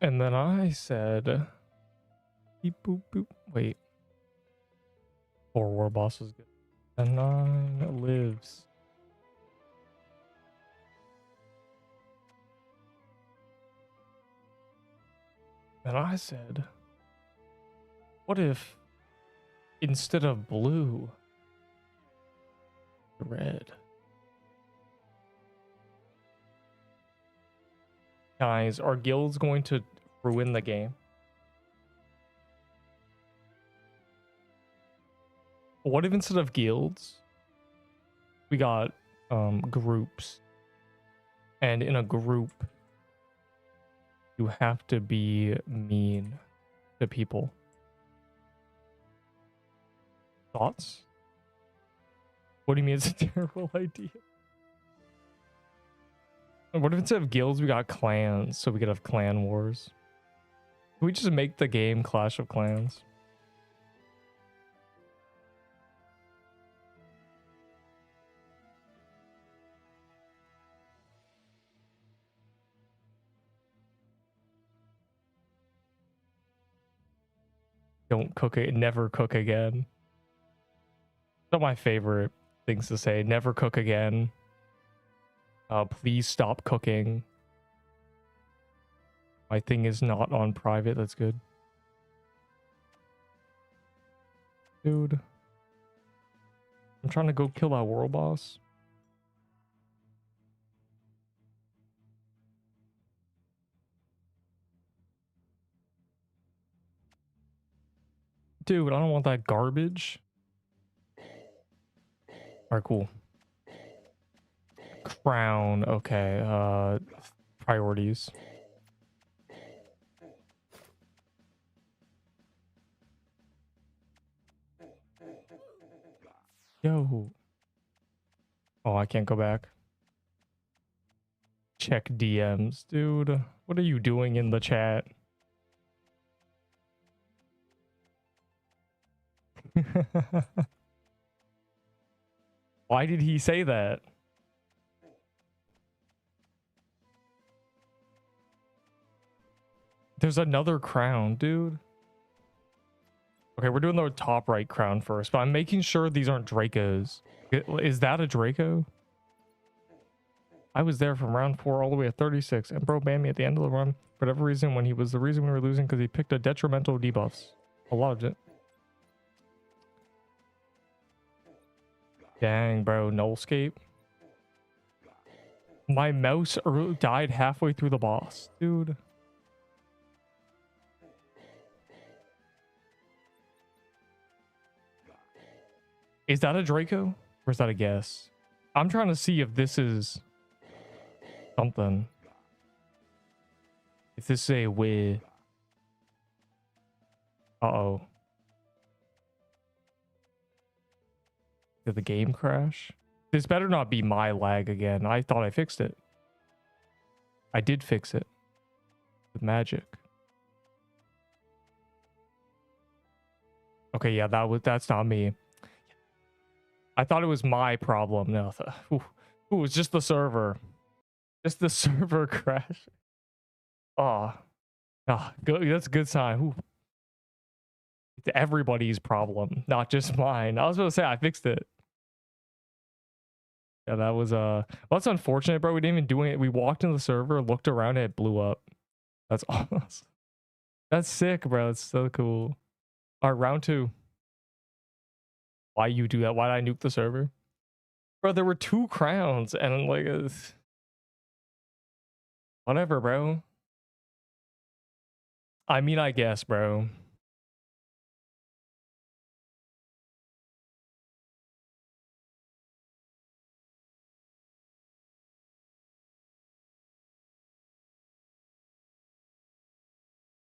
And then I said, beep, boop, boop. Wait. 4 war boss is good. And 9 lives. And I said, what if instead of blue, red? Guys, are guilds going to ruin the game? What if instead of guilds, we got groups? And in a group, you have to be mean to people. Thoughts? What do you mean it's a terrible idea? What if instead of guilds, we got clans, so we could have clan wars? Can we just make the game Clash of Clans? Don't cook it, never cook again. One of my favorite things to say, never cook again. Please stop cooking. My thing is not on private, that's good. Dude. I'm trying to go kill that world boss. Dude, I don't want that garbage. Alright, cool. Crown, okay. Priorities. Yo. Oh, I can't go back. Check DMs. Dude, what are you doing in the chat? Why did he say that? There's another crown, dude. Okay, we're doing the top right crown first, but I'm making sure these aren't Dracos. Is that a Draco? I was there from round 4 all the way to 36, and bro banned me at the end of the run for whatever reason when he was the reason we were losing because he picked a detrimental debuffs. A lot of it. Dang, bro, nullscape. My mouse died halfway through the boss, dude. Is that a Draco? Or is that a guess? I'm trying to see if this is something. If this is a win. Uh-oh. Did the game crash? This better not be my lag again. I thought I fixed it. I did fix it. With magic. Okay, yeah, that's not me. I thought it was my problem. No, it was just the server. Just the server crash. Oh, good. That's a good sign. Ooh. It's everybody's problem, not just mine. I was going to say I fixed it. Yeah, that was well, that's unfortunate, bro. We didn't even do it. We walked in the server, looked around, and it blew up. That's awesome. That's sick, bro. It's so cool. All right, round 2. Why you do that? Why did I nuke the server? Bro, there were 2 crowns and like whatever, bro. I mean, I guess, bro.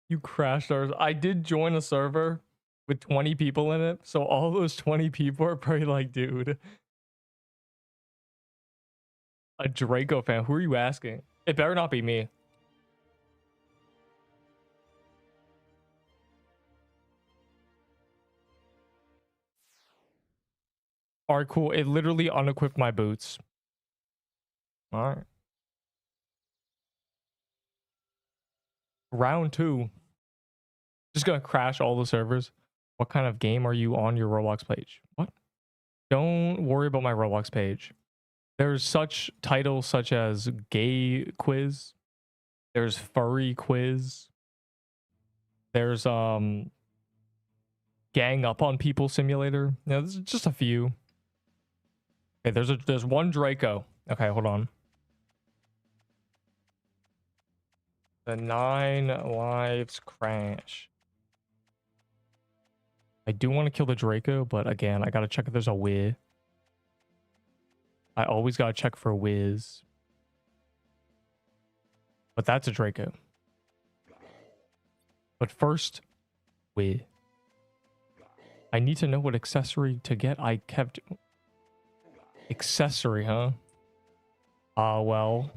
You crashed ours. I did join a server with 20 people in it, so all those 20 people are probably like, dude, a Draco fan. Who are you asking? It better not be me. All right, cool. It literally unequipped my boots. All right. Round 2. Just gonna crash all the servers. What kind of game are you on your Roblox page? What? Don't worry about my Roblox page. There's such titles such as gay quiz. There's furry quiz. There's gang up on people simulator. Yeah, there's just a few. Okay, there's one Draco. Okay, hold on. The 9 lives crash. I do want to kill the Draco, but again, I gotta check if there's a Wiz. I always gotta check for Wiz. But that's a Draco. But first, Wiz. I need to know what accessory to get. I kept... Accessory, huh? Well...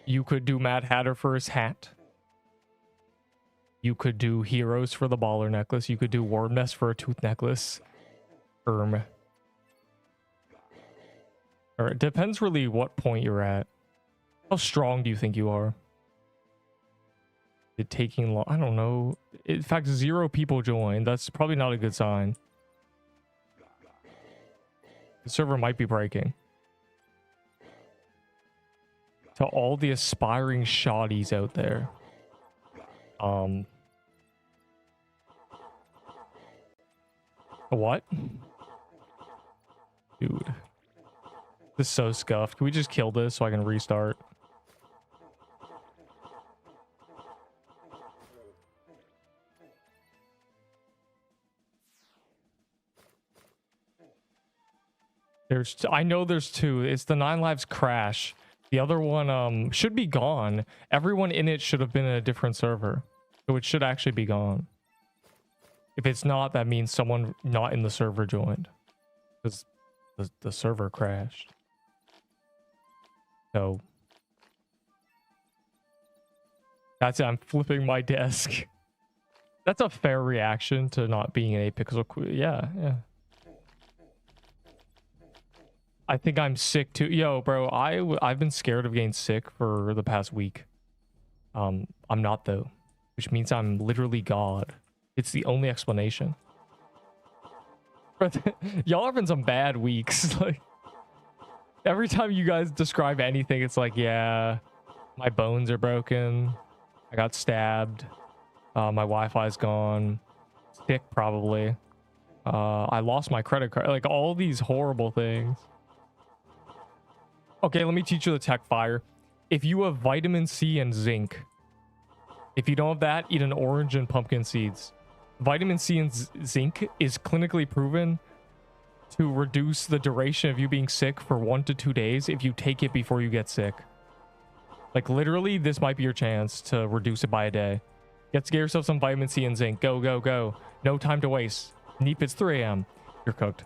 You could do Mad Hatter for his hat. You could do Heroes for the baller necklace. You could do Worm Nest for a tooth necklace. Or it depends really what point you're at. How strong do you think you are? It taking long? I don't know. In fact, 0 people joined. That's probably not a good sign. The server might be breaking. To all the aspiring shotties out there. What? Dude. This is so scuffed. Can we just kill this so I can restart? I know there's 2. It's the 9 lives crash. The other one should be gone. Everyone in it should have been in a different server. So it should actually be gone. If it's not, that means someone not in the server joined. Because the server crashed. So. That's it. I'm flipping my desk. That's a fair reaction to not being an 8-pixel. Yeah, yeah. I think I'm sick too. Yo, bro, I've been scared of getting sick for the past week. I'm not though, which means I'm literally God. It's the only explanation. Y'all are having some bad weeks. Like every time you guys describe anything, it's like, yeah, my bones are broken. I got stabbed. My Wi-Fi's gone. Sick probably. I lost my credit card. Like all these horrible things. Okay, let me teach you the tech fire. If you have vitamin C and zinc, if you don't have that, eat an orange and pumpkin seeds. Vitamin C and zinc is clinically proven to reduce the duration of you being sick for 1 to 2 days if you take it before you get sick. Like literally, this might be your chance to reduce it by a day. Get yourself some vitamin C and zinc. Go, go, go. No time to waste. Neep, it's 3 a.m. You're cooked.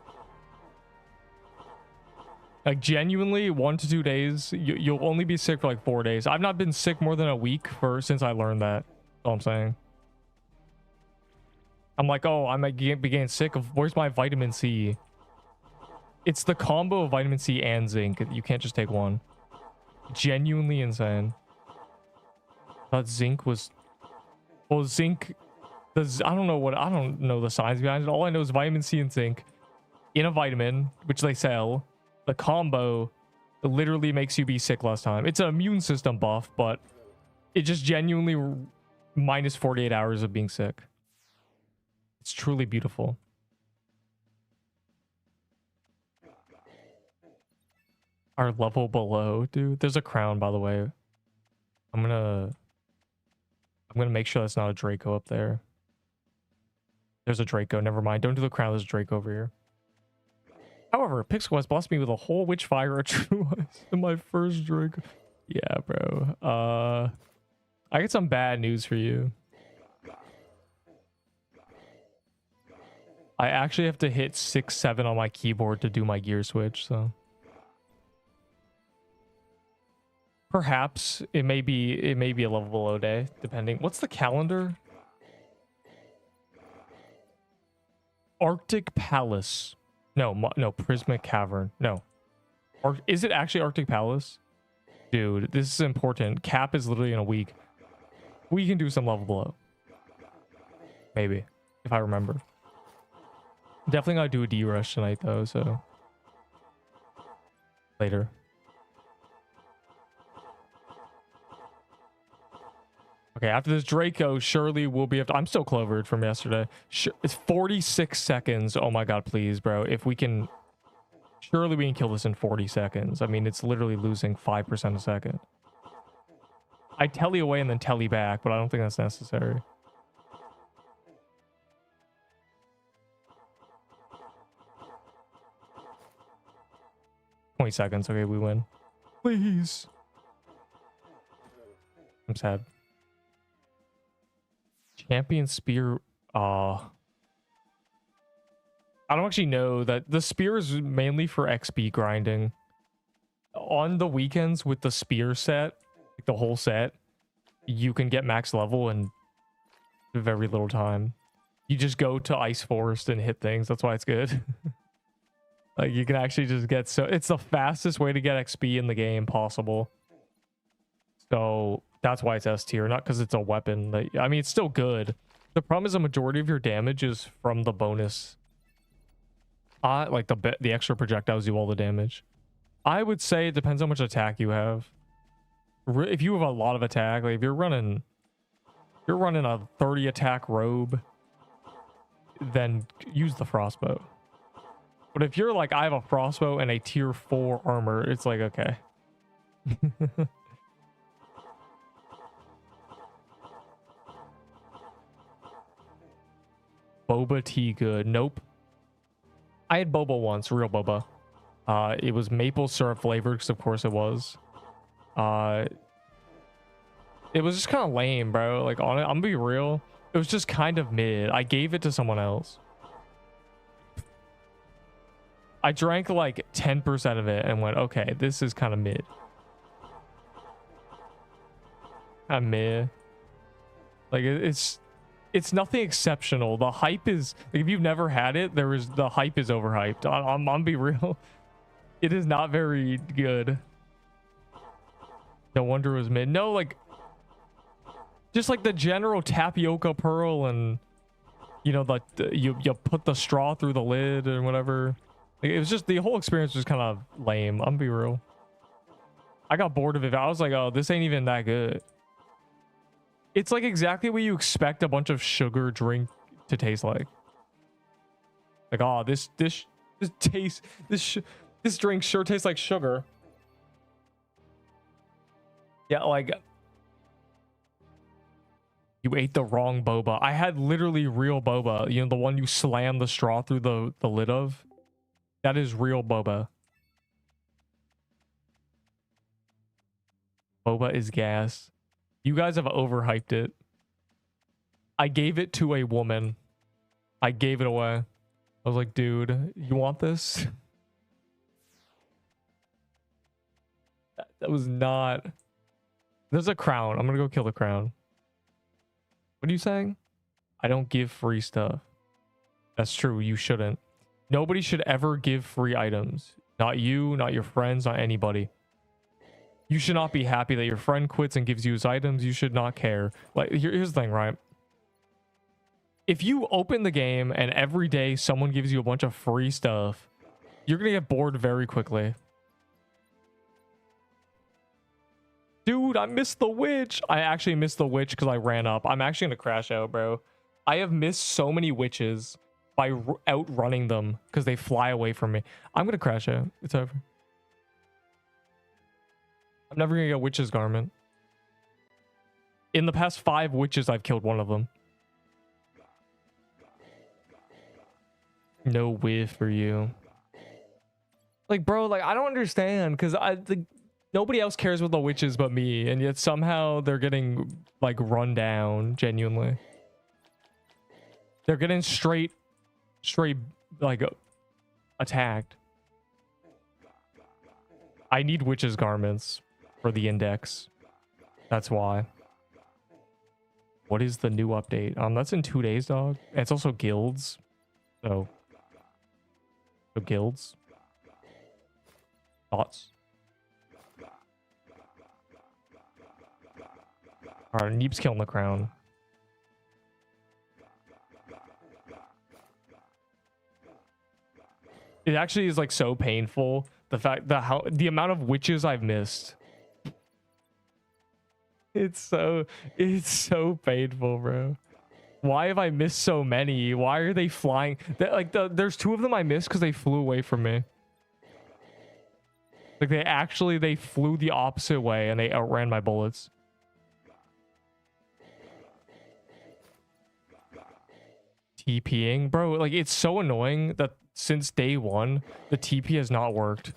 Like genuinely 1 to 2 days, you'll only be sick for like 4 days. I've not been sick more than a week since I learned that. That's all I'm saying. I'm like, oh, I might be getting sick of, where's my vitamin C? It's the combo of vitamin C and zinc. You can't just take one. Genuinely insane. Thought zinc was, well, zinc does, I don't know the science behind it. All I know is vitamin C and zinc in a vitamin, which they sell. The combo literally makes you be sick less time. It's an immune system buff, but it just genuinely minus 48 hours of being sick. It's truly beautiful. Our level below, dude. There's a crown, by the way. I'm gonna make sure that's not a Draco up there. There's a Draco. Never mind. Don't do the crown. There's a Draco over here. However, Pixel has blessed me with a whole Witchfire, a true ice, in my first Draco. Yeah, bro. I got some bad news for you. I actually have to hit 6, 7 on my keyboard to do my gear switch, so. Perhaps it may be a level below day, depending. What's the calendar? Arctic Palace. No, Prismatic Cavern. No. Is it actually Arctic Palace? Dude, this is important. Cap is literally in a week. We can do some level below. Maybe. If I remember. Definitely gotta do a D-rush tonight though, so. Later. Okay, after this Draco, surely we'll be able to... I'm still clovered from yesterday. It's 46 seconds. Oh my god, please, bro. If we can... Surely we can kill this in 40 seconds. I mean, it's literally losing 5% a second. I telly away and then telly back, but I don't think that's necessary. Seconds. Okay, we win. Please. I'm sad. Champion spear. I don't actually know that the spear is mainly for XP grinding. On the weekends with the spear set, like the whole set, you can get max level in very little time. You just go to Ice Forest and hit things. That's why it's good. Like, you can actually just get so... It's the fastest way to get XP in the game possible. So, that's why it's S tier. Not because it's a weapon. Like, I mean, it's still good. The problem is a majority of your damage is from the bonus. Like, the extra projectiles do all the damage. I would say it depends how much attack you have. If you have a lot of attack, like, if you're running a 30 attack robe, then use the frostbow. But if you're like, I have a crossbow and a tier 4 armor, it's like, okay. Boba tea good. Nope. I had boba once, real boba. It was maple syrup flavored, because of course it was. It was just kind of lame, bro. Like, I'm gonna be real. It was just kind of mid. I gave it to someone else. I drank like 10% of it and went, okay, this is kind of mid. Kind of mid. Like, it's nothing exceptional. The hype is, like, if you've never had it, the hype is overhyped. I'm gonna be real. It is not very good. No wonder it was mid. No, like, just like the general tapioca pearl and, you know, you put the straw through the lid or whatever. It was just, the whole experience was kind of lame. I'm gonna be real. I got bored of it. I was like, oh, this ain't even that good. It's like exactly what you expect a bunch of sugar drink to taste like. Like, oh, this drink sure tastes like sugar. Yeah, like, you ate the wrong boba. I had literally real boba. You know, the one you slam the straw through the lid of? That is real boba. Boba is gas. You guys have overhyped it. I gave it to a woman. I gave it away. I was like, dude, you want this? That was not... There's a crown. I'm gonna go kill the crown. What are you saying? I don't give free stuff. That's true. You shouldn't. Nobody should ever give free items. Not you, not your friends, not anybody. You should not be happy that your friend quits and gives you his items. You should not care. Like, here's the thing, right? If you open the game and every day someone gives you a bunch of free stuff, you're gonna get bored very quickly. Dude, I missed the witch. I actually missed the witch because I ran up. I'm actually gonna crash out, bro. I have missed so many witches by outrunning them because they fly away from me. I'm gonna crash out. It's over. I'm never gonna get witch's garment. In the past 5 witches, I've killed one of them. No whiff for you. Like, bro, like, I don't understand because nobody else cares about the witches but me, and yet somehow they're getting like run down. Genuinely, they're getting straight like attacked. I need witches garments for the index. That's why. What is the new update? That's in 2 days, dog. And it's also guilds. So guilds. Thoughts? All right, Neep's killing the crown. It actually is like so painful. The fact that the amount of witches I've missed. It's so painful, bro. Why have I missed so many? Why are they flying? There's two of them I missed because they flew away from me. Like they flew the opposite way and they outran my bullets. TPing, bro. Like it's so annoying that since day one, the TP has not worked.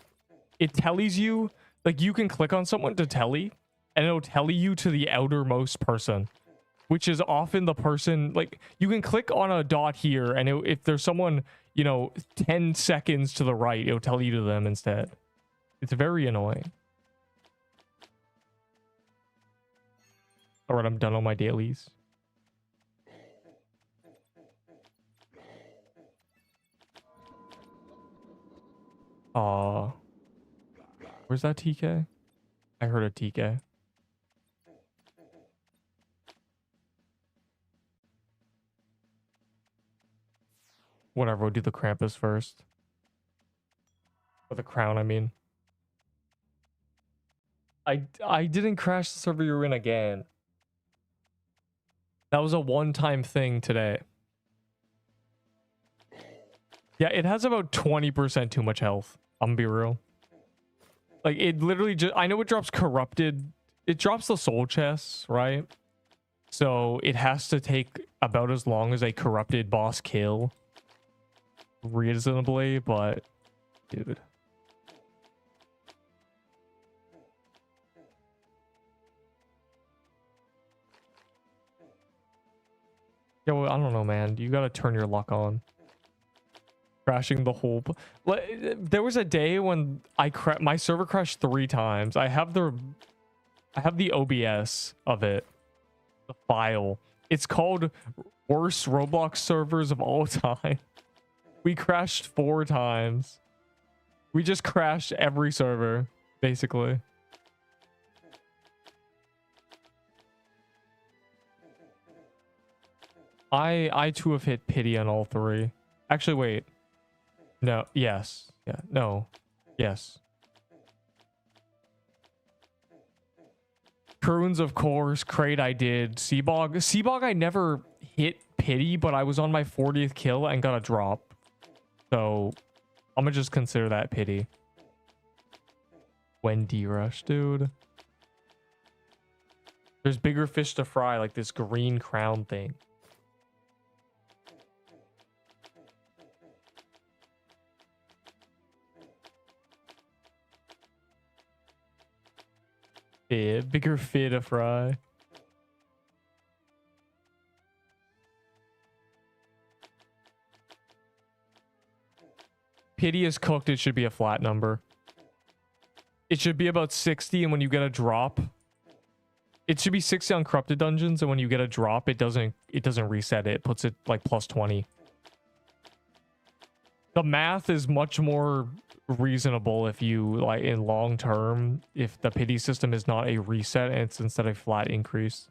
It tells you, like you can click on someone to telly, and it'll tell you to the outermost person, which is often the person, like you can click on a dot here, and if there's someone, you know, 10 seconds to the right, it'll tell you to them instead. It's very annoying. All right, I'm done on my dailies. Where's that TK? I heard a TK. Whatever, we'll do the Krampus first. Or the crown, I mean. I didn't crash the server you're in again. That was a one-time thing today. Yeah, it has about 20% too much health. I'm gonna be real. Like, it literally just... I know it drops corrupted... It drops the soul chests, right? So, it has to take about as long as a corrupted boss kill. Reasonably, but... Dude. Yeah, well, I don't know, man. You gotta turn your luck on. Crashing the whole... There was a day when my server crashed 3 times. I have the OBS of it. The file. It's called Worst Roblox Servers of All Time. We crashed 4 times. We just crashed every server, basically. I too have hit pity on all 3. Actually, wait. No, yes. Yeah, no. Yes. Prunes, of course. Crate, I did. Seabog, I never hit pity, but I was on my 40th kill and got a drop. So, I'm gonna just consider that pity. Wendy Rush, dude. There's bigger fish to fry, like this green crown thing. Yeah, bigger fish to fry. Pity is cooked, it should be a flat number. It should be about 60, and when you get a drop, it should be 60 on corrupted dungeons, and when you get a drop, it doesn't reset it. It puts it like plus 20. The math is much more reasonable if you, like, in long term, if the pity system is not a reset and it's instead a flat increase.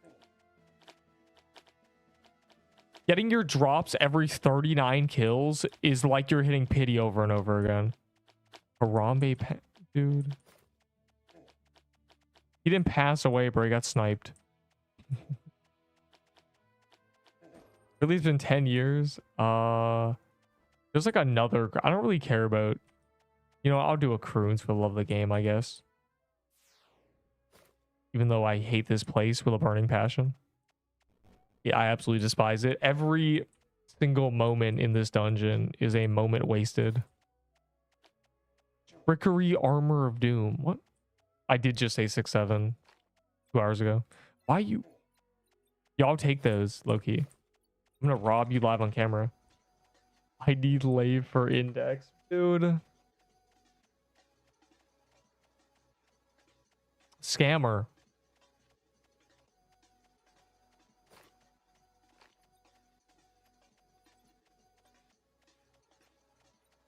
Getting your drops every 39 kills is like you're hitting pity over and over again. Harambe, dude. He didn't pass away, bro. He got sniped. Really, it's been 10 years. There's like another... I don't really care about... You know, I'll do a Croons for the love of the game, I guess. Even though I hate this place with a burning passion. Yeah, I absolutely despise it. Every single moment in this dungeon is a moment wasted. Trickery Armor of Doom. What? I did just say 6-7 2 hours ago. Why you... Y'all take those, Loki. I'm gonna rob you live on camera. I need lave for index. Dude. Scammer.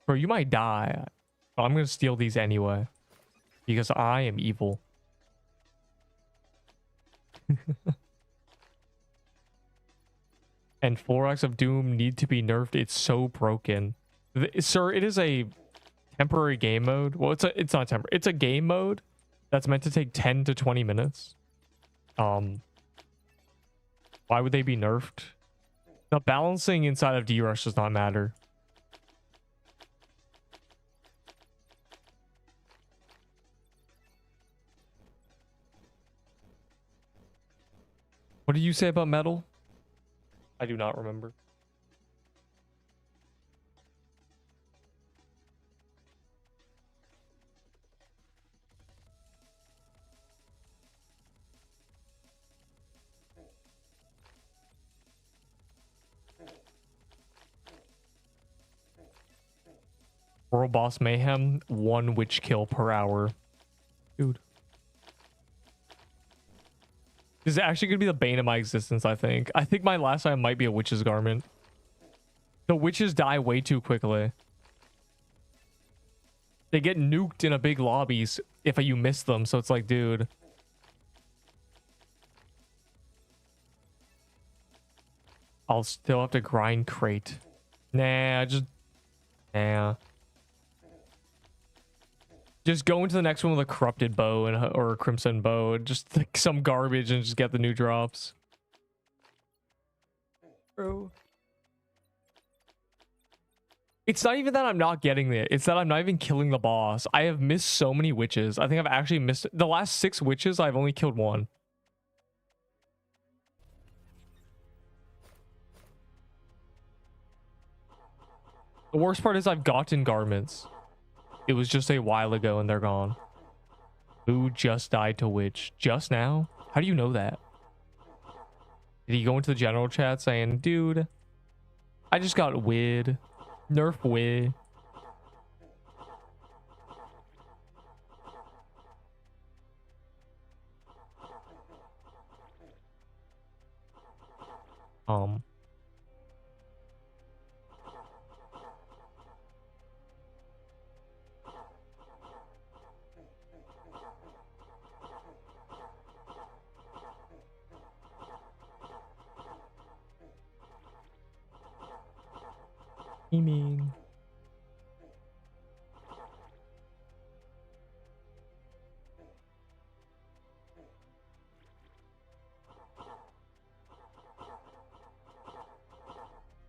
Bro, you might die. I'm gonna steal these anyway. Because I am evil. and Florax of Doom need to be nerfed. It's so broken. Sir, it is a temporary game mode. Well, it's not temporary. It's a game mode that's meant to take 10 to 20 minutes. Why would they be nerfed? The balancing inside of D-Rush does not matter. What did you say about metal? I do not remember. World boss Mayhem, 1 witch kill per hour. Dude. This is actually going to be the bane of my existence, I think. I think my last time might be a witch's garment. The witches die way too quickly. They get nuked in a big lobbies if you miss them, so it's like, dude. I'll still have to grind crate. Nah, Just go into the next one with a corrupted bow or a crimson bow. Just like some garbage and just get the new drops. Bro. It's not even that I'm not getting it. It's that I'm not even killing the boss. I have missed so many witches. I think I've actually missed the last 6 witches. I've only killed 1. The worst part is I've gotten garments. It was just a while ago and they're gone. Who just died to witch? Just now? How do you know that? Did he go into the general chat saying, dude, I just got wid. Nerf wid. You mean?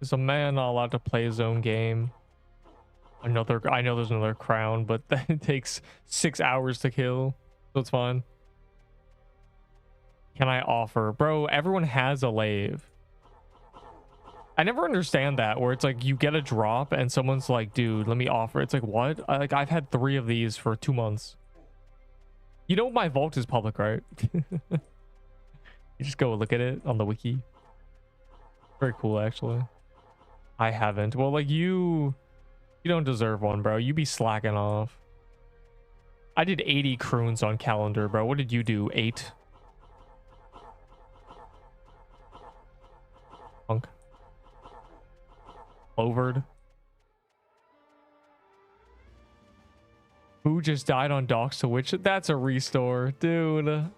Is a man not allowed to play his own game? I know there's another crown, but it takes 6 hours to kill, so it's fine. Can I offer? Bro, everyone has a lave. I never understand that, where it's like you get a drop and someone's like, dude, let me offer. It's like, what? I've had 3 of these for 2 months. You know my vault is public, right? You just go look at it on the wiki. Very cool, actually. I haven't. Well, like you don't deserve one, bro. You be slacking off. I did 80 croons on calendar, bro. What did you do? 8? Punk. Overed. Who just died on docks to witch? That's a restore, dude.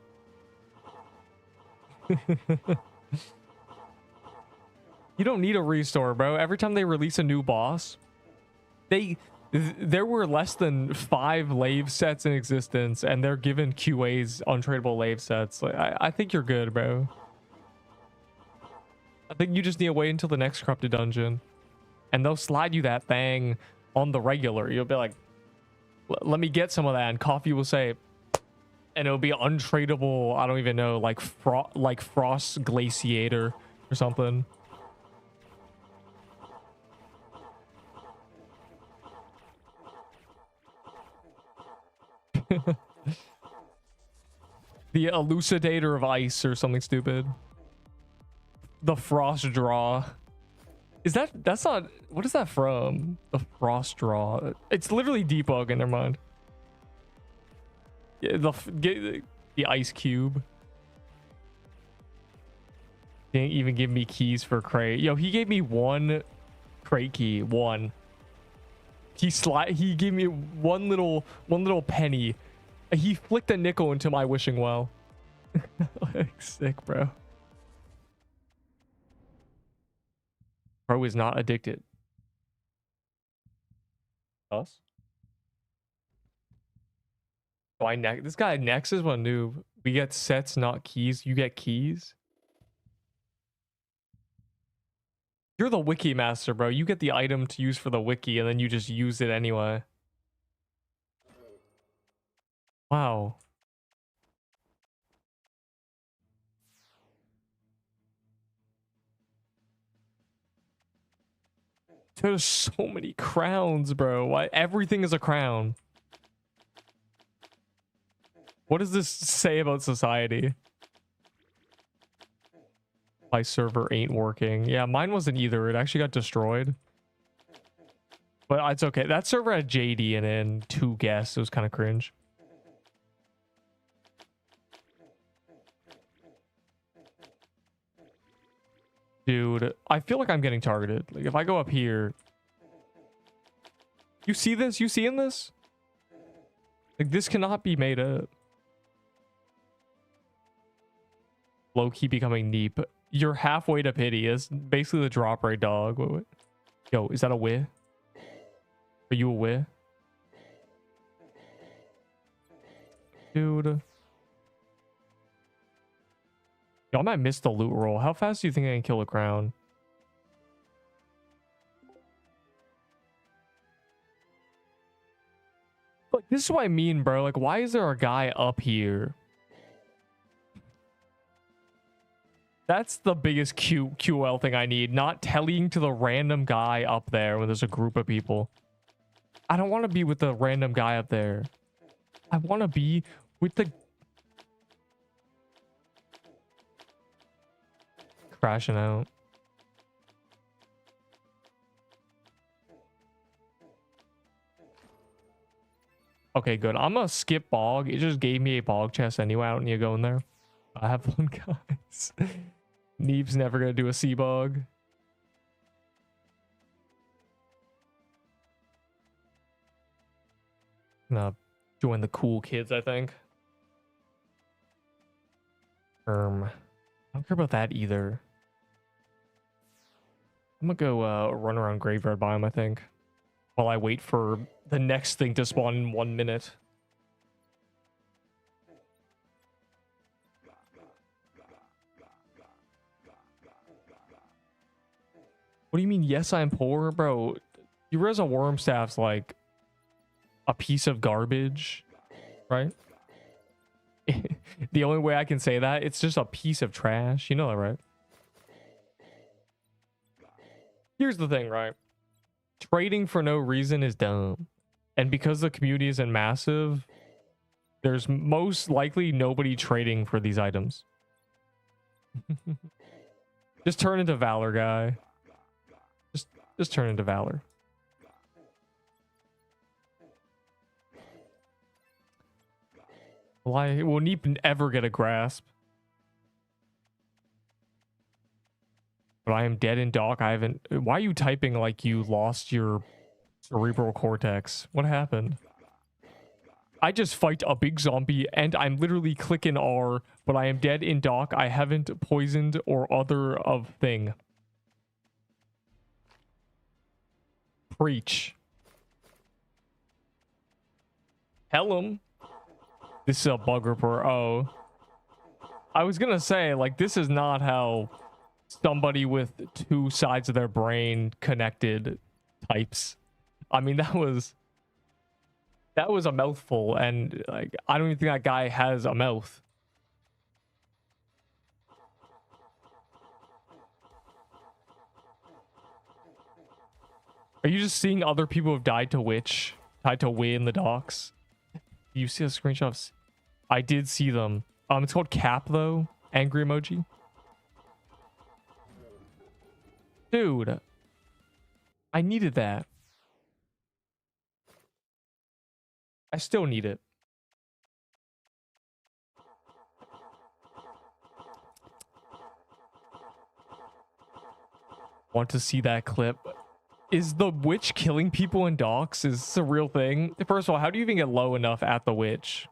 You don't need a restore, bro. Every time they release a new boss, there were less than 5 lave sets in existence, and they're given QAs untradeable lave sets. Like, I think you're good, bro. I think you just need to wait until the next corrupted dungeon. And they'll slide you that thing on the regular. You'll be like, let me get some of that. And Coffee will say, and it'll be untradeable. I don't even know, like Frost Glaciator or something. The Elucidator of Ice or something stupid. The Frost Draw. That's not, what is that from? The Frost Draw. It's literally Deepwoken, never mind. Yeah, the Ice Cube. Didn't even give me keys for crate. Yo, he gave me 1 crate key. 1. He gave me one little penny. He flicked a nickel into my wishing well. Like, sick, bro. Bro is not addicted. Us? Oh, this guy next is one noob. We get sets, not keys. You get keys. You're the wiki master, bro. You get the item to use for the wiki, and then you just use it anyway. Wow. There's so many crowns, bro. Why everything is a crown? What does this say about society? My server ain't working. Yeah, mine wasn't either. It actually got destroyed. But it's okay. That server had JD in it and 2 guests. It was kind of cringe. Dude, I feel like I'm getting targeted. Like, if I go up here... You see this? You seeing this? Like, this cannot be made up. Low-key becoming Neep. You're halfway to pity. It's basically the drop rate dog. Wait. Yo, is that a wih? Are you a wih? Dude. Yo, I might miss the loot roll. How fast do you think I can kill a crown? Like, this is what I mean, bro. Like, why is there a guy up here? That's the biggest QL thing I need. Not telling to the random guy up there when there's a group of people. I don't want to be with the random guy up there. I want to be with the... Crashing out. Okay, good. I'm gonna skip bog. It just gave me a bog chest anyway. I don't need to go in there. I have one, guys. Neve's never gonna do a sea bog. Gonna join the cool kids, I think. I don't care about that either. I'm gonna go run around graveyard biome, I think, while I wait for the next thing to spawn in 1 minute. What do you mean, yes, I'm poor? Bro, you realize a worm staff's like a piece of garbage, right? The only way I can say that, it's just a piece of trash. You know that, right? Here's the thing, right? Trading for no reason is dumb. And because the community isn't massive, there's most likely nobody trading for these items. Just turn into Valor, guy. Just turn into Valor. Why will Neep ever get a grasp? But I am dead in dock. I haven't... Why are you typing like you lost your cerebral cortex? What happened? I just fight a big zombie and I'm literally clicking R, but I am dead in dock. I haven't poisoned or other of thing. Preach. Tell him. This is a bug report. Oh. I was gonna say, like, this is not how somebody with 2 sides of their brain connected types. I mean, that was a mouthful, and like, I don't even think that guy has a mouth. Are you just seeing other people who've died to witch, tied to win the docks? You see the screenshots? I did see them. It's called Cap though. Angry emoji. Dude, I needed that. I still need it. Want to see that clip? Is the witch killing people in docks? Is this a real thing? First of all, how do you even get low enough at the witch?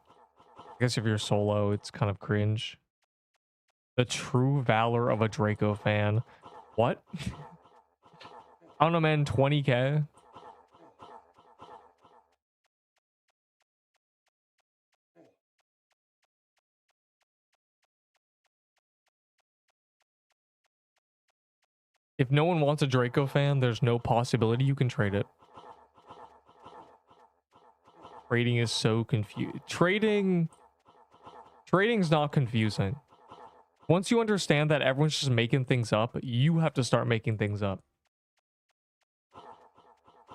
I guess if you're solo, it's kind of cringe. The true valor of a Draco fan. What? I don't know, man. 20K. If no one wants a Draco fan, there's no possibility you can trade it. Trading is so confused. Trading's not confusing. Once you understand that everyone's just making things up, you have to start making things up.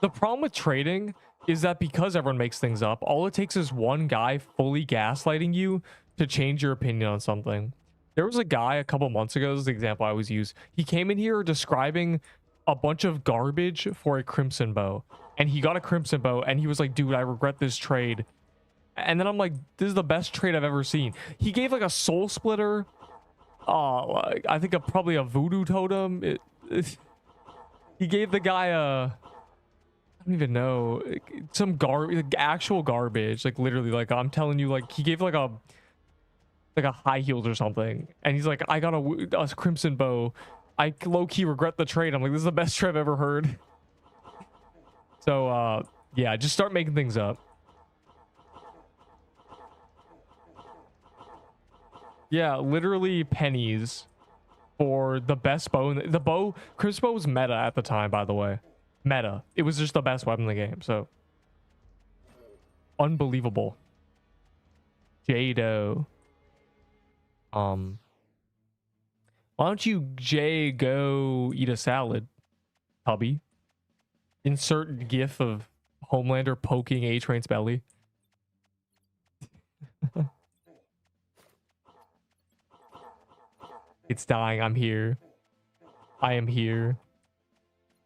The problem with trading is that because everyone makes things up, all it takes is one guy fully gaslighting you to change your opinion on something. There was a guy a couple months ago, this is the example I always use. He came in here describing a bunch of garbage for a crimson bow. And he got a crimson bow and he was like, dude, I regret this trade. And then I'm like, this is the best trade I've ever seen. He gave like a soul splitter. Like, I think probably a voodoo totem. He gave the guy a... I don't even know. Some actual garbage. Like literally, like I'm telling you, like he gave like a high heels or something. And he's like, I got a crimson bow. I low-key regret the trade. I'm like, this is the best trade I've ever heard. So, yeah, just start making things up. Yeah, literally pennies for the best bow. The bow, crimson bow was meta at the time, by the way. Meta. It was just the best weapon in the game, so. Unbelievable. Jado. Why don't you, Jay, go eat a salad, hubby? Insert gif of Homelander poking A-Train's belly. It's dying. I'm here. I am here.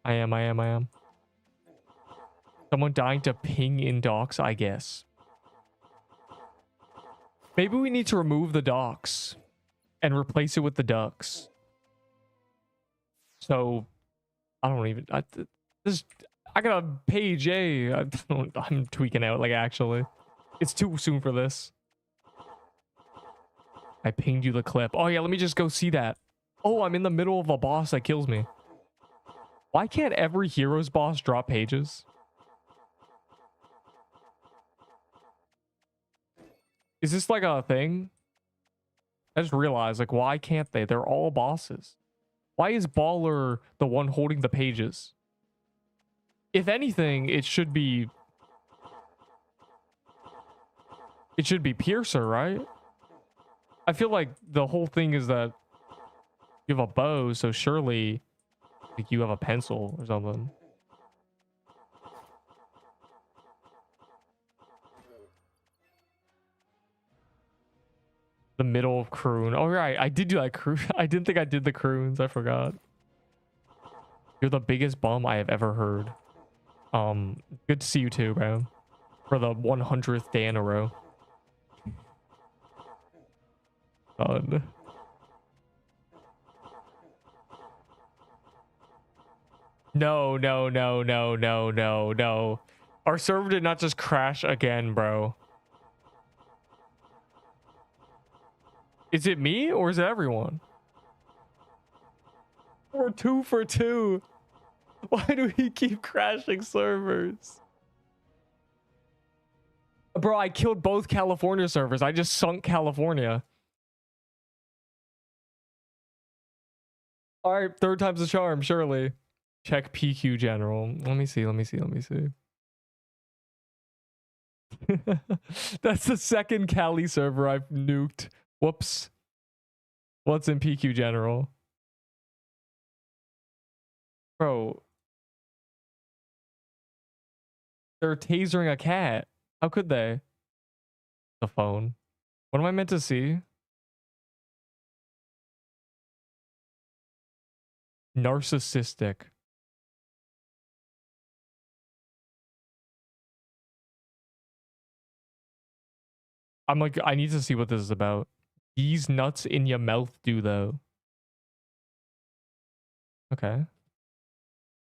I am. Someone dying to ping in docks, I guess. Maybe we need to remove the docks and replace it with the ducks. So, I don't even... I got a page A. I'm tweaking out, like, actually. It's too soon for this. I pinged you the clip. Oh, yeah, let me just go see that. Oh, I'm in the middle of a boss that kills me. Why can't every hero's boss drop pages? Is this like a thing? I just realized, like, why can't they? They're all bosses. Why is Baller the one holding the pages? If anything, it should be... It should be Piercer, right? I feel like the whole thing is that you have a bow, so surely like you have a pencil or something. The middle of croon. Oh, right. I did do that croon. I didn't think I did the croons. I forgot. You're the biggest bum I have ever heard. Good to see you too, bro. For the 100th day in a row. Fun. No. Our server did not just crash again, bro. Is it me or is it everyone? We're 2 for 2. Why do we keep crashing servers? Bro, I killed both California servers. I just sunk California. All right, third time's the charm, surely. Check PQ general. Let me see. That's the second Cali server I've nuked. Whoops. What's in PQ general? Bro. They're tasering a cat. How could they? The phone. What am I meant to see? Narcissistic. I'm like, I need to see what this is about. These nuts in your mouth do though. Okay.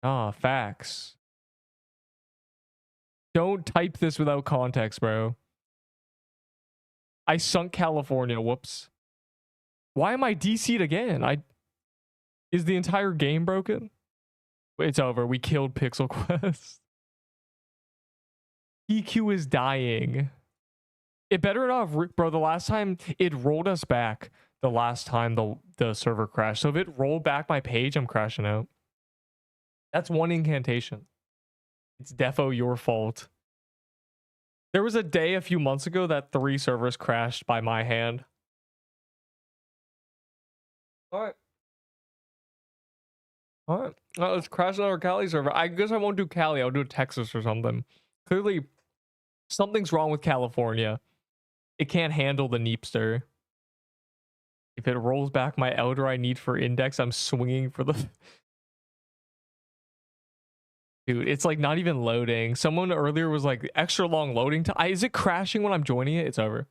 Ah, facts. Don't type this without context, bro. I sunk California. Whoops. Why am I DC'd again? Is the entire game broken? It's over. We killed Pixel Quest. PQ is dying. It better not have, bro. The last time it rolled us back, the last time the server crashed. So if it rolled back my page, I'm crashing out. That's one incantation. It's defo your fault. There was a day a few months ago that 3 servers crashed by my hand. All right. Let's crash another Cali server. I guess I won't do Cali. I'll do Texas or something. Clearly, something's wrong with California. It can't handle the Neepster. If it rolls back my Elder I need for index, I'm swinging for the... Dude, it's like not even loading. Someone earlier was like, extra long loading time. Is it crashing when I'm joining it? It's over.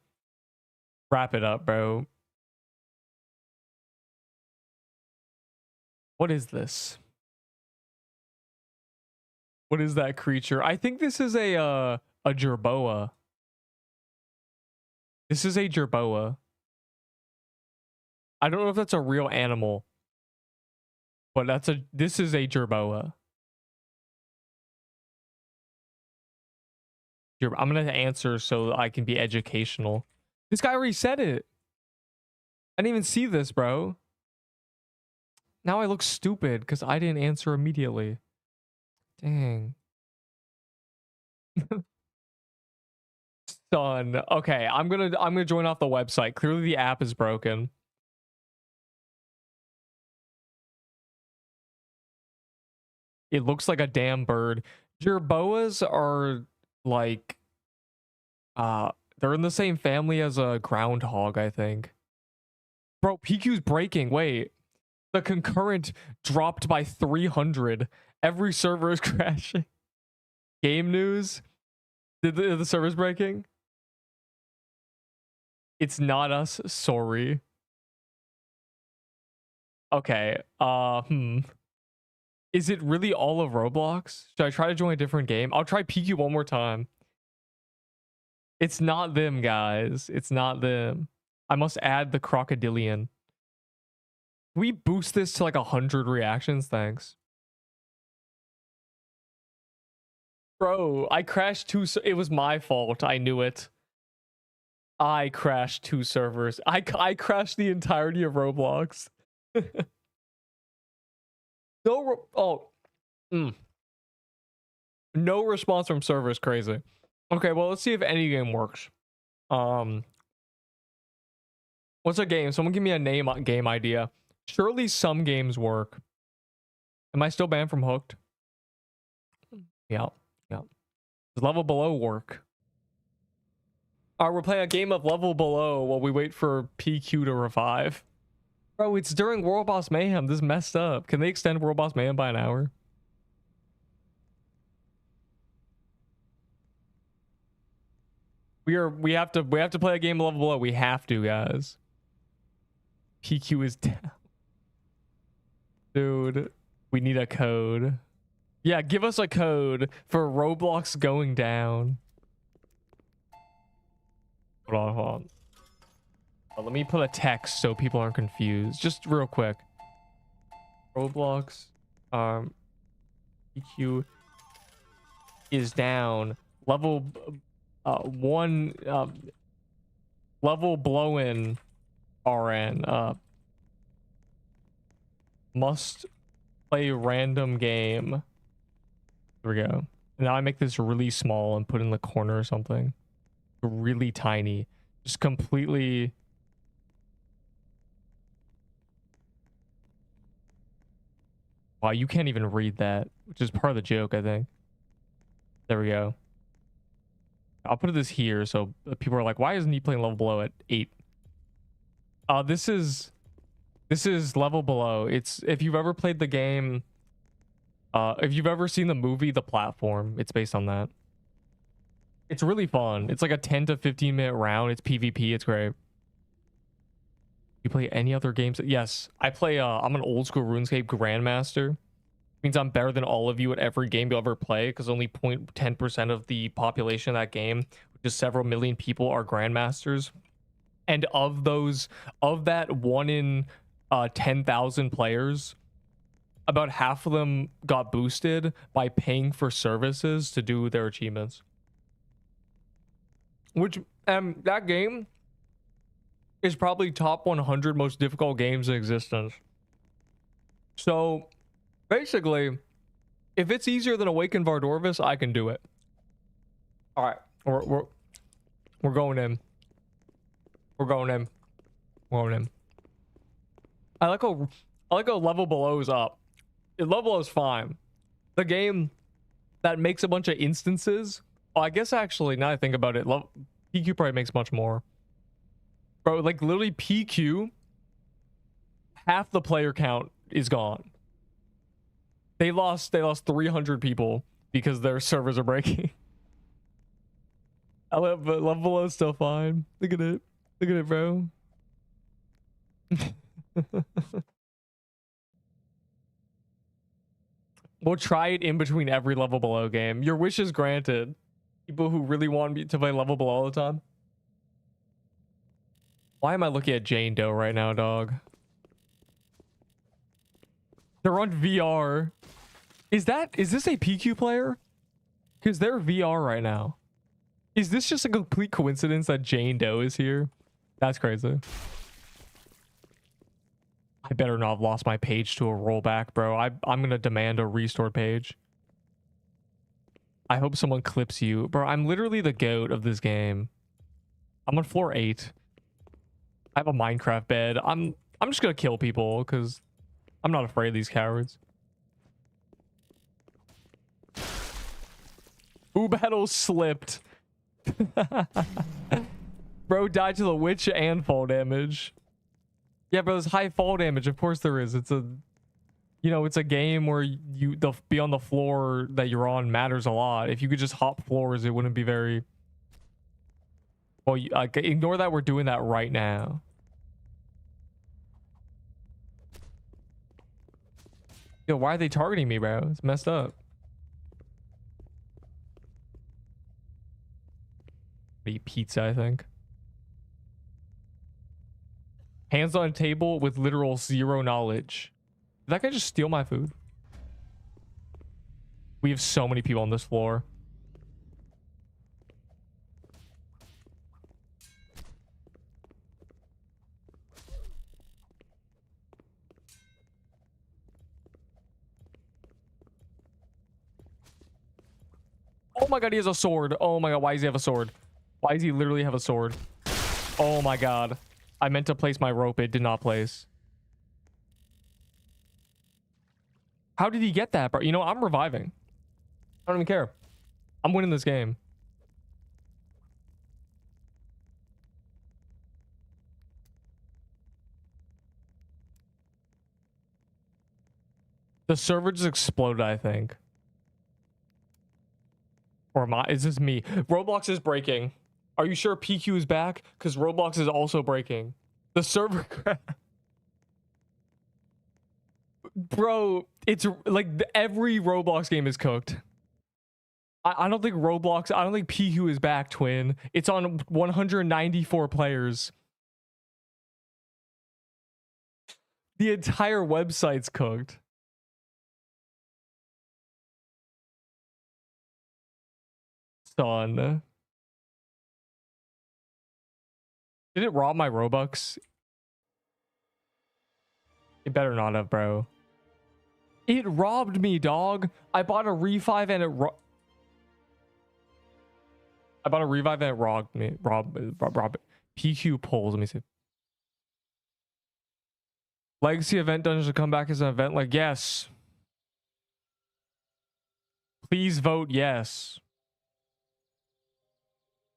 Wrap it up, bro. What is this? What is that creature? I think this is a jerboa. This is a jerboa. I don't know if that's a real animal, but this is a jerboa. I'm gonna answer so I can be educational. This guy already said it. I didn't even see this, bro. Now I look stupid because I didn't answer immediately. Dang. Son. Okay, I'm gonna join off the website. Clearly the app is broken. It looks like a damn bird. Jerboas are like they're in the same family as a groundhog, I think. Bro, PQ's breaking. Wait. The concurrent dropped by 300. Every server is crashing. Game news. Did the server's breaking? It's not us. Sorry. Okay. Is it really all of Roblox? Should I try to join a different game? I'll try PQ one more time. It's not them, guys. It's not them. I must add the crocodilian. Can we boost this to like 100 reactions? Thanks. Bro, I crashed 2. It was my fault. I knew it. I crashed 2 servers. I crashed the entirety of Roblox. No response from servers. Crazy. Okay, well, let's see if any game works. What's a game? Someone give me a game idea. Surely some games work. Am I still banned from Hooked? Yeah. Does Level Below work? Alright, we're playing a game of Level Below while we wait for PQ to revive. Bro, it's during World Boss Mayhem. This is messed up. Can they extend World Boss Mayhem by an hour? We have to play a game of Level Below. We have to, guys. PQ is down. Dude, we need a code. Yeah, give us a code for Roblox going down. Hold on. Let me put a text so people aren't confused. Just real quick. Roblox PQ is down. Level 1 level blowin RN must play random game. There we go. Now I make this really small and put in the corner or something. Really tiny. Just completely. Wow, you can't even read that, which is part of the joke, I think. There we go. I'll put this here so people are like, why isn't he playing Level Below at 8? This is Level Below. It's, if you've ever played the game, if you've ever seen the movie The Platform, it's based on that. It's really fun. It's like a 10 to 15 minute round. It's PvP. It's great. You play any other games? Yes, I play. I'm an old school RuneScape Grandmaster. Means I'm better than all of you at every game you'll ever play, because only 0.10% of the population of that game, which is several million people, are Grandmasters. And of that 1 in 10,000 players, about half of them got boosted by paying for services to do their achievements. Which, that game is probably top 100 most difficult games in existence. So, basically, if it's easier than Awaken Vardorvis, I can do it. All right, we're going in. We're going in. We're going in. I like how level below is up. Level below is fine. The game that makes a bunch of instances. Oh, I guess actually, now I think about it, PQ probably makes much more. Bro, like literally PQ, half the player count is gone. They lost 300 people because their servers are breaking. But level below is still fine. Look at it. Look at it, bro. We'll try it in between every level below game. Your wish is granted. People who really want me to play level below all the time. Why am I looking at Jane Doe right now, dog? They're on VR. Is this a PQ player? Because they're VR right now. Is this just a complete coincidence that Jane Doe is here? That's crazy. I better not have lost my page to a rollback, bro. I'm gonna demand a restored page. I hope someone clips you. Bro, I'm literally the GOAT of this game. I'm on floor 8. I have a Minecraft bed. I'm just gonna kill people because I'm not afraid of these cowards. Ooh, battle slipped. Bro died to the witch and fall damage. Yeah, bro, there's high fall damage. Of course there is. It's a, it's a game where the be on the floor that you're on matters a lot. If you could just hop floors, it wouldn't be very. Well, ignore that we're doing that right now. Yo, why are they targeting me, bro? It's messed up. Eat pizza, I think. Hands on a table with literal zero knowledge. Did that guy just steal my food? We have so many people on this floor. Oh my god, he has a sword. Oh my god, why does he have a sword? Why does he literally have a sword? Oh my god. I meant to place my rope. It did not place. How did he get that, bro? You know, I'm reviving. I don't even care. I'm winning this game. The server just exploded, I think. Or is this me? Roblox is breaking. Are you sure PQ is back? Because Roblox is also breaking. The server Bro, it's like every Roblox game is cooked. I don't think PQ is back, twin. It's on 194 players. The entire website's cooked. Son. Did it rob my Robux? It better not have, bro. It robbed me, dog. I bought a revive and it robbed me. Rob it. PQ polls. Let me see. Legacy event dungeons will come back as an event. Like, yes. Please vote yes.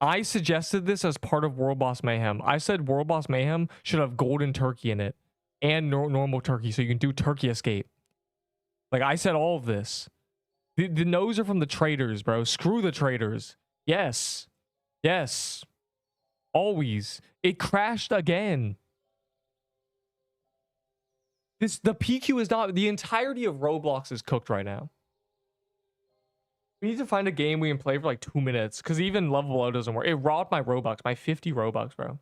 I suggested this as part of World Boss Mayhem. I said World Boss Mayhem should have golden turkey in it and normal turkey so you can do turkey escape. Like, I said all of this. The no's are from the traders, bro. Screw the traders. Yes. Yes. Always. It crashed again. The PQ is not... The entirety of Roblox is cooked right now. We need to find a game we can play for like 2 minutes. Because even level below doesn't work. It robbed my Robux. My 50 Robux, bro.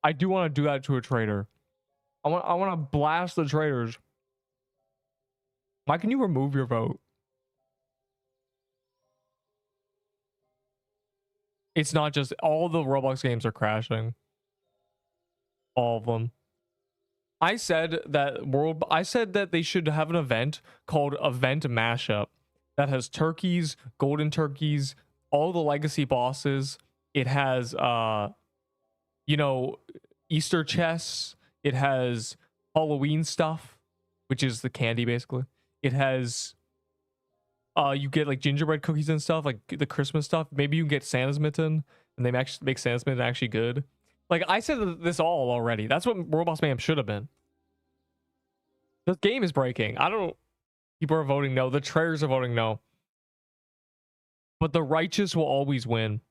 I do want to do that to a trader. I want to blast the traders. Why can you remove your vote? It's not just all the Roblox games are crashing. All of them. I said that they should have an event called Event Mashup that has turkeys, golden turkeys, all the legacy bosses. It has you know, Easter chests. It has Halloween stuff, which is the candy basically. It has you get like gingerbread cookies and stuff, like the Christmas stuff. Maybe you can get Santa's mitten, and they actually make Santa's mitten actually good. Like I said this all already. That's what Roblox Mayhem should have been. This game is breaking. I don't. People are voting no. The traders are voting no. But the righteous will always win.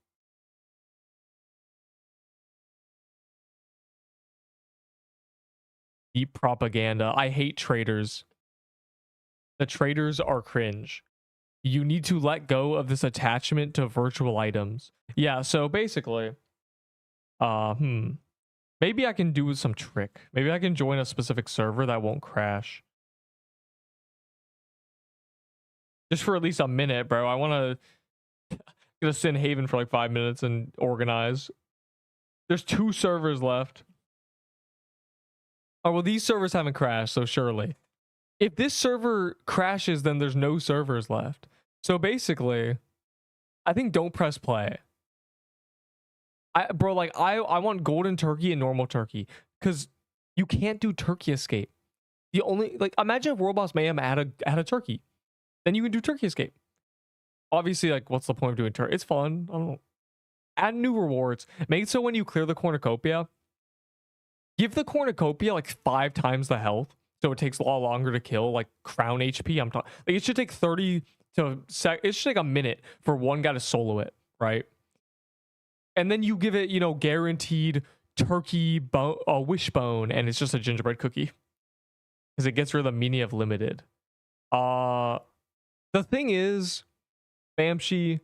Deep propaganda. I hate traders. The traders are cringe. You need to let go of this attachment to virtual items. Yeah, so basically, maybe I can do some trick. Maybe I can join a specific server that won't crash. Just for at least a minute, bro. I want to get a Sin Haven for like 5 minutes and organize. There's 2 servers left. Oh, well, these servers haven't crashed, so surely. If this server crashes, then there's no servers left. So basically, I think don't press play. Bro, like I want golden turkey and normal turkey because you can't do turkey escape. The only like imagine if Roblox Mayhem had a turkey, then you can do turkey escape. Obviously, like what's the point of doing turkey? It's fun. I don't know. Add new rewards. Make it so when you clear the cornucopia, give the cornucopia like 5 times the health, so it takes a lot longer to kill. Like crown HP. I'm talking. Like it should take 30 to it should take a minute for one guy to solo it, right? And then you give it, you know, guaranteed turkey wishbone, and it's just a gingerbread cookie because it gets rid of the meaning of limited. The thing is, Bamshi,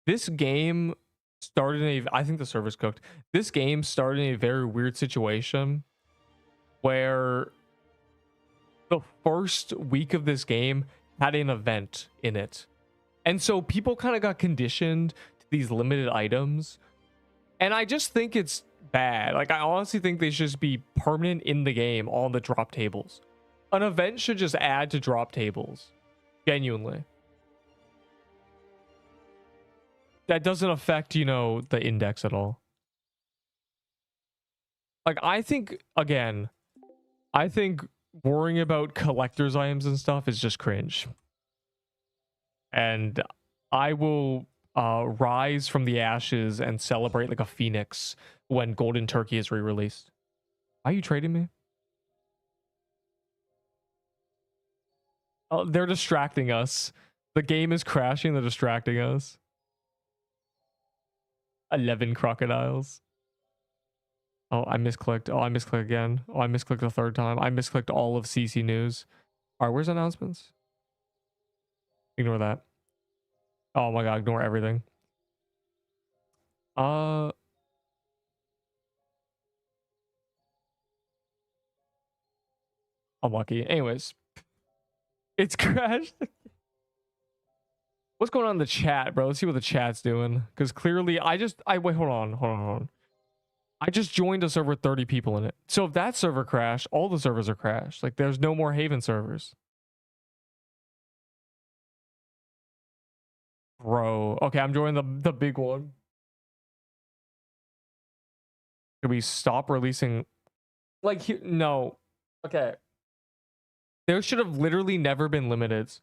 this game started in I think the server's cooked. This game started in a very weird situation where the first week of this game had an event in it. And so people kind of got conditioned to these limited items. And I just think it's bad. Like, I honestly think they should just be permanent in the game on the drop tables. An event should just add to drop tables. Genuinely. That doesn't affect, you know, the index at all. Like, I think, again, I think worrying about collector's items and stuff is just cringe. And I will rise from the ashes and celebrate like a phoenix when Golden Turkey is re-released. Why are you trading me? Oh, they're distracting us. The game is crashing. They're distracting us. 11 crocodiles. Oh, I misclicked. Oh, I misclicked again. Oh, I misclicked the 3rd time. I misclicked all of CC News. All right, where's announcements? Ignore that. Oh my god, ignore everything. Unlucky. Anyways. It's crashed. What's going on in the chat, bro? Let's see what the chat's doing. Because clearly, wait, hold on. I just joined a server with 30 people in it. So if that server crashed, all the servers are crashed. Like, there's no more Haven servers. Bro. Okay, I'm joining the big one. Should we stop releasing? Like, no. Okay. There should have literally never been limiteds.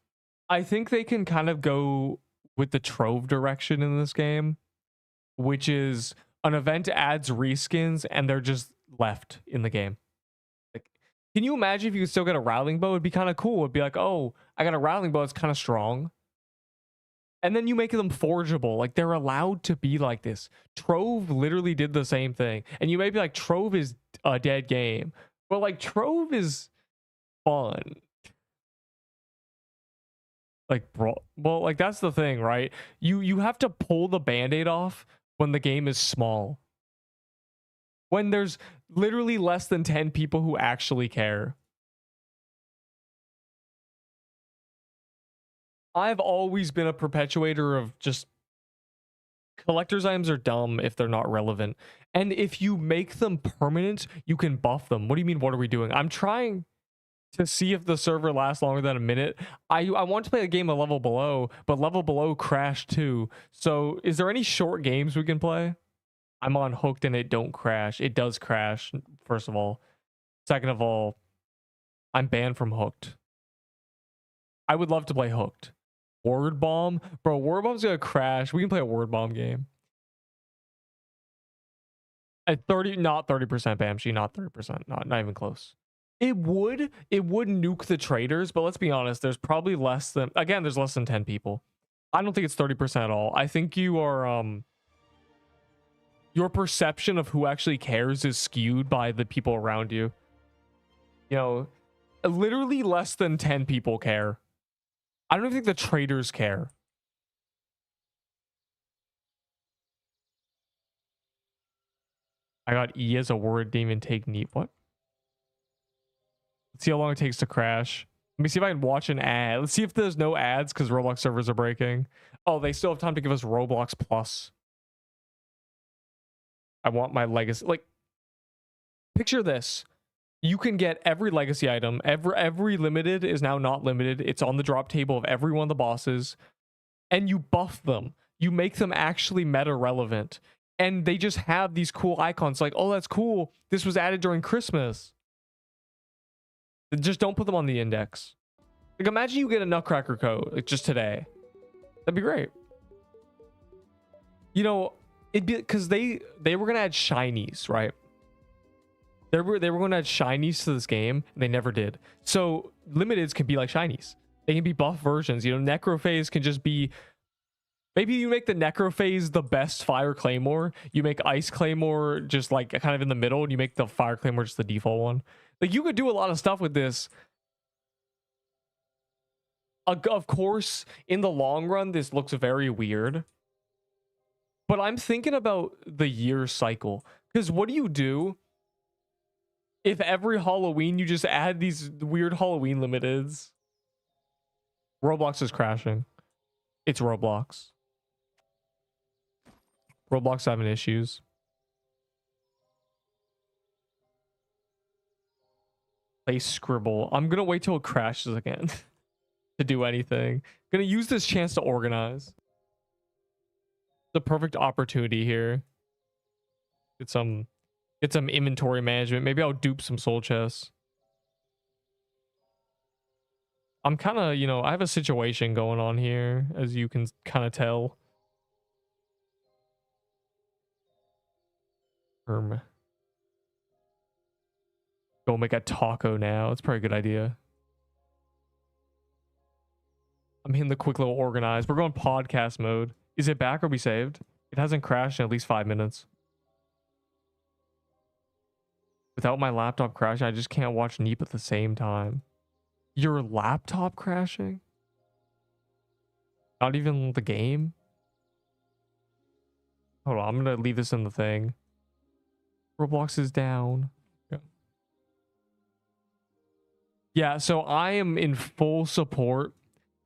I think they can kind of go with the Trove direction in this game, which is an event adds reskins and they're just left in the game. Like, can you imagine if you could still get a Rowling Bow? It'd be kind of cool. It'd be like, oh, I got a Rowling Bow. It's kind of strong. And then you make them forgeable. Like, they're allowed to be like this. Trove literally did the same thing. And you may be like, Trove is a dead game. But, like, Trove is fun. Like, bro, well, like, that's the thing, right? You have to pull the Band-Aid off when the game is small. when there's literally less than 10 people who actually care. I've always been a perpetuator of just collector's items are dumb if they're not relevant. And if you make them permanent, you can buff them. What do you mean, what are we doing? I'm trying to see if the server lasts longer than a minute. I want to play a game of Level Below, but Level Below crashed too. So is there any short games we can play? I'm on Hooked and it don't crash. It does crash, first of all. Second of all, I'm banned from Hooked. I would love to play Hooked. Word Bomb? Bro, Word Bomb's gonna crash. We can play a Word Bomb game. At 30, not 30% Bamshi, not 30%. Not even close. It would nuke the traders, but let's be honest, there's probably less than, again, there's less than 10 people. I don't think it's 30% at all. I think you are your perception of who actually cares is skewed by the people around you. You know, literally less than 10 people care. I don't even think the traders care. I got E as a word, didn't even take neat. What? Let's see how long it takes to crash. Let me see if I can watch an ad. Let's see if there's no ads because Roblox servers are breaking. Oh, they still have time to give us Roblox Plus. I want my legacy. Like, picture this. You can get every legacy item. Every limited is now not limited. It's on the drop table of every one of the bosses. And you buff them. You make them actually meta relevant. And they just have these cool icons like, oh, that's cool. This was added during Christmas. Just don't put them on the index. Like, imagine you get a Nutcracker coat like just today. That'd be great. You know, it'd be because they were gonna add shinies, right? They were going to add shinies to this game, and they never did. So limiteds can be like shinies. They can be buff versions. You know, Necrophase can just be. Maybe you make the Necrophase the best Fire Claymore. You make Ice Claymore just like kind of in the middle, and you make the Fire Claymore just the default one. Like, you could do a lot of stuff with this. Of course, in the long run, this looks very weird. But I'm thinking about the year cycle. Because what do you do if every Halloween you just add these weird Halloween limiteds? Roblox is crashing. It's Roblox. Roblox having issues. Play Scribble. I'm gonna wait till it crashes again to do anything. Gonna use this chance to organize. The perfect opportunity here. Get some inventory management. Maybe I'll dupe some soul chests. I'm kind of, you know, I have a situation going on here, as you can kind of tell. Go make a taco now. It's probably a good idea. I'm hitting the quick little organize. We're going podcast mode. Is it back or we saved? It hasn't crashed in at least 5 minutes. Without my laptop crashing, I just can't watch Neep at the same time. Your laptop crashing? Not even the game? Hold on, I'm gonna leave this in the thing. Roblox is down. Yeah, so I am in full support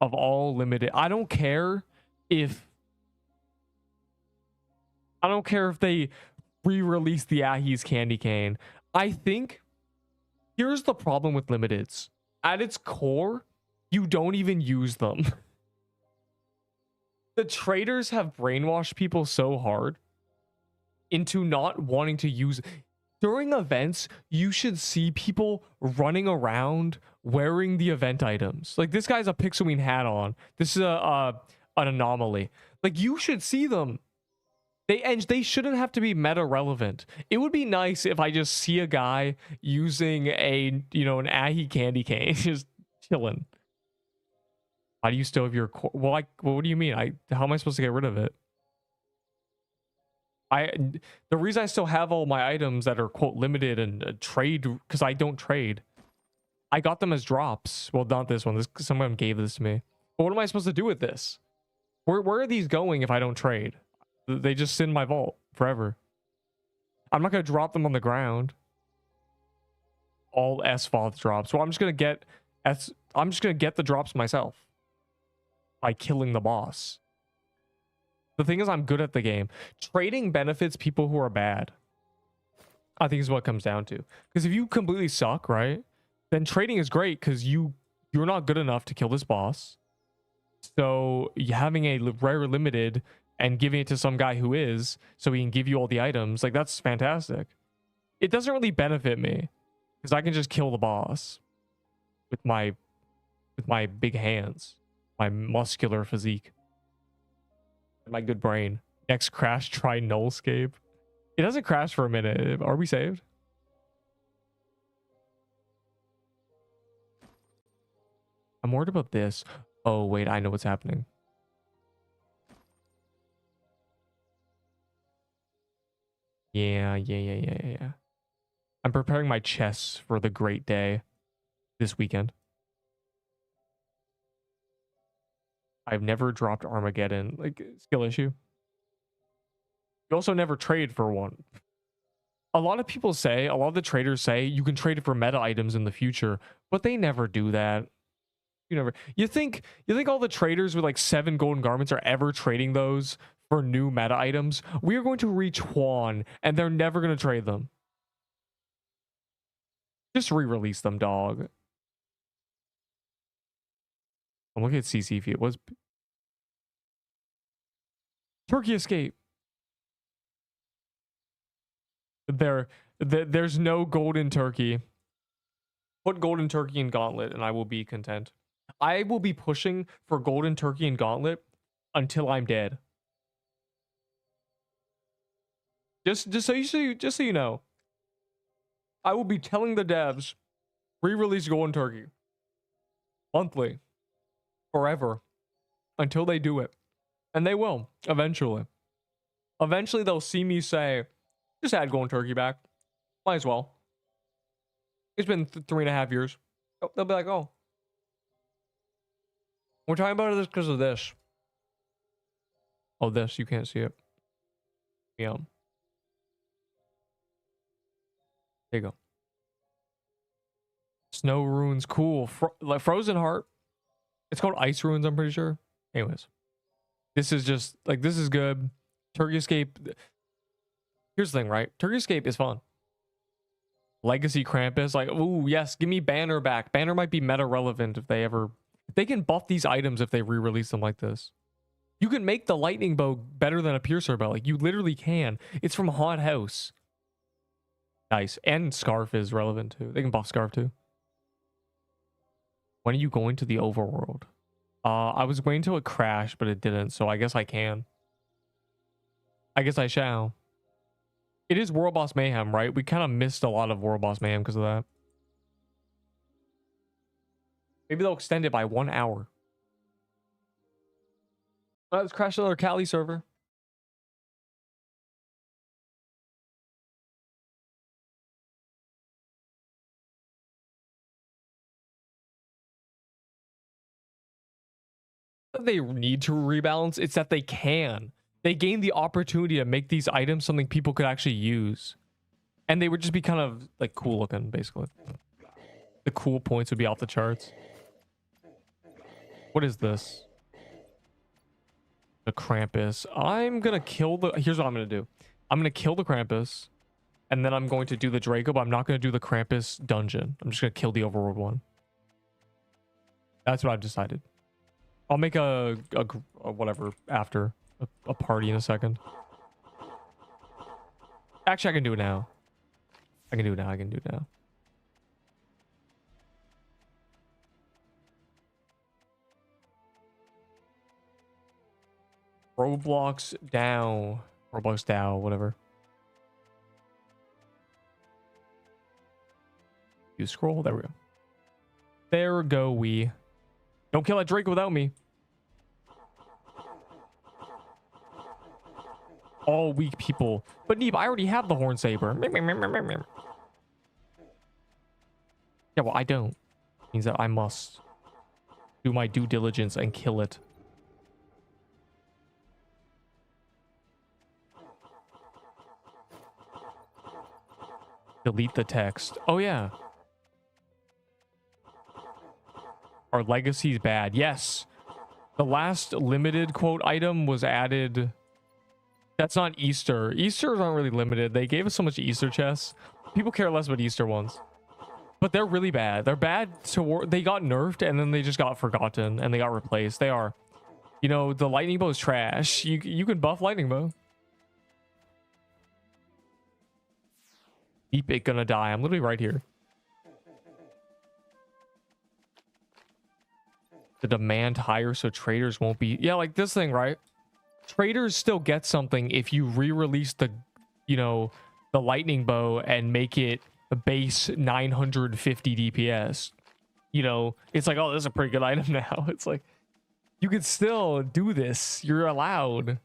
of all limited. I don't care if they re-release the Ahi's Candy Cane. I think here's the problem with limiteds. At its core, you don't even use them. The traders have brainwashed people so hard into not wanting to use. During events, you should see people running around wearing the event items. Like, this guy's a Pixelween hat on. This is an anomaly. Like, you should see them. They shouldn't have to be meta relevant. It would be nice if I just see a guy using an Ahi candy cane just chilling. How do you still have your core? Well, what do you mean? How am I supposed to get rid of it? The reason I still have all my items that are quote limited and trade, because I don't trade. I got them as drops. Well, not this one. Someone gave this to me. But what am I supposed to do with this? Where are these going if I don't trade? They just sit in my vault forever. I'm not going to drop them on the ground. All S-Foth drops. So I'm just going to get the drops myself by killing the boss. The thing is, I'm good at the game. Trading benefits people who are bad, I think, is what it comes down to. Because if you completely suck, right, then trading is great because you're not good enough to kill this boss. So having a rare limited and giving it to some guy who is, so he can give you all the items, like, that's fantastic. It doesn't really benefit me because I can just kill the boss with my big hands, my muscular physique, my good brain. Next crash, try nullscape. It doesn't crash for a minute. Are we saved? I'm worried about this. Oh, wait, I know what's happening. Yeah. I'm preparing my chess for the great day this weekend. I've never dropped Armageddon. Like, skill issue. You also never trade for one. A lot of the traders say you can trade it for meta items in the future, but they never do that. You think all the traders with like 7 golden garments are ever trading those for new meta items? We are going to reach Juan and they're never going to trade them. Just re-release them, dog. I'm looking at CC feed. It was Turkey Escape. There's no golden turkey. Put golden turkey in Gauntlet and I will be content. I will be pushing for golden turkey and Gauntlet until I'm dead. Just so you know, I will be telling the devs, re-release golden turkey monthly, forever, until they do it, and they will eventually. Eventually, they'll see me say, just add golden turkey back. Might as well. It's been 3.5 years. They'll be like, oh, we're talking about this because of this. Oh, this, you can't see it. Yeah. There you go. Snow runes, cool. Like Frozen Heart. It's called Ice Runes, I'm pretty sure. Anyways, this is just like, this is good. Turkey Escape. Here's the thing, right? Turkey Escape is fun. Legacy Krampus, like, ooh, yes, give me Banner back. Banner might be meta relevant if they can buff these items if they re-release them like this. You can make the lightning bow better than a piercer bow. Like, you literally can. It's from Haunt House. Nice. And Scarf is relevant too. They can buff Scarf too. When are you going to the overworld? I was waiting till it crashed, but it didn't, so I guess I can. I guess I shall. It is World Boss Mayhem, right? We kind of missed a lot of World Boss Mayhem because of that. Maybe they'll extend it by 1 hour. Let's crash another Cali server. They need to rebalance. It's that they can. They gain the opportunity to make these items something people could actually use. And they would just be kind of like cool looking, basically. The cool points would be off the charts. What is this? The Krampus. I'm gonna kill the... Here's what I'm gonna do. I'm gonna kill the Krampus. And then I'm going to do the Draco, but I'm not gonna do the Krampus dungeon. I'm just gonna kill the overworld one. That's what I've decided. I'll make a whatever after a party in a second. Actually, I can do it now. I can do it now. Roblox down. Roblox down, whatever. You scroll. There we go. There go we. Don't kill that Drake without me. All weak people. But Neeb, I already have the Horn Saber. Yeah, well, I don't. Means that I must do my due diligence and kill it. Delete the text. Oh yeah. Our legacy's bad. Yes. The last limited quote item was added. That's not Easter. Easters aren't really limited. They gave us so much Easter chests. People care less about Easter ones. But they're really bad. They're bad to they got nerfed and then they just got forgotten and they got replaced. They are. You know, the lightning bow is trash. You can buff lightning bow. Deep it gonna die. I'm literally right here. The demand higher so traders won't be. Yeah, like this thing, right? Traders still get something if you re-release the, you know, the lightning bow and make it a base 950 DPS. You know, it's like, oh, this is a pretty good item now. It's like, you can still do this. You're allowed.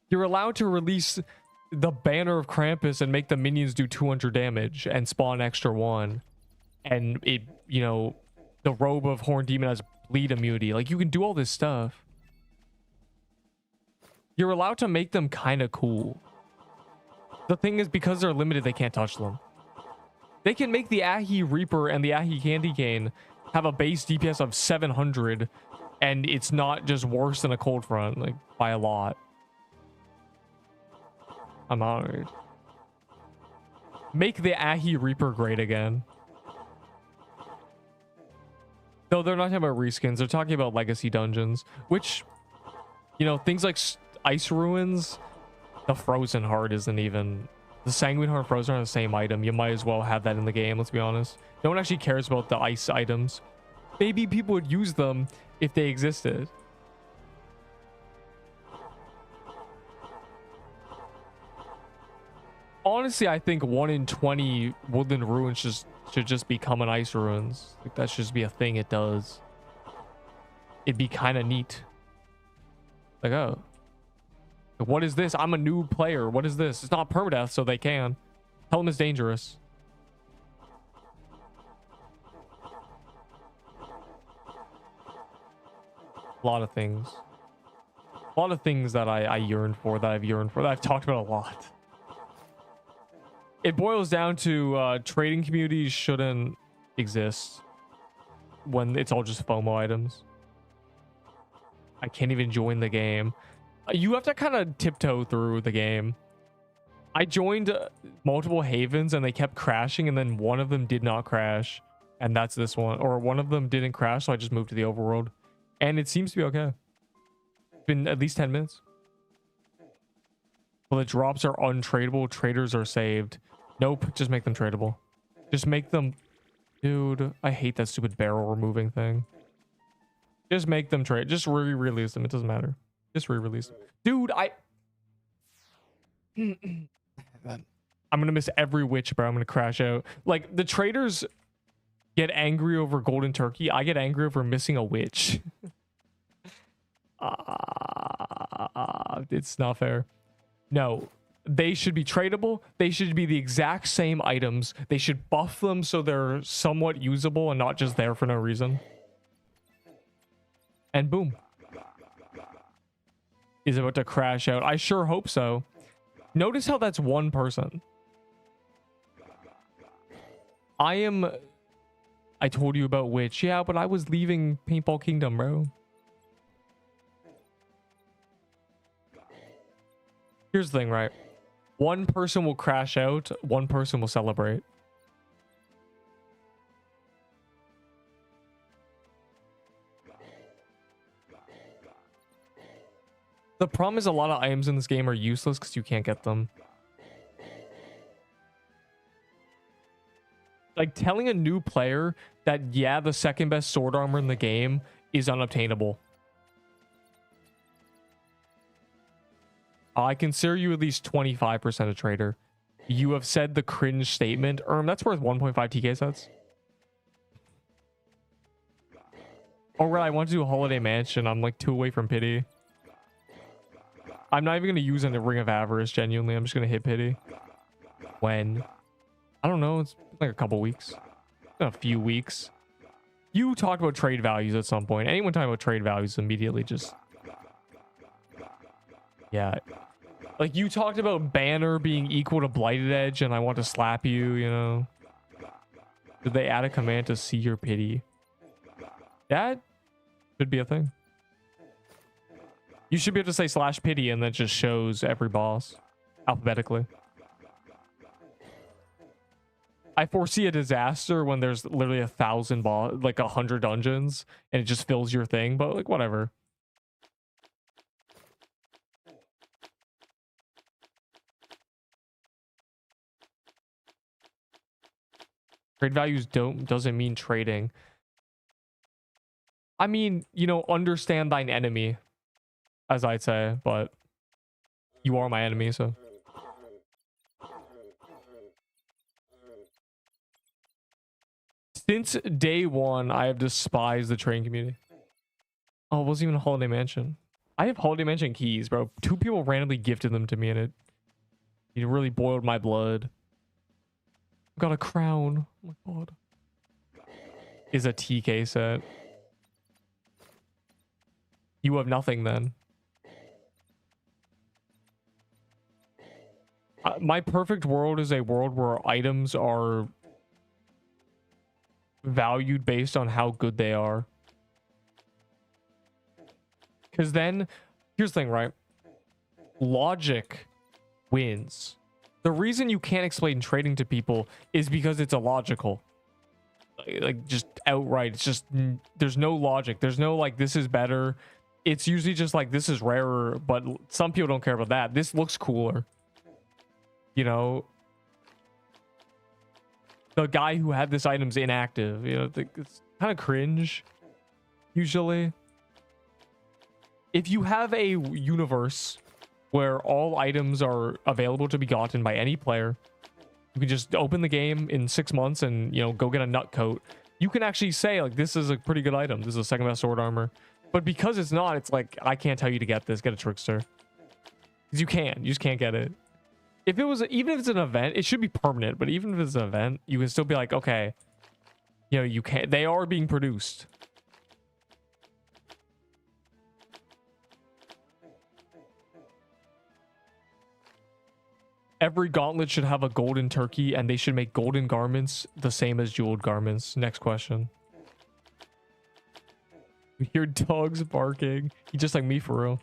You're allowed to release the banner of Krampus and make the minions do 200 damage and spawn extra one. And it, you know, the robe of Horned Demon has bleed immunity. Like, you can do all this stuff. You're allowed to make them kind of cool. The thing is, because they're limited, they can't touch them. They can make the Ahi Reaper and the Ahi Candy Cane have a base DPS of 700, and it's not just worse than a Cold Front, like, by a lot. I'm honored. Make the Ahi Reaper great again. Though they're not talking about reskins, they're talking about legacy dungeons, which, you know, things like Ice Ruins, the Frozen Heart isn't even... The Sanguine Heart and Frozen are the same item. You might as well have that in the game, let's be honest. No one actually cares about the ice items. Maybe people would use them if they existed. Honestly, I think 1 in 20 Woodland Ruins should just become an Ice Ruins. Like, that should just be a thing it does. It'd be kind of neat. Like, oh. What is this? I'm a new player. What is this? It's not permadeath, so they can. Tell them it's dangerous. A lot of things. A lot of things that I yearn for, that I've yearned for, that I've talked about a lot. It boils down to trading communities shouldn't exist when it's all just FOMO items. I can't even join the game. You have to kind of tiptoe through the game. I joined multiple havens and they kept crashing, and then one of them did not crash, and that's this one. Or one of them didn't crash, so I just moved to the overworld, and it seems to be okay. It's been at least 10 minutes. Well, the drops are untradeable. Traders are saved. Nope, just make them tradable. Just make them... Dude, I hate that stupid barrel removing thing. Just make them trade. Just re-release them. It doesn't matter. Just re-release them. Dude, I'm gonna miss every witch, bro. I'm gonna crash out. Like, the traders get angry over golden turkey. I get angry over missing a witch. It's not fair. No, they should be tradable. They should be the exact same items. They should buff them so they're somewhat usable and not just there for no reason. And boom. Is about to crash out. I sure hope so. Notice how that's one person. I told you about Witch. Yeah, but I was leaving Paintball Kingdom, bro. Here's the thing, right? One person will crash out. One person will celebrate. The problem is a lot of items in this game are useless because you can't get them. Like, telling a new player that, yeah, the second best sword armor in the game is unobtainable. I consider you at least 25% a trader. You have said the cringe statement. That's worth 1.5 TK sets. Or when I want to do a Holiday Mansion, I'm like 2 away from pity. I'm not even going to use a Ring of Avarice, genuinely. I'm just going to hit pity. When? I don't know. It's like a couple weeks. A few weeks. You talked about trade values at some point. Anyone talking about trade values immediately just... Yeah. Like, you talked about Banner being equal to Blighted Edge, and I want to slap you, you know? Did they add a command to see your pity? That should be a thing. You should be able to say /pity, and that just shows every boss alphabetically. I foresee a disaster when there's literally 1,000 boss, like 100 dungeons, and it just fills your thing, but like, whatever. Trade values doesn't mean trading. I mean, you know, understand thine enemy, as I'd say, but you are my enemy, so. Since day one, I have despised the trading community. Oh, it wasn't even a Holiday Mansion. I have Holiday Mansion keys, bro. 2 people randomly gifted them to me, and it really boiled my blood. Got a crown. Oh my god. Is a TK set. You have nothing then. My perfect world is a world where items are valued based on how good they are. Because then, here's the thing, right? Logic wins. The reason you can't explain trading to people is because it's illogical. Like, just outright. It's just, there's no logic. There's no, like, this is better. It's usually just like, this is rarer, but some people don't care about that. This looks cooler. You know? The guy who had this item's inactive. You know, it's kind of cringe, usually. If you have a universe where all items are available to be gotten by any player, you can just open the game in 6 months and, you know, go get a nut coat. You can actually say, like, this is a pretty good item. This is a second best sword armor. But because it's not, it's like, I can't tell you to get this. Get a trickster. Because you can. You just can't get it. If it was, even if it's an event, it should be permanent. But even if it's an event, you can still be like, okay, you know, you can't. They are being produced. Every gauntlet should have a golden turkey, and they should make golden garments the same as jeweled garments. Next question. We hear dogs barking. He just like me for real.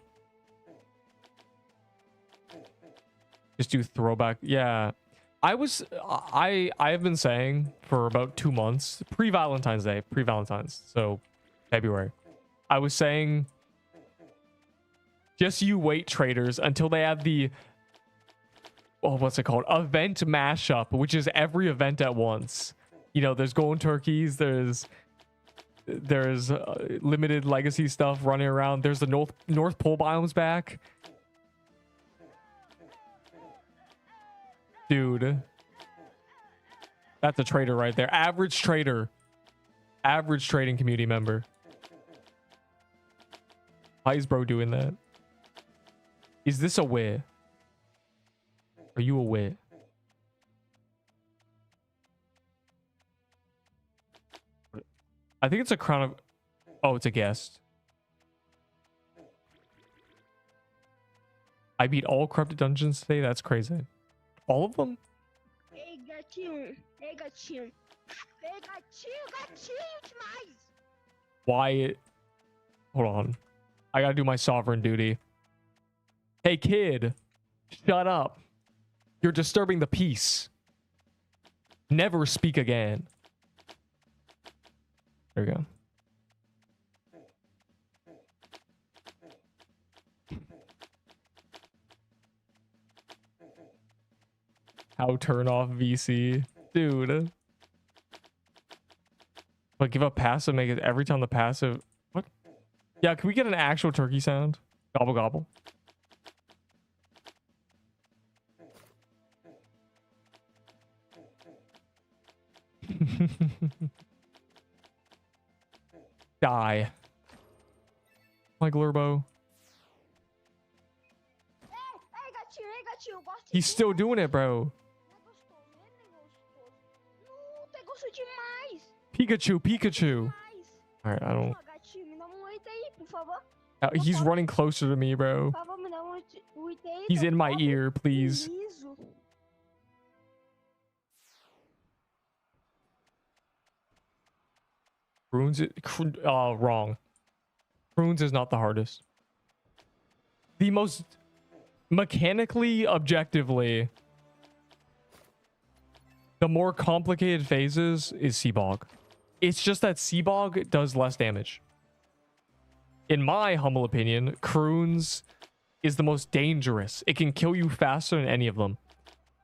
Just do throwback. Yeah. I have been saying for about 2 months, pre-Valentine's Day, pre-Valentine's, so February. I was saying, just you wait, traders, until they have the, oh, what's it called? Event mashup, which is every event at once. You know, there's golden turkeys, there's limited legacy stuff running around. There's the North Pole biomes back. Dude, that's a trader right there. Average trader. Average trading community member. Why is bro doing that? Is this a wit? Are you a wit? I think it's a crown of... Oh, it's a guest. I beat all corrupted dungeons today? That's crazy. All of them? Ei, gatinho. Ei, gatinho. Ei, gatinho, gatinho demais. Why? Hold on. I gotta do my sovereign duty. Hey, kid. Shut up. You're disturbing the peace. Never speak again. There we go. How turn off VC? Dude. But give up passive, make it every time the passive... What? Yeah, can we get an actual turkey sound? Gobble gobble. Die. My Glurbo. Ei, gatinho, gosto He's still doing it, bro. Tem gosto demais. Pikachu, Pikachu. Alright, I don't... Gatinho, me dá um oi aí, por favor. He's running closer to me, bro. Por favor, me dá um He's in my ear, please. Prunes, wrong. Prunes is not the hardest. The most mechanically, objectively, the more complicated phases is Seabog. It's just that Seabog does less damage. In my humble opinion, Croons is the most dangerous. It can kill you faster than any of them.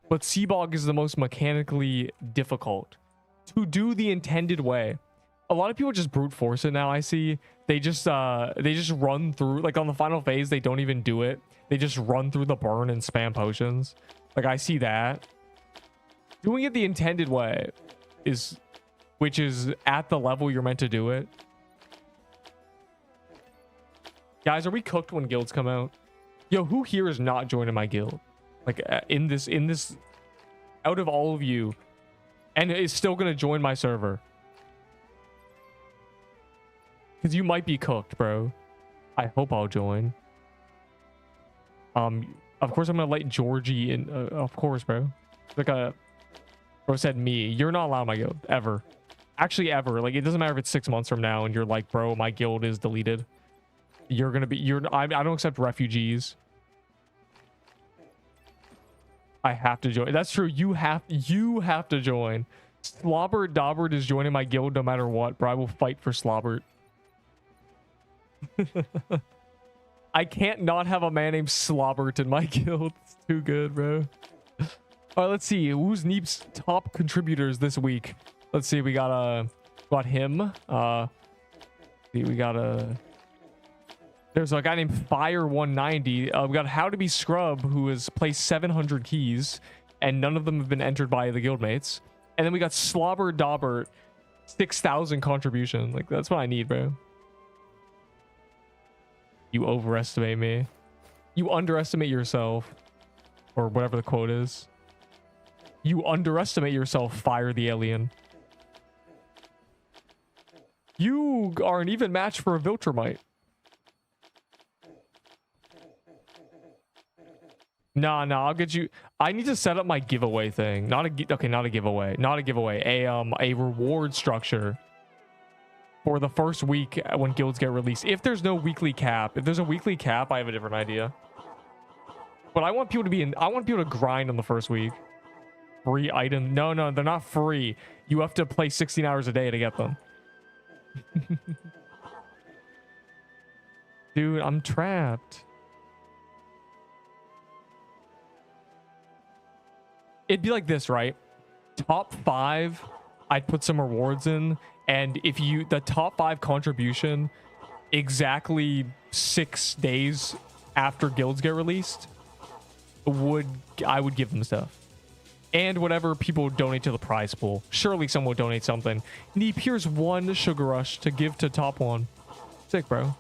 But Seabog is the most mechanically difficult to do the intended way. A lot of people just brute force it now. I see they just run through, like on the final phase, they don't even do it. They just run through the burn and spam potions. Like I see that. Doing it the intended way is, which is at the level you're meant to do it. Guys, are we cooked when guilds come out? Yo, who here is not joining my guild? Like in this, out of all of you, and is still gonna join my server? Because you might be cooked, bro. I hope I'll join. Of course I'm gonna let Georgie in. Of course, bro. Like bro said me. You're not allowed my guild ever. Actually, ever. Like it doesn't matter if it's 6 months from now and you're like, bro, my guild is deleted. You're gonna be. I don't accept refugees. I have to join. That's true. You have to join. Slobbert Dobbert is joining my guild no matter what, bro. I will fight for Slobbert. I can't not have a man named Slobbert in my guild. It's too good, bro. All right, let's see. Who's Neep's top contributors this week? Let's see. We got him. We got there's a guy named Fire190. We got How to Be Scrub, who has placed 700 keys, and none of them have been entered by the guildmates. And then we got Slobber Dobbert, 6,000 contribution. Like that's what I need, bro. You overestimate me. You underestimate yourself. Or whatever the quote is. You underestimate yourself, Fire the Alien. You are an even match for a Viltrumite. Nah, I'll get you. I need to set up my giveaway thing. Not a giveaway. Not a giveaway. A reward structure. For the first week when guilds get released. If there's no weekly cap. If there's a weekly cap, I have a different idea. But I want people to be in. I want people to grind on the first week. Free item. No, they're not free. You have to play 16 hours a day to get them. Dude, I'm trapped. It'd be like this, right? Top 5, I'd put some rewards in. And if the top 5 contribution exactly 6 days after guilds get released, I would give them stuff. And whatever people donate to the prize pool. Surely someone will donate something. Neep, here's 1 Sugar Rush to give to top 1. Sick, bro.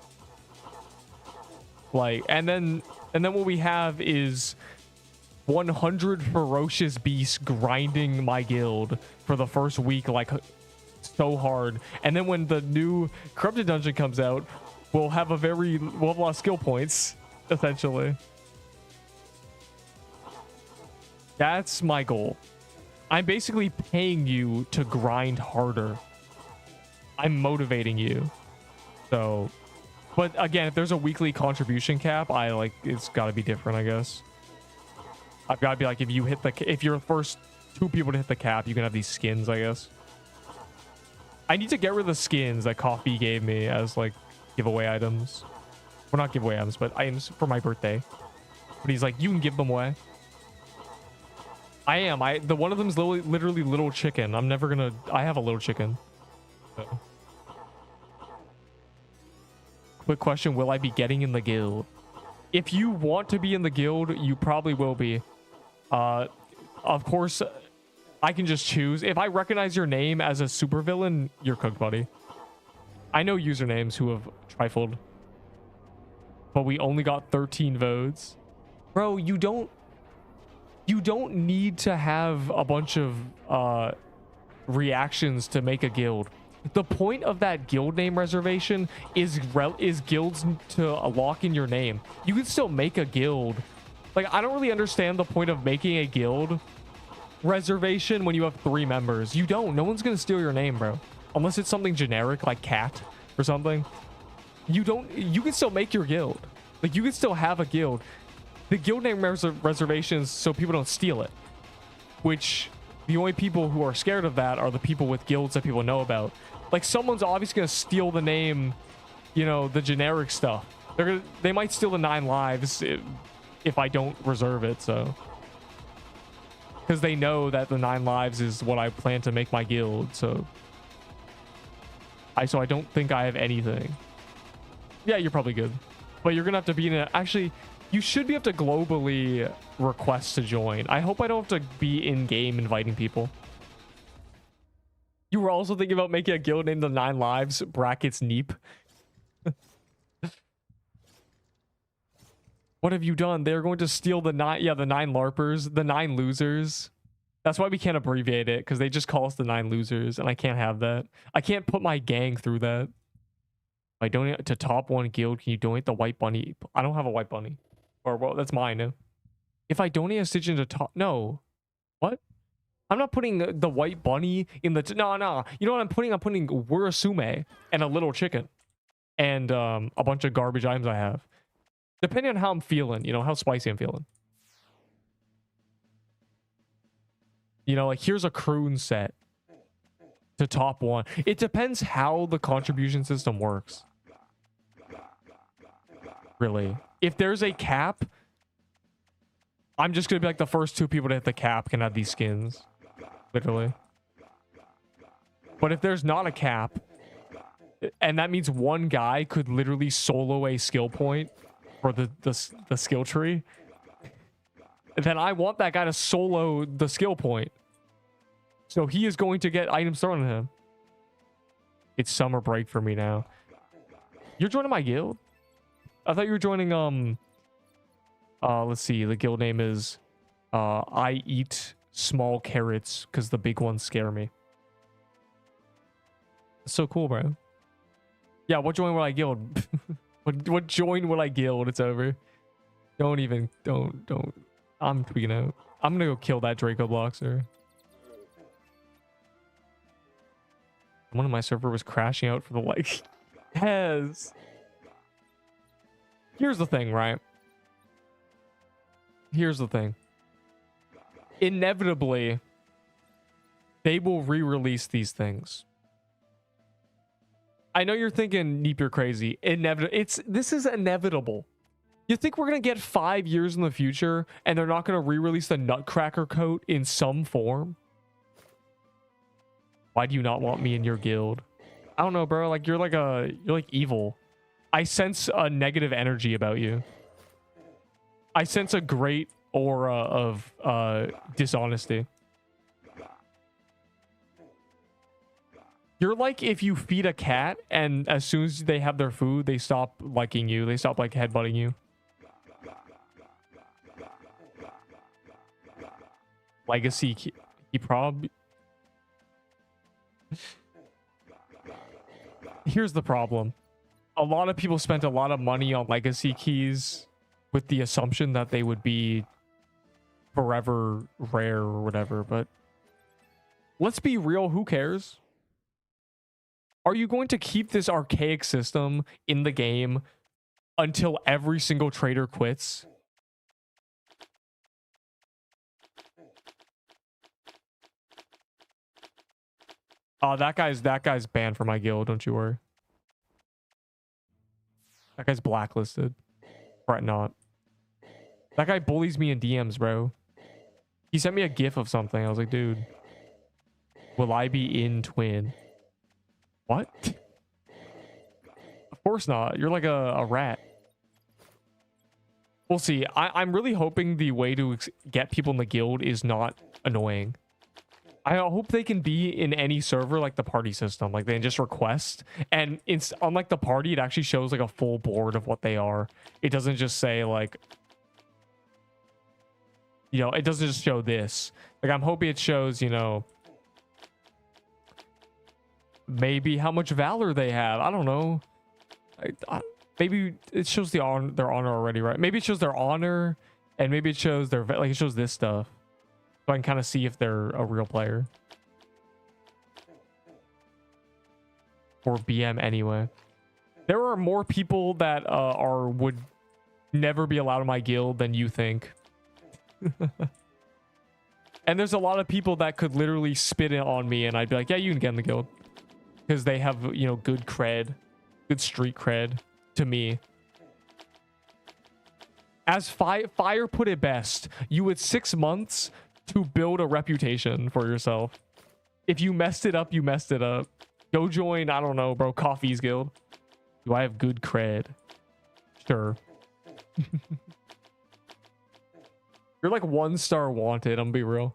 Like, and then what we have is 100 ferocious beasts grinding my guild for the first week, like so hard. And then when the new corrupted dungeon comes out, we'll have a lot of skill points, essentially. That's my goal. I'm basically paying you to grind harder. I'm motivating you. So, but again, if there's a weekly contribution cap, it's got to be different, I guess. I've got to be like, if you're the first 2 people to hit the cap, you can have these skins, I guess. I need to get rid of the skins that Coffee gave me as like giveaway items. Well, not giveaway items, but items for my birthday. But he's like, you can give them away. I am. The one of them is literally little chicken. I'm never gonna. I have a little chicken. So. Quick question: will I be getting in the guild? If you want to be in the guild, you probably will be. Of course, I can just choose. If I recognize your name as a supervillain, you're cooked, buddy. I know usernames who have trifled, but we only got 13 votes. Bro, you don't need to have a bunch of reactions to make a guild. The point of that guild name reservation is guilds to lock in your name. You can still make a guild. Like, I don't really understand the point of making a guild reservation when you have 3 members. You don't. No one's gonna steal your name, bro. Unless it's something generic like cat or something. You can still make your guild. Like, you can still have a guild. The guild name reservations so people don't steal it. Which, the only people who are scared of that are the people with guilds that people know about. Like, someone's obviously gonna steal the name, you know, the generic stuff. They might steal the 9 lives if I don't reserve it, so. Because they know that the 9 lives is what I plan to make my guild, so. So I don't think I have anything. Yeah, you're probably good. But you're gonna have to be in a... Actually, you should be able to globally request to join. I hope I don't have to be in-game inviting people. You were also thinking about making a guild named the 9 Lives, brackets Neep. What have you done? They're going to steal the 9... Yeah, the 9 LARPers, the 9 losers. That's why we can't abbreviate it, because they just call us the 9 losers, and I can't have that. I can't put my gang through that. I donate to top 1 guild. Can you donate the white bunny? I don't have a white bunny. Or, well, that's mine. No? If I donate a stitch into top... No. What? I'm not putting the white bunny in the... No. You know what I'm putting? I'm putting Wurasume and a little chicken. And a bunch of garbage items I have. Depending on how I'm feeling. You know, how spicy I'm feeling. You know, like, here's a croon set. To top 1. It depends how the contribution system works. Really. If there's a cap, I'm just gonna be like the first 2 people to hit the cap can have these skins. Literally. But if there's not a cap, and that means one guy could literally solo a skill point for the skill tree, then I want that guy to solo the skill point. So he is going to get items thrown at him. It's summer break for me now. You're joining my guild? I thought you were joining, let's see. The guild name is, I eat small carrots because the big ones scare me. That's so cool, bro. Yeah, what join will I guild? what join will I guild? It's over. Don't. I'm tweaking out. I'm gonna go kill that Draco Bloxer. One of my server was crashing out for the like. Yes. Here's the thing, right? Here's the thing. Inevitably, they will re-release these things. I know you're thinking, Neep, you're crazy. This is inevitable. You think we're gonna get 5 years in the future and they're not gonna re-release the Nutcracker coat in some form? Why do you not want me in your guild? I don't know, bro. Like, you're like evil. I sense a negative energy about you. I sense a great aura of dishonesty. You're like if you feed a cat and as soon as they have their food, they stop liking you. They stop like headbutting you. Legacy, he probably... Here's the problem. A lot of people spent a lot of money on legacy keys with the assumption that they would be forever rare or whatever, but let's be real, who cares? Are you going to keep this archaic system in the game until every single trader quits? Oh, that guy's banned from my guild, don't you worry. That guy's blacklisted. Fret not. That guy bullies me in DMs, bro. He sent me a gif of something. I was like, dude, will I be in twin? What? Of course not. You're like a rat. We'll see. I'm really hoping the way to get people in the guild is not annoying. I hope they can be in any server like the party system. Like they can just request. And it's unlike the party, it actually shows like a full board of what they are. It doesn't just say like, you know, it doesn't just show this. Like I'm hoping it shows, you know, maybe how much valor they have. I don't know. Maybe it shows their honor already, right? Maybe it shows their honor, and maybe it shows their like it shows this stuff, so I can kind of see if they're a real player or BM anyway. There are more people that would never be allowed in my guild than you think. And there's a lot of people that could literally spit it on me and I'd be like, yeah, you can get in the guild. Because they have, you know, good cred, good street cred to me. As Fire put it best, you had 6 months to build a reputation for yourself. If you messed it up, you messed it up. Go join, I don't know, bro, Coffee's guild. Do I have good cred? Sure. You're like 1-star wanted, I'm gonna be real.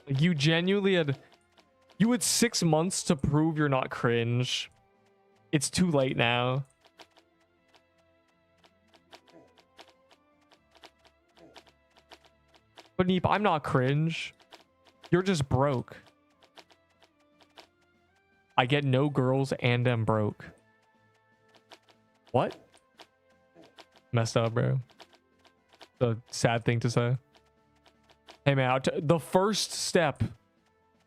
Like you genuinely had 6 months to prove you're not cringe. It's too late now. But Neep, I'm not cringe. You're just broke. I get no girls and I'm broke. What? Messed up, bro. The sad thing to say. Hey man, the first step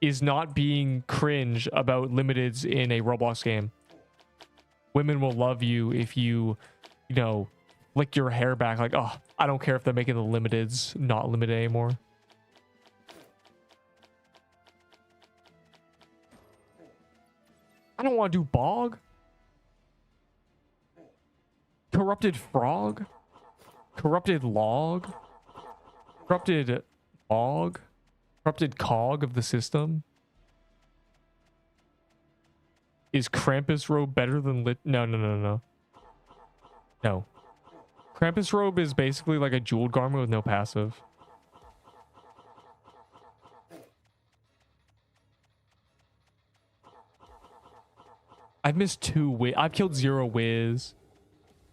is not being cringe about limiteds in a Roblox game. Women will love you if you know, flick your hair back like, oh, I don't care if they're making the limiteds not limited anymore. I don't want to do bog. Corrupted frog. Corrupted log. Corrupted bog. Corrupted cog of the system. Is Krampus robe better than lit? No. No. Krampus robe is basically like a jeweled garment with no passive. I've missed 2 I've killed 0 Wiz.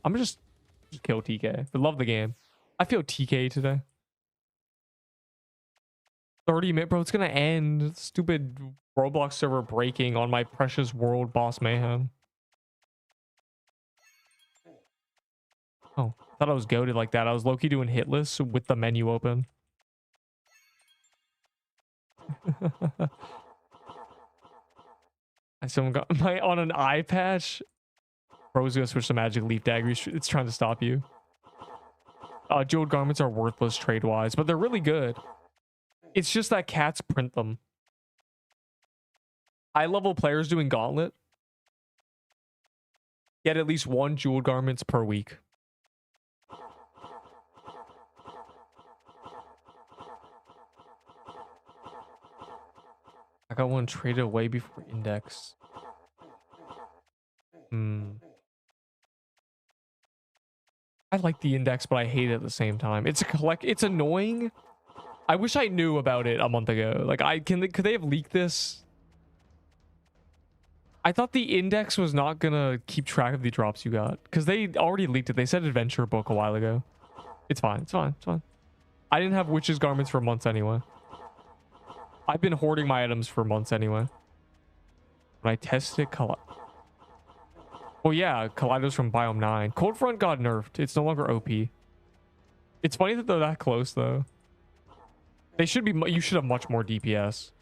I'm gonna just kill TK. I love the game. I feel TK today. 30-minute, bro. It's gonna end. Stupid Roblox server breaking on my precious world boss Mayhem. Oh, I thought I was goated like that. I was low-key doing hitless with the menu open. Someone got my on an eye patch. Bro's gonna switch to magic leaf dagger. It's trying to stop you. Jeweled garments are worthless trade-wise, but they're really good. It's just that cats print them. High-level players doing gauntlet get at least 1 jeweled garments per week. I got one traded away before index. I like the index, but I hate it at the same time. It's it's annoying. I wish I knew about it a month ago. Like could they have leaked this? I thought the index was not gonna keep track of the drops you got because they already leaked it. They said adventure book a while ago. It's fine. It's fine. It's fine. I didn't have witches garments for months anyway. I've been hoarding my items for months anyway. When I tested well, yeah, Kaleidos from Biome 9. Cold Front got nerfed. It's no longer OP. It's funny that they're that close, though. They should be... You should have much more DPS.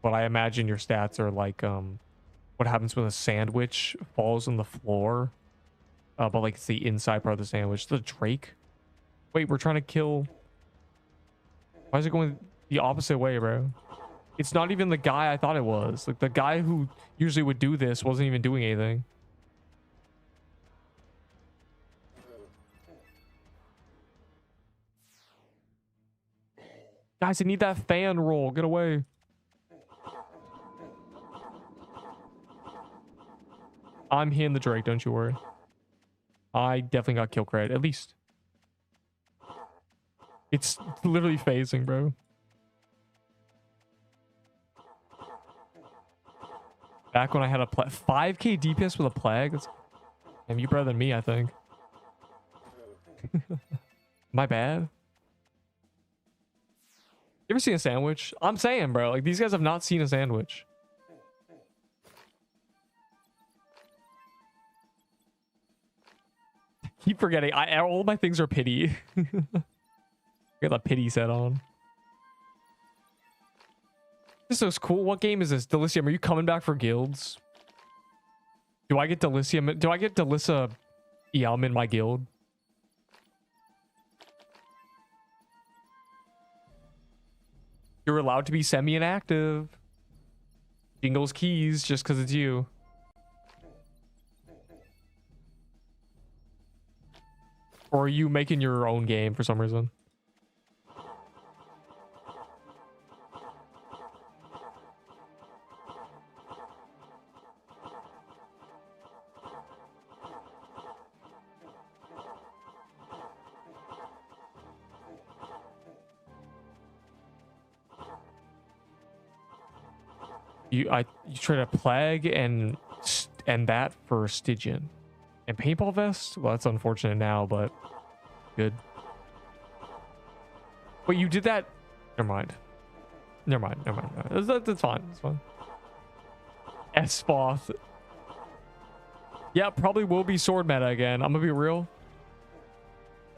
But I imagine your stats are like, what happens when a sandwich falls on the floor? But, like, it's the inside part of the sandwich. The Drake? Wait, we're trying to kill... Why is it going the opposite way, bro? It's not even the guy I thought it was. Like, the guy who usually would do this wasn't even doing anything. Guys, I need that fan roll. Get away. I'm hitting the Drake, don't you worry. I definitely got kill cred, at least. It's literally phasing, bro. Back when I had a 5k DPS with a plague. Damn, you better than me, I think. My bad. You ever seen a sandwich? I'm saying, bro, like these guys have not seen a sandwich. Keep forgetting. All my things are pity. Got the pity set on. This looks cool. What game is this? Delicium, are you coming back for guilds? Do I get Delicium? Do I get Delissa Eam in my guild? You're allowed to be semi-inactive. Jingles keys just because it's you. Or are you making your own game for some reason? You trade a plague and that for Stygian. And paintball vest? Well, that's unfortunate now, but good. But you did that. Never mind. Never mind. That's fine. It's fine. Espoth. Yeah, probably will be sword meta again. I'm gonna be real.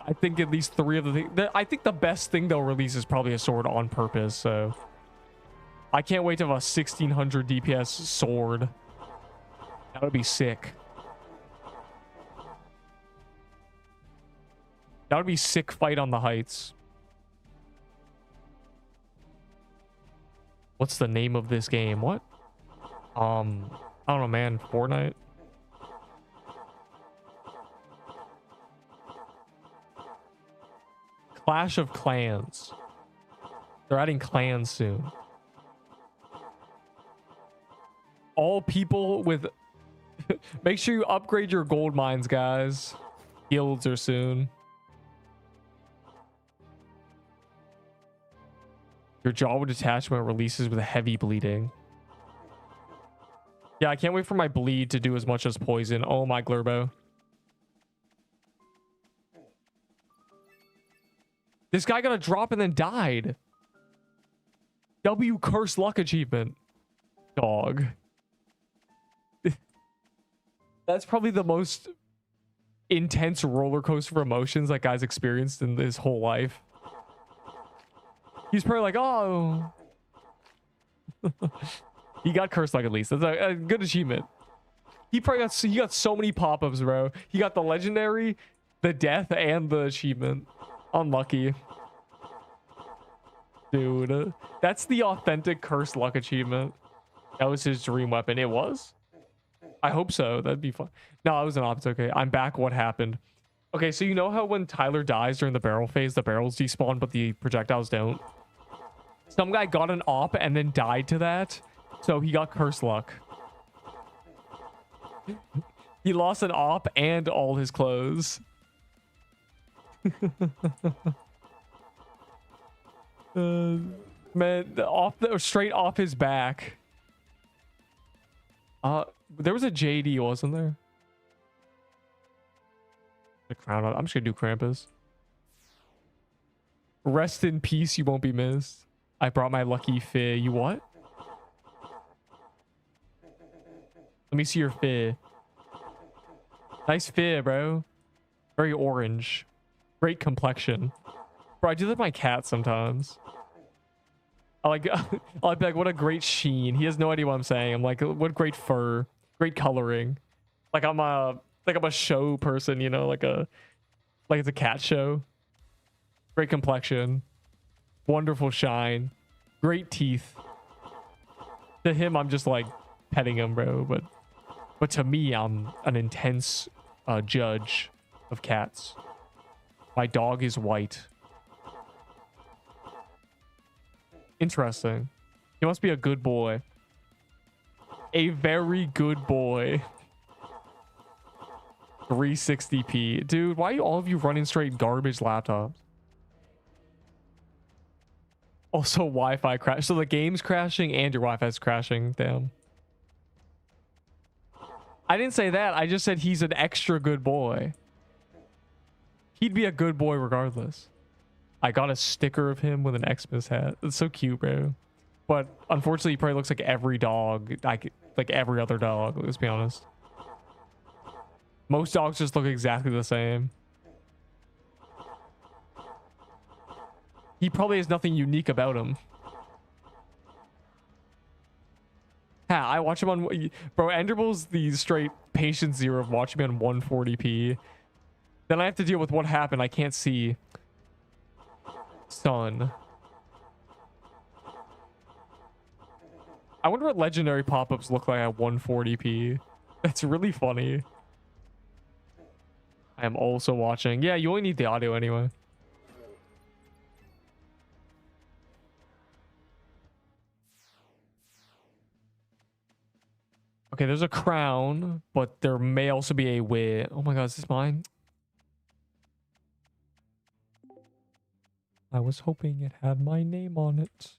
I think at least 3 of the things. I think the best thing they'll release is probably a sword on purpose, so. I can't wait to have a 1600 DPS sword. That would be sick. That would be sick fight on the heights. What's the name of this game? What? I don't know, man. Fortnite? Clash of Clans. They're adding clans soon. All people with... Make sure you upgrade your gold mines, guys. Guilds are soon. Your jaw detachment releases with heavy bleeding. Yeah, I can't wait for my bleed to do as much as poison. Oh my Glurbo. This guy got a drop and then died. W curse luck achievement. Dog. That's probably the most intense roller coaster of emotions that guy's experienced in his whole life. He's probably like, oh. He got cursed luck at least. That's a good achievement. He got so many pop-ups, bro. He got the legendary, the death, and the achievement. Unlucky. Dude, that's the authentic cursed luck achievement. That was his dream weapon. It was? I hope so. That'd be fun. No, I was an op. It's okay. I'm back. What happened? Okay, so you know how when Tyler dies during the barrel phase, the barrels despawn, but the projectiles don't? Some guy got an op and then died to that, so he got cursed luck. He lost an op and all his clothes. Man, straight off his back. There was a JD, wasn't there? The crown. I'm just gonna do Krampus. Rest in peace, you won't be missed. I brought my lucky Fih. You what? Let me see your Fih. Nice Fih, bro. Very orange. Great complexion. Bro, I do that with my cat sometimes. I'll be like, what a great sheen. He has no idea what I'm saying. I'm like, what great fur. Great coloring. Like I'm a show person, you know, like it's a cat show. Great complexion. Wonderful shine. Great teeth. To him, I'm just like petting him, bro. But to me, I'm an intense judge of cats. My dog is white. Interesting. He must be a good boy. A very good boy. 360p. Dude, why are all of you running straight garbage laptops? Also, Wi-Fi crash. So the game's crashing and your Wi-Fi's crashing. Damn. I didn't say that. I just said he's an extra good boy. He'd be a good boy regardless. I got a sticker of him with an Xmas hat. It's so cute, bro. But unfortunately, he probably looks like every dog, like every other dog. Let's be honest. Most dogs just look exactly the same. He probably has nothing unique about him. Yeah, I watch him on... Bro, Enderble's the straight patient zero of watching me on 140p. Then I have to deal with what happened. I can't see. Son. I wonder what legendary pop-ups look like at 140p. That's really funny. I am also watching. Yeah, you only need the audio anyway. Okay, there's a crown, but there may also be a wig. Oh my god, is this mine? I was hoping it had my name on it.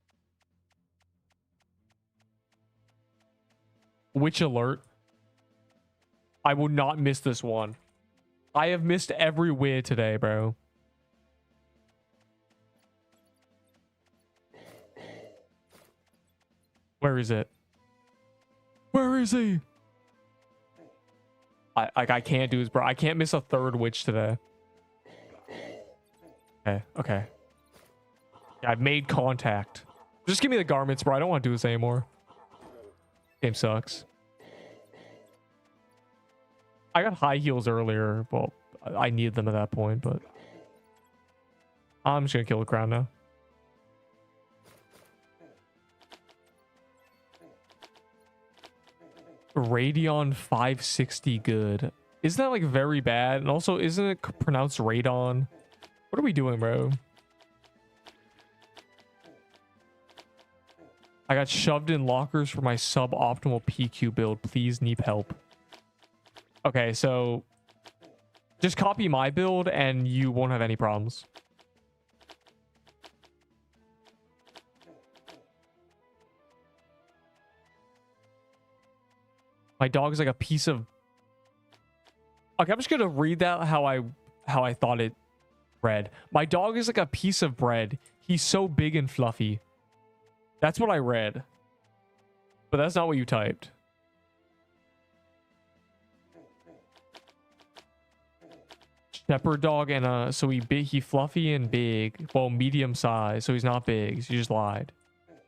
Witch alert. I will not miss this one. I have missed every wig today, bro. Where is it? Where is he? I can't do this, bro. I can't miss a third witch today. Okay, okay. Yeah, I've made contact. Just give me the garments, bro. I don't want to do this anymore. Game sucks. I got high heels earlier. Well, I needed them at that point, but I'm just gonna kill the crown now. Radeon 560 good. Isn't that like very bad? And also, isn't it pronounced Radon? What are we doing, bro? I got shoved in lockers for my suboptimal PQ build. Please need help. Okay, so just copy my build and you won't have any problems. My dog is like a piece of... Okay, I'm just gonna read that how I thought it read. My dog is like a piece of bread. He's so big and fluffy. That's what I read. But that's not what you typed. Shepherd dog and so he fluffy and big. Well, medium size, so he's not big. So you just lied.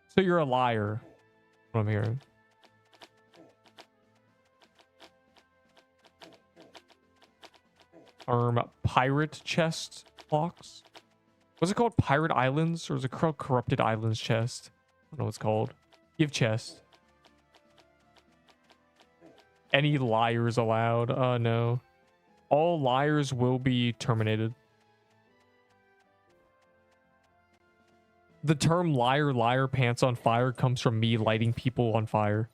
So you're a liar. What I'm hearing. Pirate chest blocks. Was it called Pirate Islands or is it called Corrupted Islands chest? I don't know what it's called. Give chest. Any liars allowed? No. All liars will be terminated. The term liar, liar, pants on fire comes from me lighting people on fire.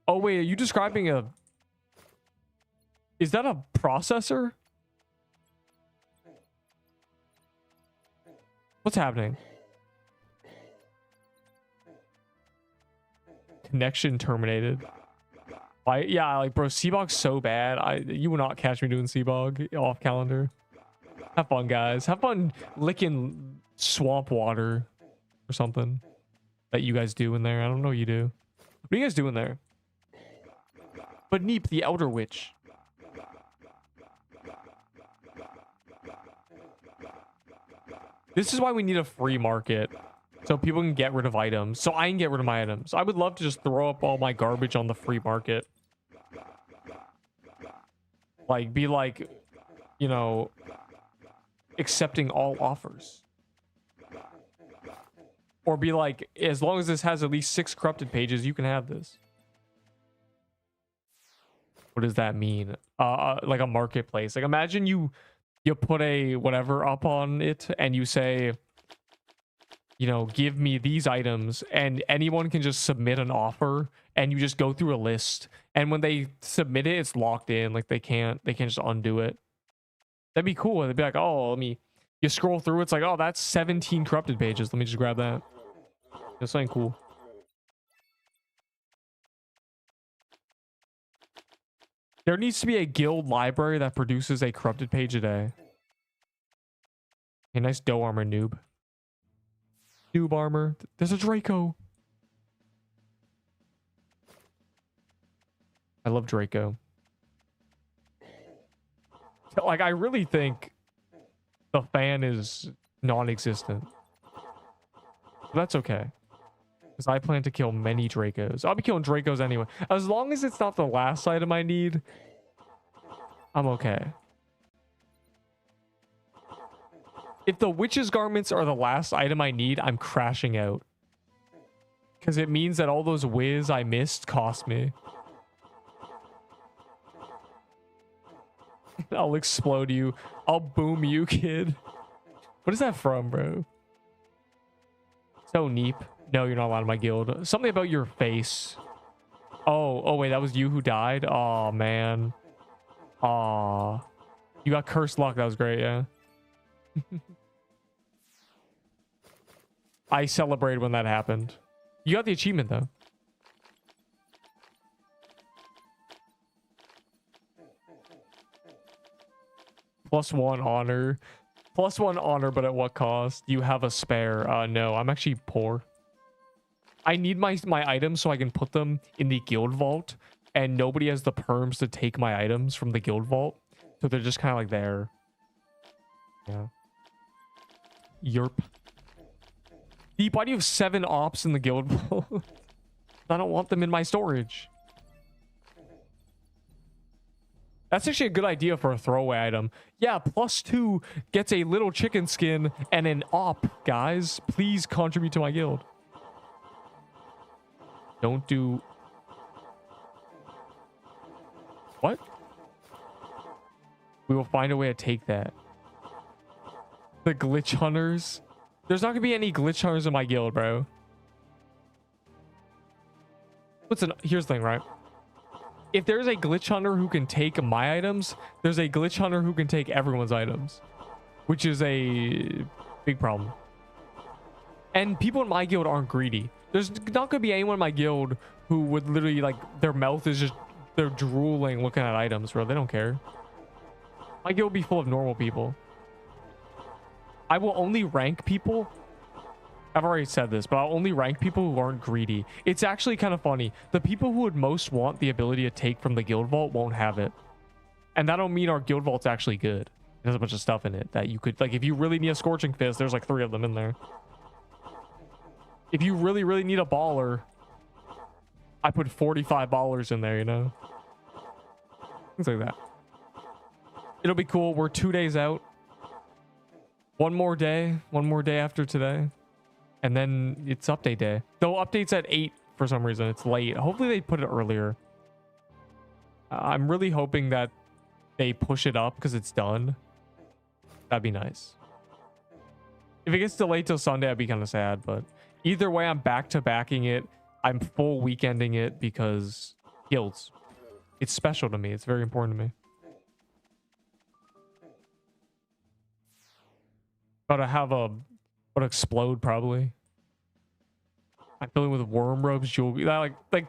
Oh, wait, are you describing a... Is that a processor? What's happening? Connection terminated. Yeah, like, bro, Seabog's so bad. You will not catch me doing Seabog off calendar. Have fun, guys. Have fun licking swamp water or something that you guys do in there. I don't know what you do. What are you guys doing there? But Neep, the Elder Witch. This is why we need a free market. So people can get rid of items. So I can get rid of my items. I would love to just throw up all my garbage on the free market. Like, be like, you know, accepting all offers. Or be like, as long as this has at least 6 corrupted pages, you can have this. What does that mean? Like a marketplace. Like, imagine you put a whatever up on it and you say, you know, give me these items, and anyone can just submit an offer and you just go through a list, and when they submit it, it's locked in. Like they can't just undo it. That'd be cool. They'd be like, oh, you scroll through, it's like, oh, that's 17 corrupted pages. Let me just grab that. That's something cool. There needs to be a guild library that produces a corrupted page a day. Okay, nice dough armor, noob. Noob armor. There's a Draco. I love Draco. Like, I really think the fan is non-existent. But that's okay. Because I plan to kill many Dracos. I'll be killing Dracos anyway. As long as it's not the last item I need, I'm okay. If the witch's garments are the last item I need, I'm crashing out. Because it means that all those whiz I missed cost me. I'll explode you. I'll boom you, kid. What is that from, bro? So neep. No, you're not allowed in my guild. Something about your face. Oh, wait, that was you who died? Oh, man. Aw. You got cursed luck. That was great, yeah. I celebrated when that happened. You got the achievement, though. +1 honor. +1 honor, but at what cost? You have a spare. No, I'm actually poor. I need my items so I can put them in the guild vault, and nobody has the perms to take my items from the guild vault, so they're just kind of like there. Yeah. Yerp. Deep, why do you have 7 ops in the guild vault? I don't want them in my storage. That's actually a good idea for a throwaway item. Yeah, +2 gets a little chicken skin and an op, guys. Please contribute to my guild. Don't do... What? We will find a way to take that. The glitch hunters. There's not gonna be any glitch hunters in my guild, bro. Here's the thing, right? If there's a glitch hunter who can take my items, there's a glitch hunter who can take everyone's items, which is a big problem. And people in my guild aren't greedy. There's not gonna be anyone in my guild who would literally, like, their mouth is just, they're drooling looking at items, bro. They don't care. My guild will be full of normal people. I will only rank people. I've already said this, but I'll only rank people who aren't greedy. It's actually kind of funny. The people who would most want the ability to take from the guild vault won't have it. And that don't mean our guild vault's actually good. There's a bunch of stuff in it that you could, like, if you really need a scorching fist, there's like 3 of them in there. If you really, really need a baller, I put 45 ballers in there, you know? Things like that. It'll be cool. We're 2 days out. One more day after today. And then it's update day. Though update's at 8 for some reason. It's late. Hopefully they put it earlier. I'm really hoping that they push it up because it's done. That'd be nice. If it gets delayed till Sunday, I'd be kind of sad. But either way, I'm back to backing it. I'm full weekending it because guilds. It's special to me. It's very important to me. Gotta have a... Would explode probably. I'm filling with worm robes, jewelry. Like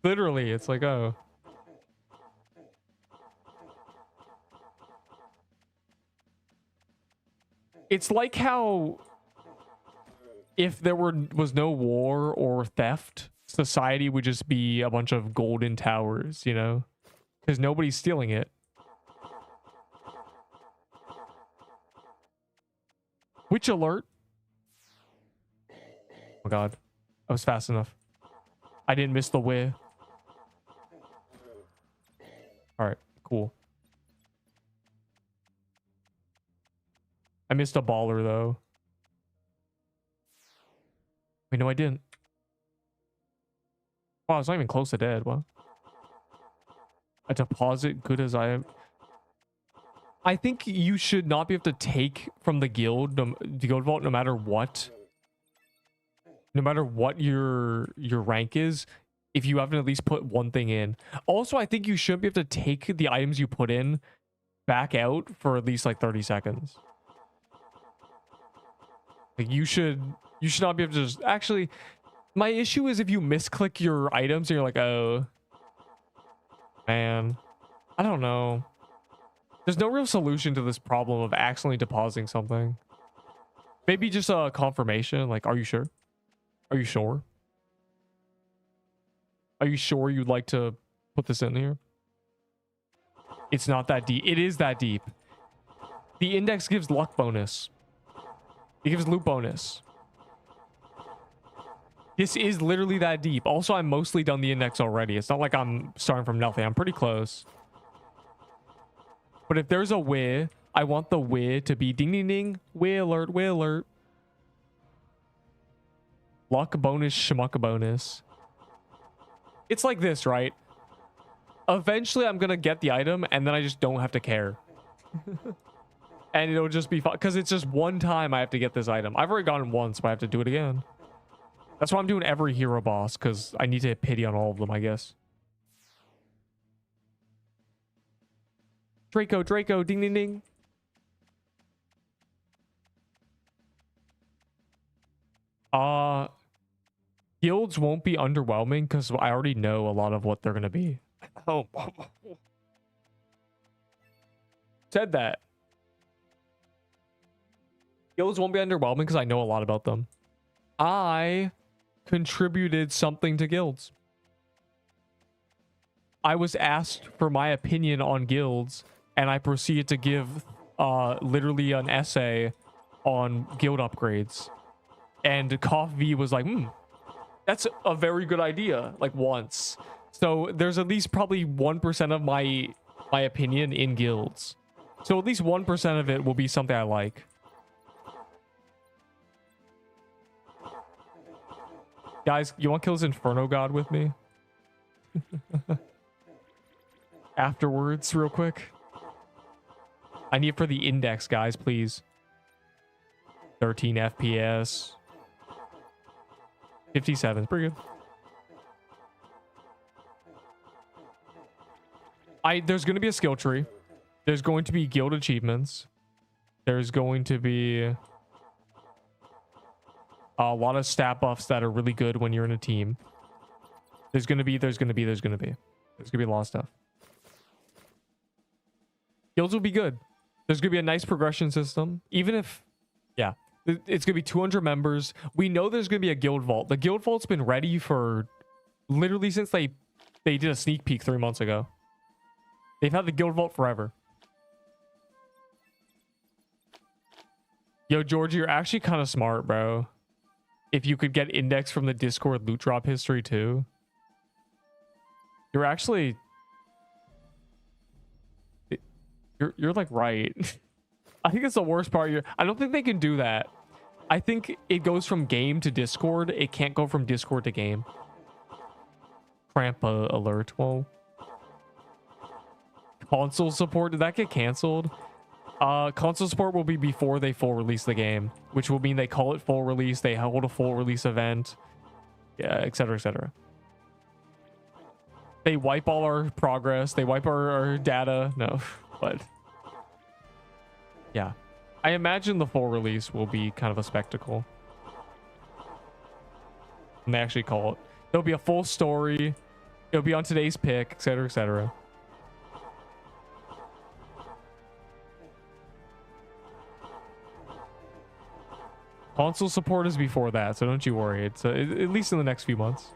literally, it's like, oh. It's like how if there was no war or theft, society would just be a bunch of golden towers, you know? Because nobody's stealing it. Witch alert. Oh god, I was fast enough. I didn't miss the way. All right, cool. I missed a baller though. Wait, no, I didn't. Wow, it's not even close to dead. What? A deposit, good as I am. I think you should not be able to take from the guild, the guild vault, no matter what. No matter what your rank is, if you haven't at least put one thing in. Also, I think you shouldn't be able to take the items you put in back out for at least like 30 seconds. Like you should not be able to just... Actually, my issue is if you misclick your items and you're like, oh, man, I don't know. There's no real solution to this problem of accidentally depositing something. Maybe just a confirmation. Like, are you sure? Are you sure? Are you sure you'd like to put this in here? It's not that deep. It is that deep. The index gives luck bonus. It gives loot bonus. This is literally that deep. Also, I'm mostly done the index already. It's not like I'm starting from nothing. I'm pretty close. But if there's a where, I want the where to be ding ding ding. Where alert, where alert. Luck bonus, shmuck bonus. It's like this, right? Eventually, I'm going to get the item, and then I just don't have to care. And it'll just be fun. Because it's just one time I have to get this item. I've already gotten once, but I have to do it again. That's why I'm doing every hero boss, because I need to hit pity on all of them, I guess. Draco, Draco, ding, ding, ding. Guilds won't be underwhelming because I already know a lot of what they're going to be. Oh. Said that. Guilds won't be underwhelming because I know a lot about them. I contributed something to guilds. I was asked for my opinion on guilds, and I proceeded to give literally an essay on guild upgrades. And Cough V was like, that's a very good idea, like once. So there's at least probably 1% of my opinion in guilds. So at least 1% of it will be something I like. Guys, you want to kill this Inferno God with me? Afterwards, real quick. I need it for the index, guys, please. 13 FPS. 57, pretty good. There's going to be a skill tree. There's going to be guild achievements. There's going to be a lot of stat buffs that are really good when you're in a team. There's going to be a lot of stuff. Guilds will be good. There's going to be a nice progression system. Even if, yeah, it's going to be 200 members. We know there's going to be a guild vault. The guild vault's been ready for literally since they did a sneak peek 3 months ago. They've had the guild vault forever. Yo, George, you're actually kind of smart, bro. If you could get index from the Discord loot drop history too. You're actually... You're like right. I think it's the worst part. I don't think they can do that. I think it goes from game to Discord. It can't go from Discord to game. Cramp alert. Whoa. Console support. Did that get canceled? Console support will be before they full release the game, which will mean they call it full release. They hold a full release event. Yeah, etc. etc. They wipe all our progress. They wipe our data. No, but yeah, I imagine the full release will be kind of a spectacle. And they actually call it. There'll be a full story. It'll be on today's pick, etc. etc. Console support is before that, so don't you worry. It's at least in the next few months.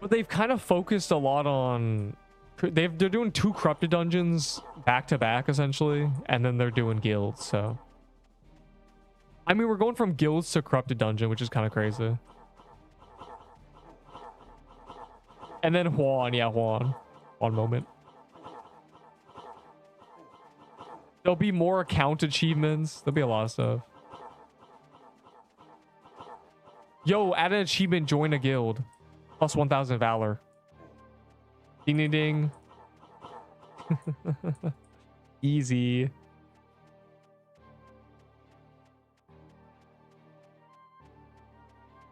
But they've kind of focused a lot on... They're doing 2 corrupted dungeons back to back, essentially. And then they're doing guilds, so... I mean, we're going from guilds to corrupted dungeon, which is kind of crazy. And then Juan. Yeah, Juan. One moment. There'll be more account achievements. There'll be a lot of stuff. Yo, add an achievement, join a guild. Plus 1,000 valor. Ding, ding, ding. Easy.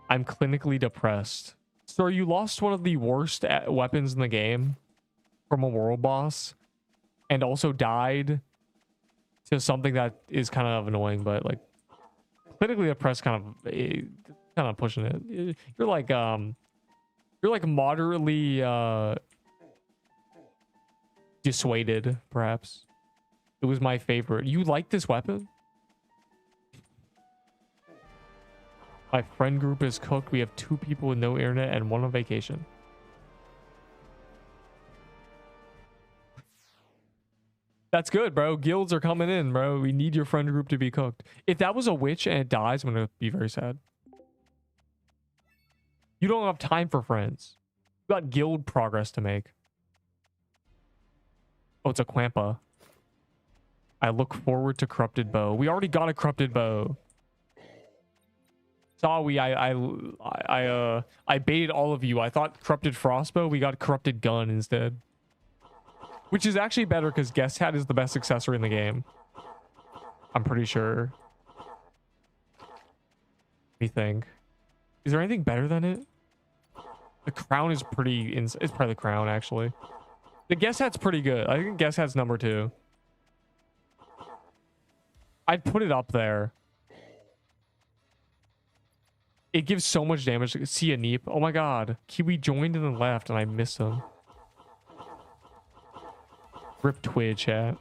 I'm clinically depressed. So you lost one of the worst weapons in the game from a world boss and also died to something that is kind of annoying, but like clinically depressed kind of pushing it. You're like moderately dissuaded, perhaps. It was my favorite. You like this weapon? My friend group is cooked. We have 2 people with no internet and 1 on vacation. That's good, bro. Guilds are coming in, bro. We need your friend group to be cooked. If that was a witch and it dies, I'm going to be very sad. You don't have time for friends. You got guild progress to make. Oh, it's a Quampa. I look forward to corrupted bow. We already got a corrupted bow. Sorry, I baited all of you. I thought corrupted frostbow. We got corrupted gun instead, which is actually better because guest hat is the best accessory in the game. I'm pretty sure. What do you think? Is there anything better than it? The crown is pretty. It's probably the crown actually. The guest hat's pretty good. I think guest hat's number 2. I'd put it up there. It gives so much damage. See a Neep. Oh my god. Kiwi joined and then left and I missed him. Rip Twid, chat.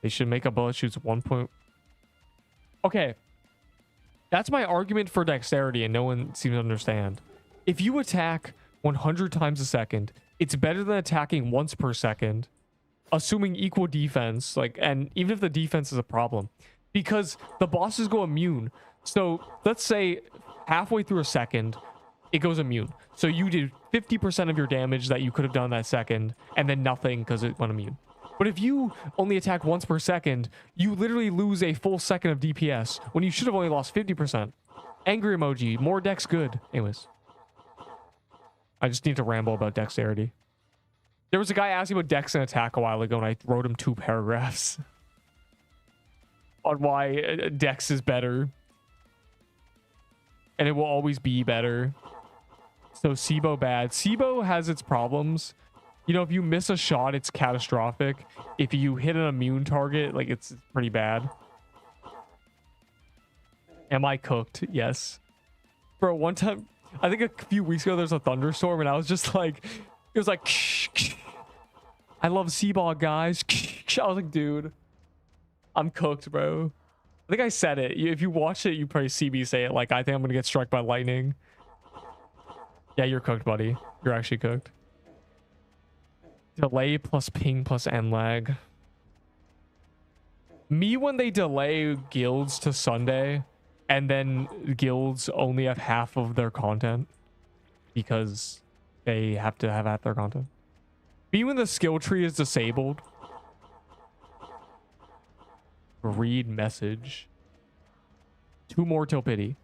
They should make a bullet shoots 1 point. Okay. That's my argument for dexterity and no one seems to understand. If you attack 100 times a second, it's better than attacking once per second, assuming equal defense, like, and even if the defense is a problem, because the bosses go immune. So let's say halfway through a second, it goes immune. So you did 50% of your damage that you could have done that second, and then nothing because it went immune. But if you only attack once per second, you literally lose a full second of DPS when you should have only lost 50%. Angry emoji, more dex good. Anyways. I just need to ramble about dexterity. There was a guy asking about dex and attack a while ago, and I wrote him 2 paragraphs on why dex is better. And it will always be better. So SIBO bad. SIBO has its problems. You know, if you miss a shot, it's catastrophic. If you hit an immune target, like, it's pretty bad. Am I cooked? Yes. Bro, one time, I think a few weeks ago, there's a thunderstorm, and I was just like, it was like, I love Seaball, guys. I was like, dude, I'm cooked, bro. I think I said it. If you watch it, you probably see me say it. Like, I think I'm going to get struck by lightning. Yeah, you're cooked, buddy. You're actually cooked. Delay plus ping plus end lag. Me when they delay guilds to Sunday and then guilds only have half of their content because they have to have half their content. Me when the skill tree is disabled. Read message. 2 more till pity.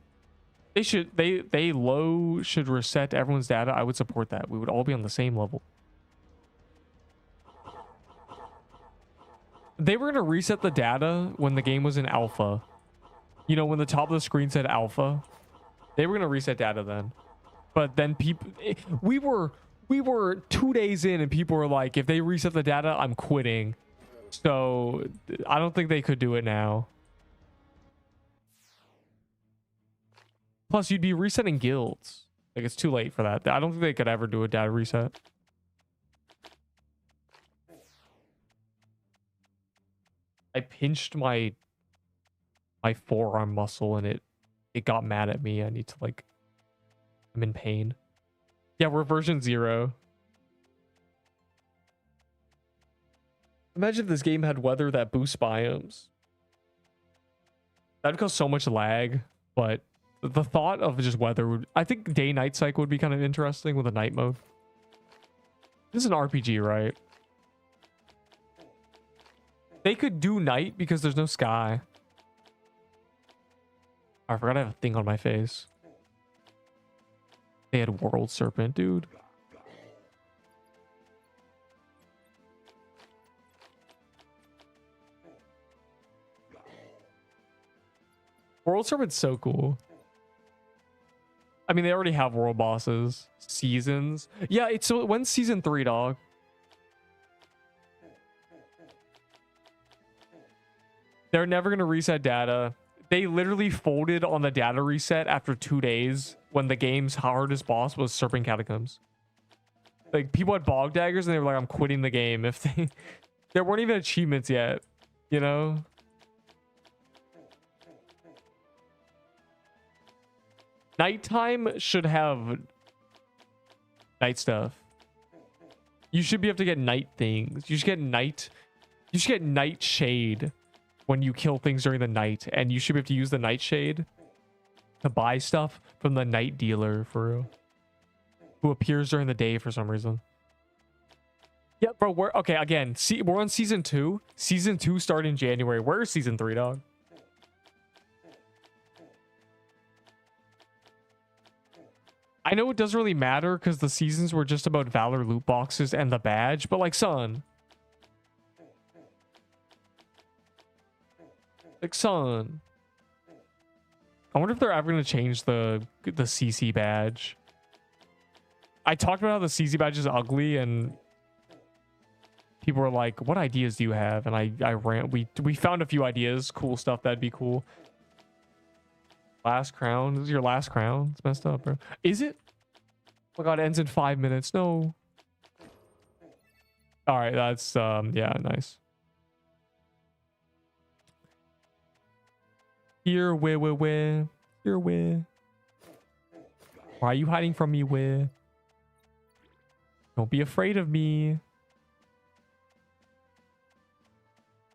They low should reset everyone's data. I would support that. We would all be on the same level. They were going to reset the data when the game was in alpha. You know, when the top of the screen said alpha. They were going to reset data then. But then people... We were 2 days in and people were like, if they reset the data, I'm quitting. So I don't think they could do it now. Plus, you'd be resetting guilds. Like, it's too late for that. I don't think they could ever do a data reset. I pinched my forearm muscle and it got mad at me. I need to, like, I'm in pain. Yeah, we're version 0. Imagine if this game had weather that boosts biomes. That'd cause so much lag, but the thought of just weather would... I think day-night cycle would be kind of interesting with a night mode. This is an RPG, right? They could do night because there's no sky. I forgot I have a thing on my face. They had World Serpent, dude. World Serpent's so cool. I mean, they already have world bosses. Seasons. Yeah, it's so when's season 3, dog? They're never gonna reset data. They literally folded on the data reset after 2 days when the game's hardest boss was Serpent Catacombs. Like people had bog daggers and they were like, I'm quitting the game if they there weren't even achievements yet, you know? Nighttime should have night stuff. You should be able to get night things. You should get night shade when you kill things during the night, and you should be able to use the night shade to buy stuff from the night dealer for real, who appears during the day for some reason. Yeah, bro, we're okay again. See, we're on season 2. Season 2 started in January. Where's season 3, dog? I know it doesn't really matter because the seasons were just about Valor loot boxes and the badge, but like, son. Like, son. I wonder if they're ever going to change the CC badge. I talked about how the CC badge is ugly and people were like, what ideas do you have? And I ran, we found a few ideas, cool stuff that'd be cool. Last crown. This is your last crown. It's messed up, bro. Is it? Oh my god, it ends in 5 minutes. No. All right, that's yeah, nice. Here, where? Here, where? Why are you hiding from me, where? Don't be afraid of me.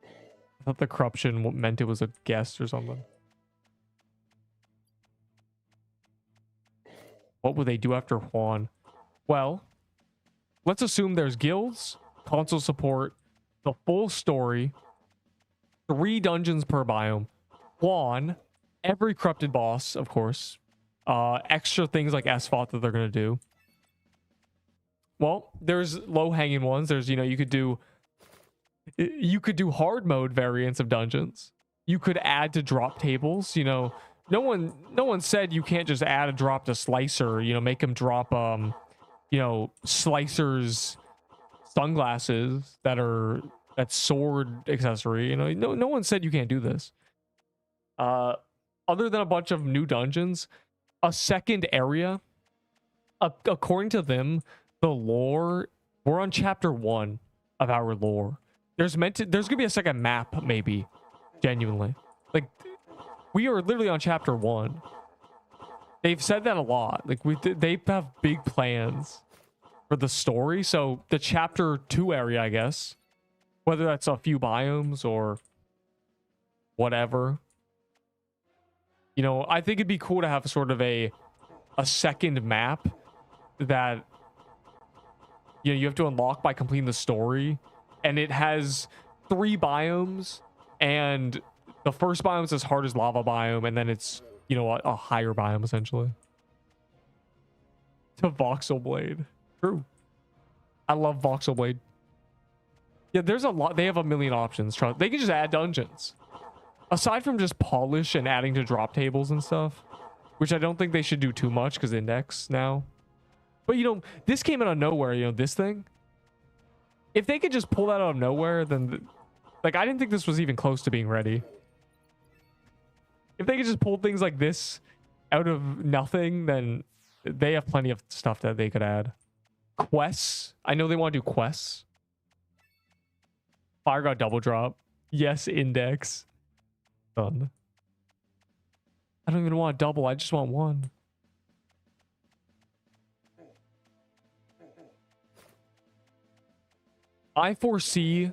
I thought the corruption meant it was a guest or something. What would they do after Juan? Well, let's assume there's guilds, console support, the full story, 3 dungeons per biome, Juan, every corrupted boss, of course, extra things like Asphalt that they're going to do. Well, there's low-hanging ones. There's, you know, you could do hard mode variants of dungeons. You could add to drop tables, you know. No one said you can't just add a drop to Slicer, you know, make him drop you know, Slicer's sunglasses that sword accessory, you know. No one said you can't do this. Other than a bunch of new dungeons, a second area, according to them, the lore, we're on chapter 1 of our lore. There's gonna be a second map, maybe, genuinely. Like, we are literally on chapter 1. They've said that a lot. Like, they have big plans for the story. So the chapter 2 area, I guess, whether that's a few biomes or whatever, you know, I think it'd be cool to have sort of a second map that, you know, you have to unlock by completing the story, and it has 3 biomes, and the first biome is as hard as lava biome, and then it's, you know, a higher biome essentially. To Voxel Blade. True. I love Voxel Blade. Yeah, there's a lot. They have a million options. They can just add dungeons. Aside from just polish and adding to drop tables and stuff, which I don't think they should do too much because index now. But, you know, this came out of nowhere, you know, this thing. If they could just pull that out of nowhere, then, like, I didn't think this was even close to being ready. If they could just pull things like this out of nothing, then they have plenty of stuff that they could add. Quests. I know they want to do quests. Fire God double drop. Yes, index. Done. I don't even want a double. I just want one. I foresee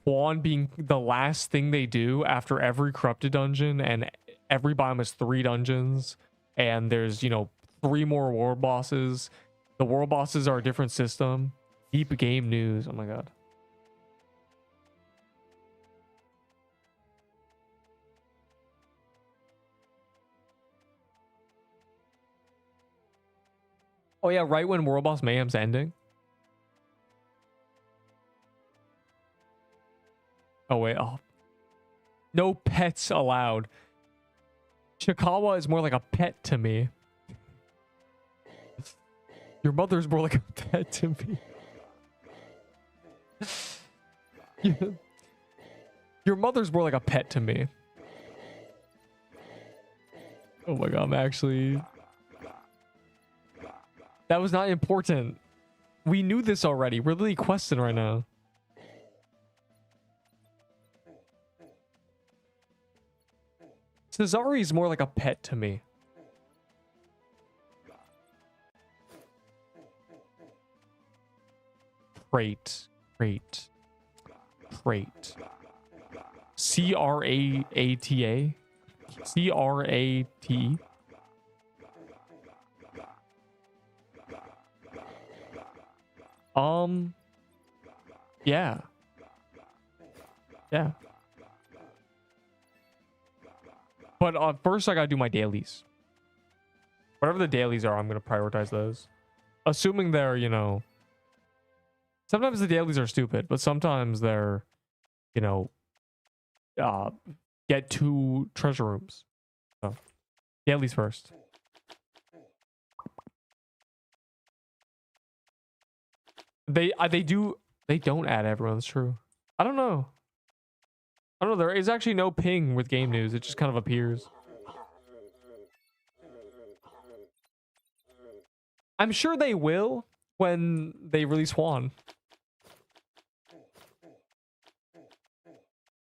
Juan being the last thing they do after every corrupted dungeon, and every biome has 3 dungeons, and there's, you know, 3 more world bosses. The world bosses are a different system. Deep game news. Oh my god. Oh yeah, right when World Boss Mayhem's ending. Oh wait, oh. No pets allowed. Chikawa is more like a pet to me. Your mother's more like a pet to me. Your mother's more like a pet to me. Oh my god, I'm actually... That was not important. We knew this already. We're literally questing right now. Cesari is more like a pet to me. Crate. C-R-A-A-T-A? C-R-A-T? Yeah. Yeah. But first I gotta do my dailies. Whatever the dailies are, I'm gonna prioritize those. Assuming they're, you know... Sometimes the dailies are stupid, but sometimes they're, you know... get 2 treasure rooms. So, dailies first. They don't add everyone, that's true. I don't know. There is actually no ping with game news. It just kind of appears. I'm sure they will when they release Juan.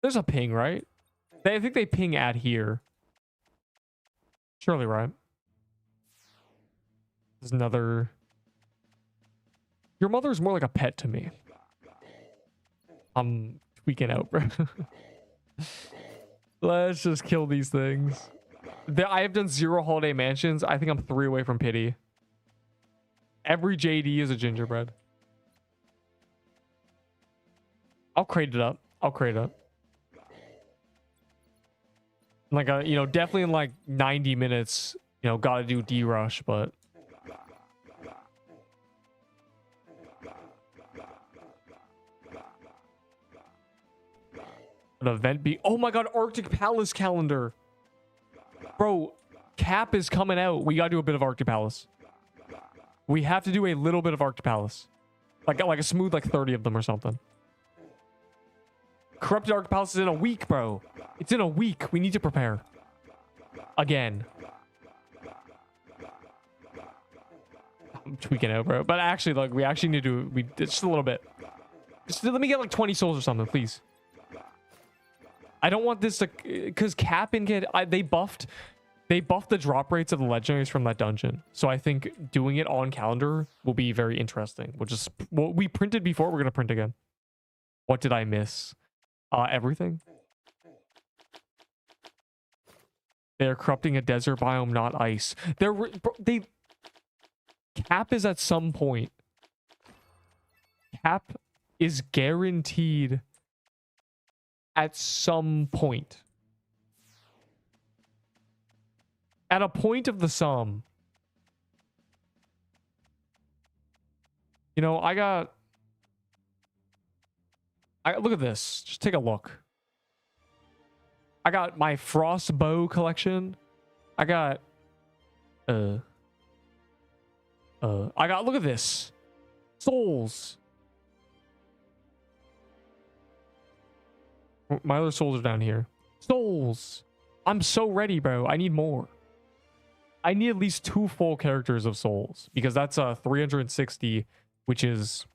There's a ping, right? I think they ping at here. Surely, right? There's another... Your mother's more like a pet to me. I'm tweaking out, bro. Let's just kill these things. I have done 0 holiday mansions. I think I'm 3 away from pity. Every JD is a gingerbread. I'll crate it up. Like, you know, definitely in like 90 minutes, you know, gotta do D-Rush, but... An event be... Oh my god, Arctic Palace calendar! Bro, Cap is coming out. We gotta do a bit of Arctic Palace. We have to do a little bit of Arctic Palace. Like a smooth, like 30 of them or something. Corrupted Arctic Palace is in a week, bro. It's in a week. We need to prepare. Again. I'm tweaking out, bro. But actually, like, we actually need to... just a little bit. Just let me get like 20 souls or something, please. I don't want this to... Because Cap and Kid... They buffed the drop rates of the legendaries from that dungeon. So I think doing it on calendar will be very interesting. We'll just... What we printed before, we're going to print again. What did I miss? Everything. They're corrupting a desert biome, not ice. Cap is at some point. Cap is guaranteed at some point. At a point of the sum. You know, look at this. Just take a look. I got my Frostbow collection. I got look at this. Souls. My other souls are down here. Souls. I'm so ready, bro. I need more. I need at least 2 full characters of souls because that's 360, which is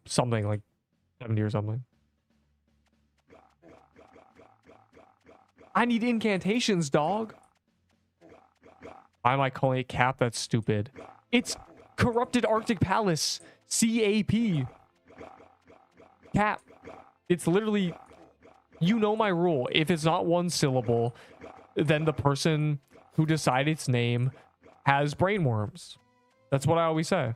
something like 70 or something. I need incantations, dog. Why am I calling it Cap? That's stupid. It's Corrupted Arctic Palace. CAP. Cap. It's literally... You know my rule. If it's not 1 syllable, then the person who decided its name has brainworms. That's what I always say.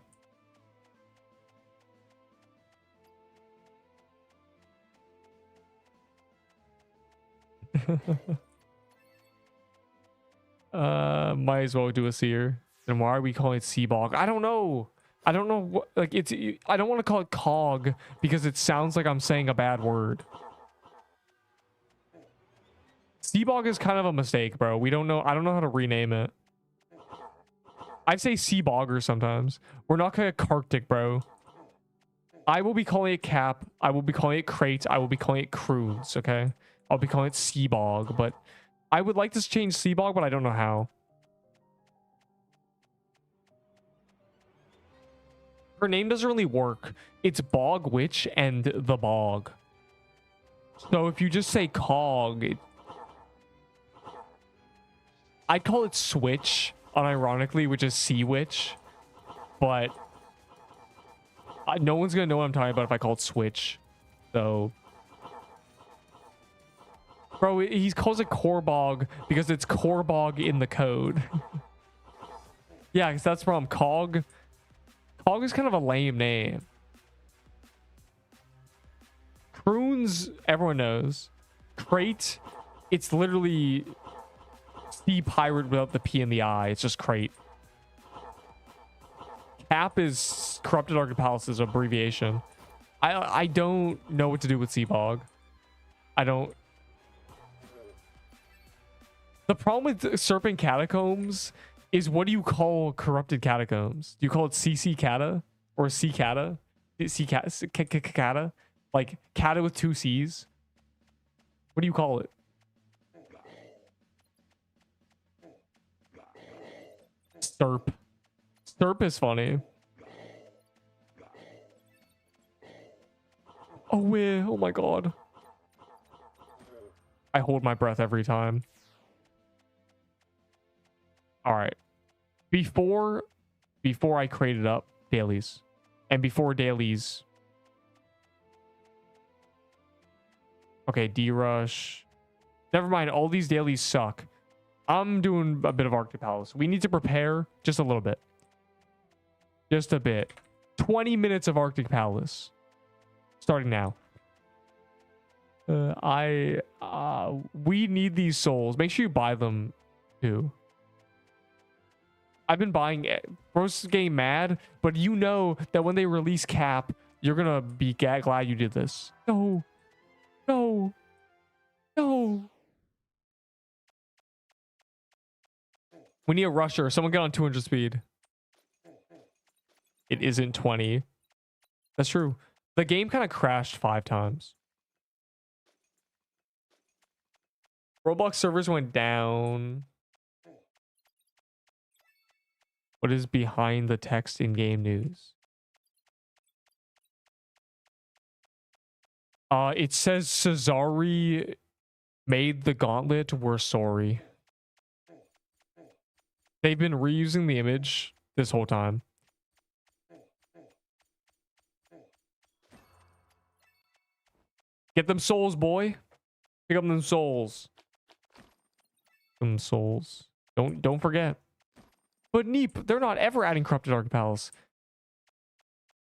Might as well do a seer. Then why are we calling it Seabog? I don't know. I don't know what, like, I don't want to call it Cog because it sounds like I'm saying a bad word. Seabog is kind of a mistake, bro. We don't know. I don't know how to rename it. I say Seabogger sometimes. We're not going to Carctic, bro. I will be calling it Cap. I will be calling it Crate. I will be calling it Cruise, okay? I'll be calling it Seabog, but I would like to change Seabog, but I don't know how. Her name doesn't really work. It's Bog Witch and the Bog. So if you just say Cog, I'd call it Switch, unironically, which is Sea Witch. But no one's going to know what I'm talking about if I call it Switch. So... Bro, he calls it Corbog because it's Corbog in the code. Yeah, because that's from Cog. Cog is kind of a lame name. Prunes, everyone knows. Crate, it's literally Sea Pirate without the P and the I. It's just Crate. Cap is Corrupted Arctic Palace's abbreviation. I don't know what to do with Seabog. I don't... The problem with Serpent Catacombs is, what do you call corrupted catacombs? Do you call it CC Cata or C Cata? C Cata? Like Cata with 2 C's? What do you call it? Stirp. Stirp is funny. Oh, yeah. Oh my god. I hold my breath every time. All right. Before I created up dailies, and before dailies. Okay, D-Rush. Never mind. All these dailies suck. I'm doing a bit of Arctic Palace. We need to prepare just a little bit. Just a bit. 20 minutes of Arctic Palace. Starting now. We need these souls. Make sure you buy them too. I've been buying it. Bro's getting mad, but you know that when they release Cap, you're gonna be glad you did this. No. No. No. We need a rusher. Someone get on 200 speed. It isn't 20. That's true. The game kind of crashed 5 times. Roblox servers went down. What is behind the text in game news? It says Cesari made the gauntlet. We're sorry. They've been reusing the image this whole time. Get them souls, boy. Pick up them souls. Them souls. Don't forget. But Neep, they're not ever adding Corrupted Arctic Palace.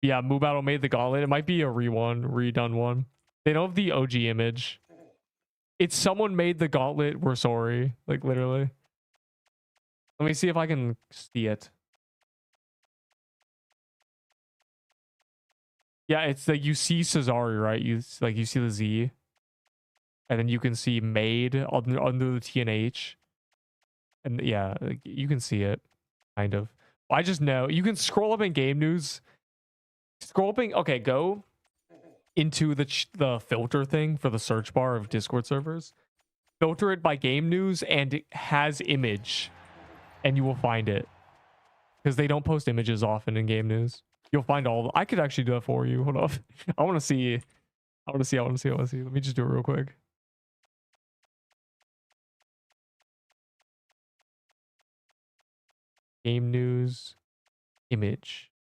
Yeah, Moo Battle made the gauntlet. It might be a redone one. They don't have the OG image. It's someone made the gauntlet. We're sorry. Like, literally. Let me see if I can see it. Yeah, it's like you see Cesari, right? You see the Z. And then you can see made under the T and H. And yeah, like, you can see it. Kind of. I just know. You can scroll up in game news. Scroll up in... Okay, go into the filter thing for the search bar of Discord servers. Filter it by game news and it has image. And you will find it. Because they don't post images often in game news. You'll find all... I could actually do that for you. Hold on. I want to see. I want to see. Let me just do it real quick. Game news. Image.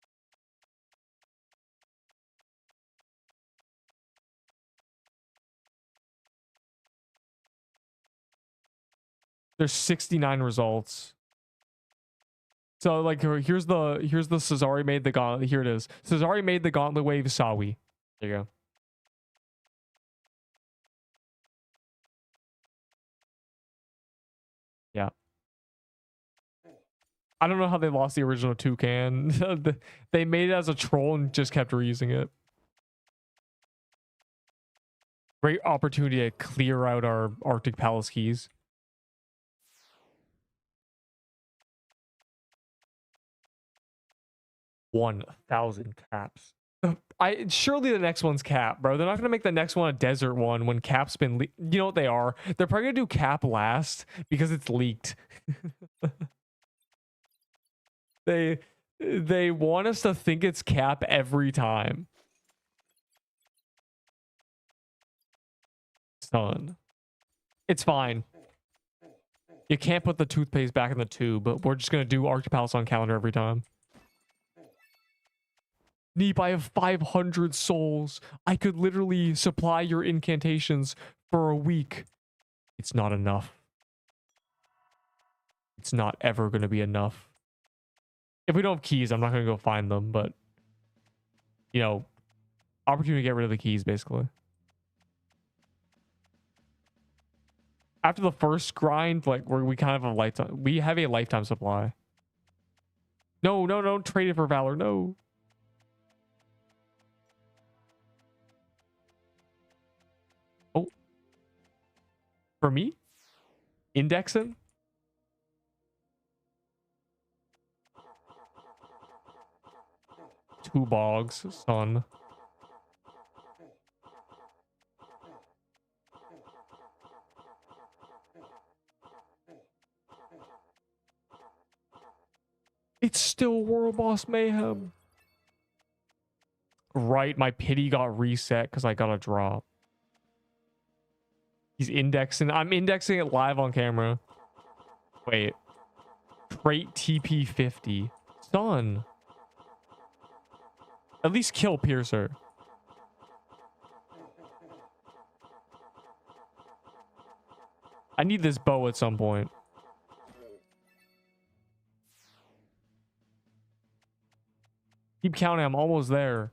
There's 69 results. So like here's the Cesari made the gauntlet. Here it is. Cesari made the gauntlet wave Sawi. There you go. Yeah. I don't know how they lost the original toucan. They made it as a troll and just kept reusing it. Great opportunity to clear out our Arctic Palace keys. $1,000 caps. Surely the next one's Cap, bro. They're not gonna make the next one a desert one when Cap's been you know what they are? They're probably gonna do Cap last because it's leaked. They They want us to think it's cap every time. Son. It's fine. You can't put the toothpaste back in the tube, but we're just going to do Arctopalace on calendar every time. Neep, I have 500 souls. I could literally supply your incantations for a week. It's not enough. It's not ever going to be enough. If we don't have keys, I'm not going to go find them, but, you know, opportunity to get rid of the keys, basically. After the first grind, like, we kind of have a lifetime. We have a lifetime supply. No, don't trade it for Valor. No. Oh. For me? Indexing? Two bogs, son. It's still World Boss Mayhem. Right, my pity got reset because I got a drop. He's indexing. I'm indexing it live on camera. Wait. Trait TP50. Son. At least kill Piercer. I need this bow at some point. Keep counting. I'm almost there.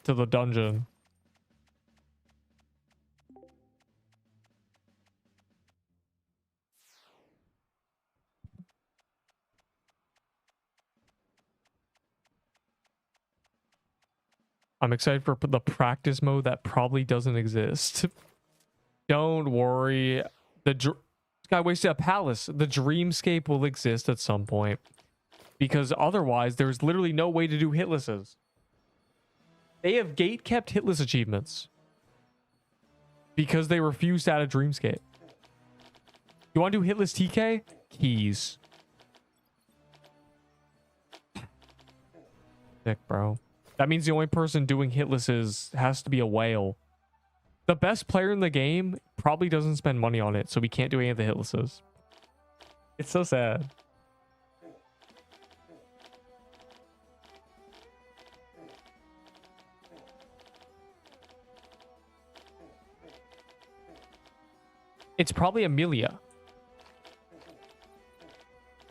To the dungeon. I'm excited for the practice mode that probably doesn't exist. Don't worry. This guy wasted a palace. The dreamscape will exist at some point. Because otherwise, there's literally no way to do hitlesses. They have gate-kept hitless achievements. Because they refuse to add a dreamscape. You want to do hitless TK? Keys. Sick, bro. That means the only person doing hitlesses has to be a whale. The best player in the game probably doesn't spend money on it, so we can't do any of the hitlesses. It's so sad. It's probably Amelia.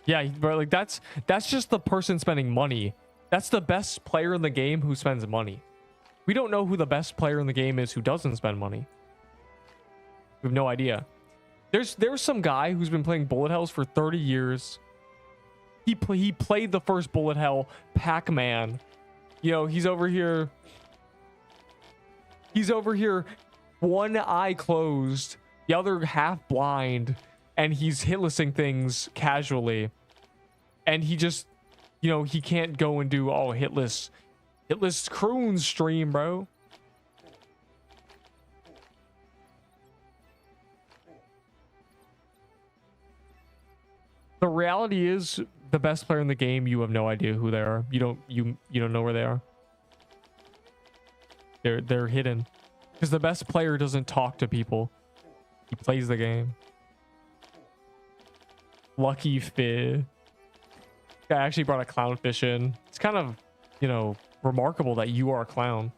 Yeah, but like that's just the person spending money. That's the best player in the game who spends money. We don't know who the best player in the game is who doesn't spend money. We have no idea. There's some guy who's been playing bullet hells for 30 years. He played the first bullet hell, Pac-Man. You know, he's over here. He's over here, one eye closed, the other half blind, and he's hitlessing things casually. And he just, you know, he can't go and do hitless croon stream, bro. The reality is, the best player in the game, you have no idea who they are. You don't know where they are. They're hidden. Because the best player doesn't talk to people. He plays the game. Lucky Fi. I actually brought a clownfish in. It's kind of, you know, remarkable that you are a clown.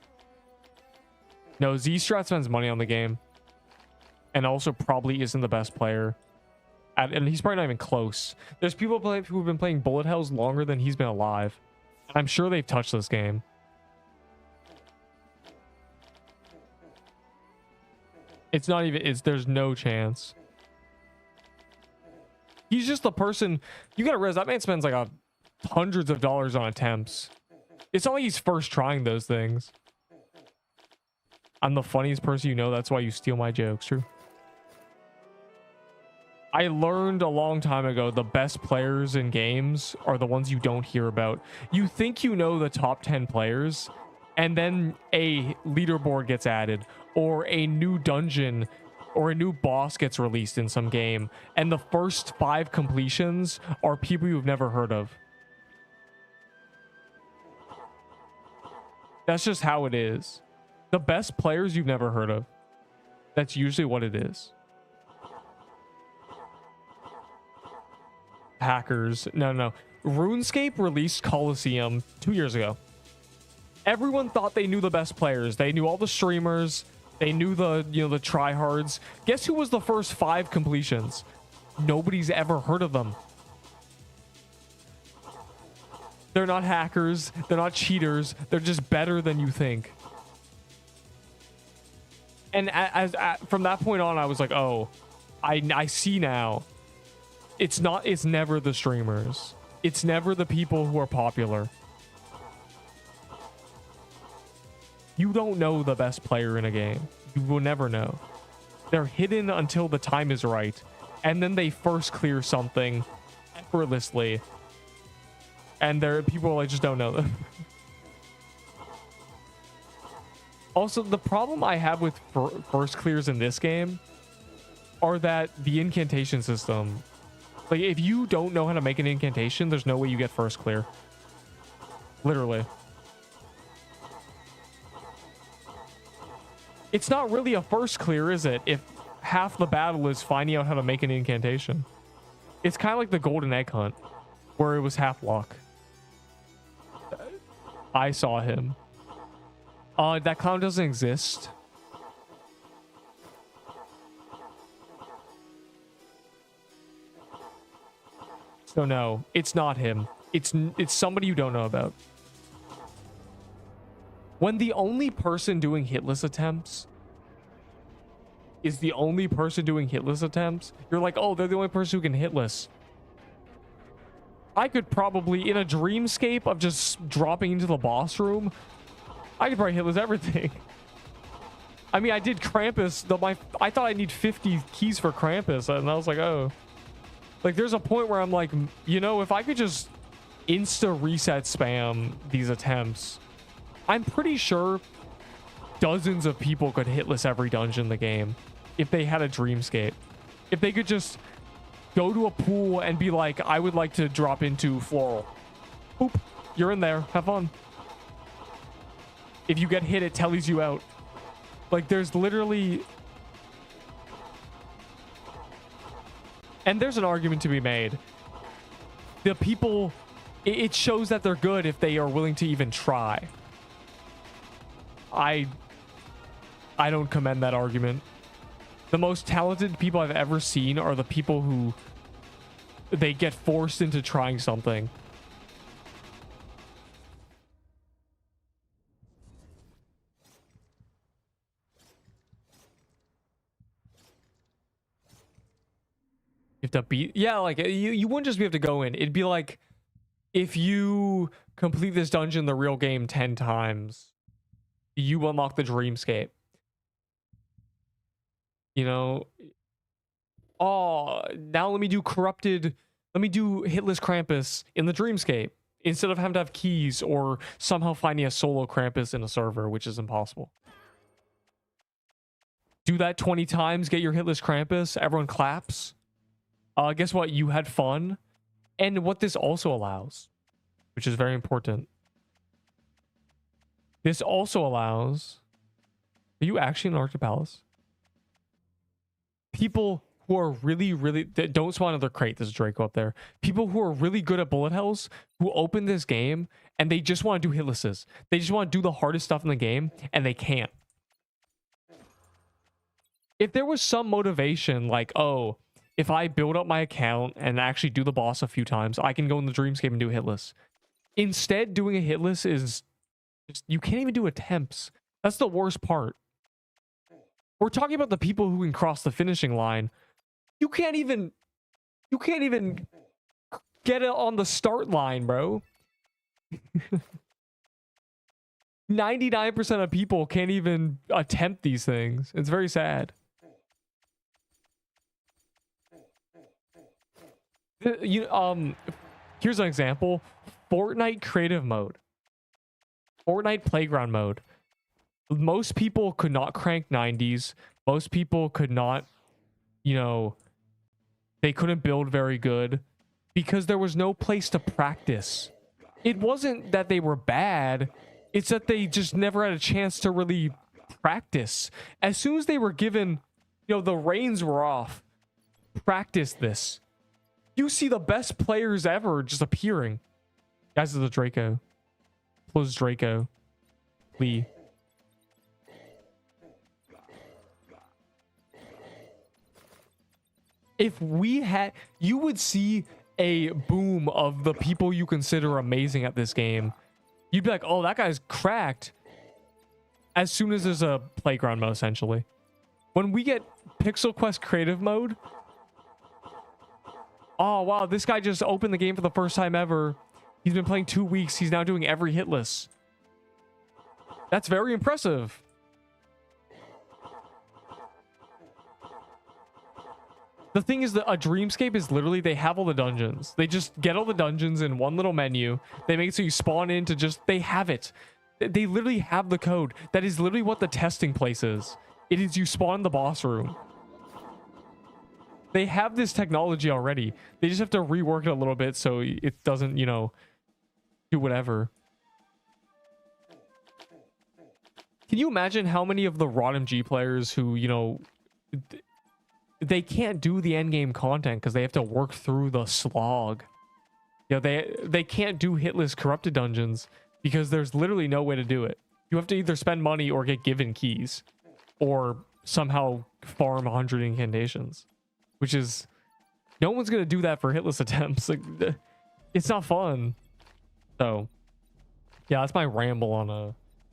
No, Z-Strat spends money on the game. And also probably isn't the best player. And he's probably not even close. There's people who've been playing bullet hells longer than he's been alive. I'm sure they've touched this game. It's not even, there's no chance. He's just the person, you gotta realize that man spends like hundreds of dollars on attempts. It's not like he's first trying those things. I'm the funniest person you know, that's why you steal my jokes, true. I learned a long time ago the best players in games are the ones you don't hear about. You think you know the top 10 players, and then a leaderboard gets added, or a new dungeon or a new boss gets released in some game, and the first 5 completions are people you've never heard of. That's just how it is. The best players you've never heard of. That's usually what it is. Hackers. No. RuneScape released Coliseum 2 years ago. Everyone thought they knew the best players. They knew all the streamers. They knew the tryhards. Guess who was the first 5 completions? Nobody's ever heard of them. They're not hackers. They're not cheaters. They're just better than you think. And from that point on, I was like, oh, I see now. It's never the streamers. It's never the people who are popular. You don't know the best player in a game. You will never know. They're hidden until the time is right. And then they first clear something effortlessly. And people like just don't know them. Also, the problem I have with first clears in this game are that the incantation system. Like, if you don't know how to make an incantation, there's no way you get first clear. Literally. It's not really a first clear, is it? If half the battle is finding out how to make an incantation. It's kind of like the golden egg hunt, where it was half luck. I saw him. That clown doesn't exist. So no, it's not him. It's somebody you don't know about. When the only person doing hitless attempts is the only person doing hitless attempts, you're like, oh, they're the only person who can hitless. I could probably, in a dreamscape of just dropping into the boss room, I could probably hitless everything. I mean, I did Krampus. I thought I need 50 keys for Krampus, and I was like, oh. Like, there's a point where I'm like, if I could just insta reset spam these attempts, I'm pretty sure dozens of people could hitless every dungeon in the game if they had a dreamscape. If they could just go to a pool and be like, I would like to drop into Floral. Boop. You're in there. Have fun. If you get hit, it tells you out. Like, there's literally... And there's an argument to be made. The people... It shows that they're good if they are willing to even try. I don't commend that argument. The most talented people I've ever seen are the people who... They get forced into trying something. You have to beat... Yeah, like, you wouldn't just be able to go in. It'd be like, if you complete this dungeon the real game 10 times, you unlock the dreamscape. Oh, now let me do hitless Krampus in the dreamscape instead of having to have keys or somehow finding a solo Krampus in a server, which is impossible. Do that 20 times, get your hitless Krampus, everyone claps. Guess what? You had fun. And what this also allows, which is very important. This also allows... Are you actually in Arctic Palace? People who are really... Don't spawn another crate. There's a Draco up there. People who are really good at bullet hells, who open this game, and they just want to do hitlesses. They just want to do the hardest stuff in the game, and they can't. If there was some motivation, like, oh... If I build up my account and actually do the boss a few times, I can go in the dreamscape and do hitless. Instead, doing a hitless is just, you can't even do attempts. That's the worst part. We're talking about the people who can cross the finishing line. You can't even get it on the start line, bro. 99% of people can't even attempt these things. It's very sad. Here's an example. Fortnite creative mode. Fortnite playground mode. Most people could not crank 90s. Most people could not, they couldn't build very good because there was no place to practice. It wasn't that they were bad. It's that they just never had a chance to really practice. As soon as they were given, you know, the reins were off, practice this. You see the best players ever just appearing. Guys, this is a Draco. Close Draco. Lee. If we had, you would see a boom of the people you consider amazing at this game. You'd be like, oh, that guy's cracked. As soon as there's a playground mode, essentially. When we get Pixel Quest creative mode, oh, wow, this guy just opened the game for the first time ever. He's been playing 2 weeks. He's now doing every hitless. That's very impressive. The thing is that a Dreamscape is literally, they have all the dungeons. They just get all the dungeons in one little menu. They make it so you spawn into just, they have it. They literally have the code. That is literally what the testing place is. It is you spawn in the boss room. They have this technology already. They just have to rework it a little bit so it doesn't, you know, do whatever. Can you imagine how many of the ROTMG players who, you know, they can't do the endgame content because they have to work through the slog. You know, they can't do hitless corrupted dungeons because there's literally no way to do it. You have to either spend money or get given keys or somehow farm 100 incantations, which is, no one's going to do that for hitless attempts. Like, it's not fun. So yeah, that's my ramble on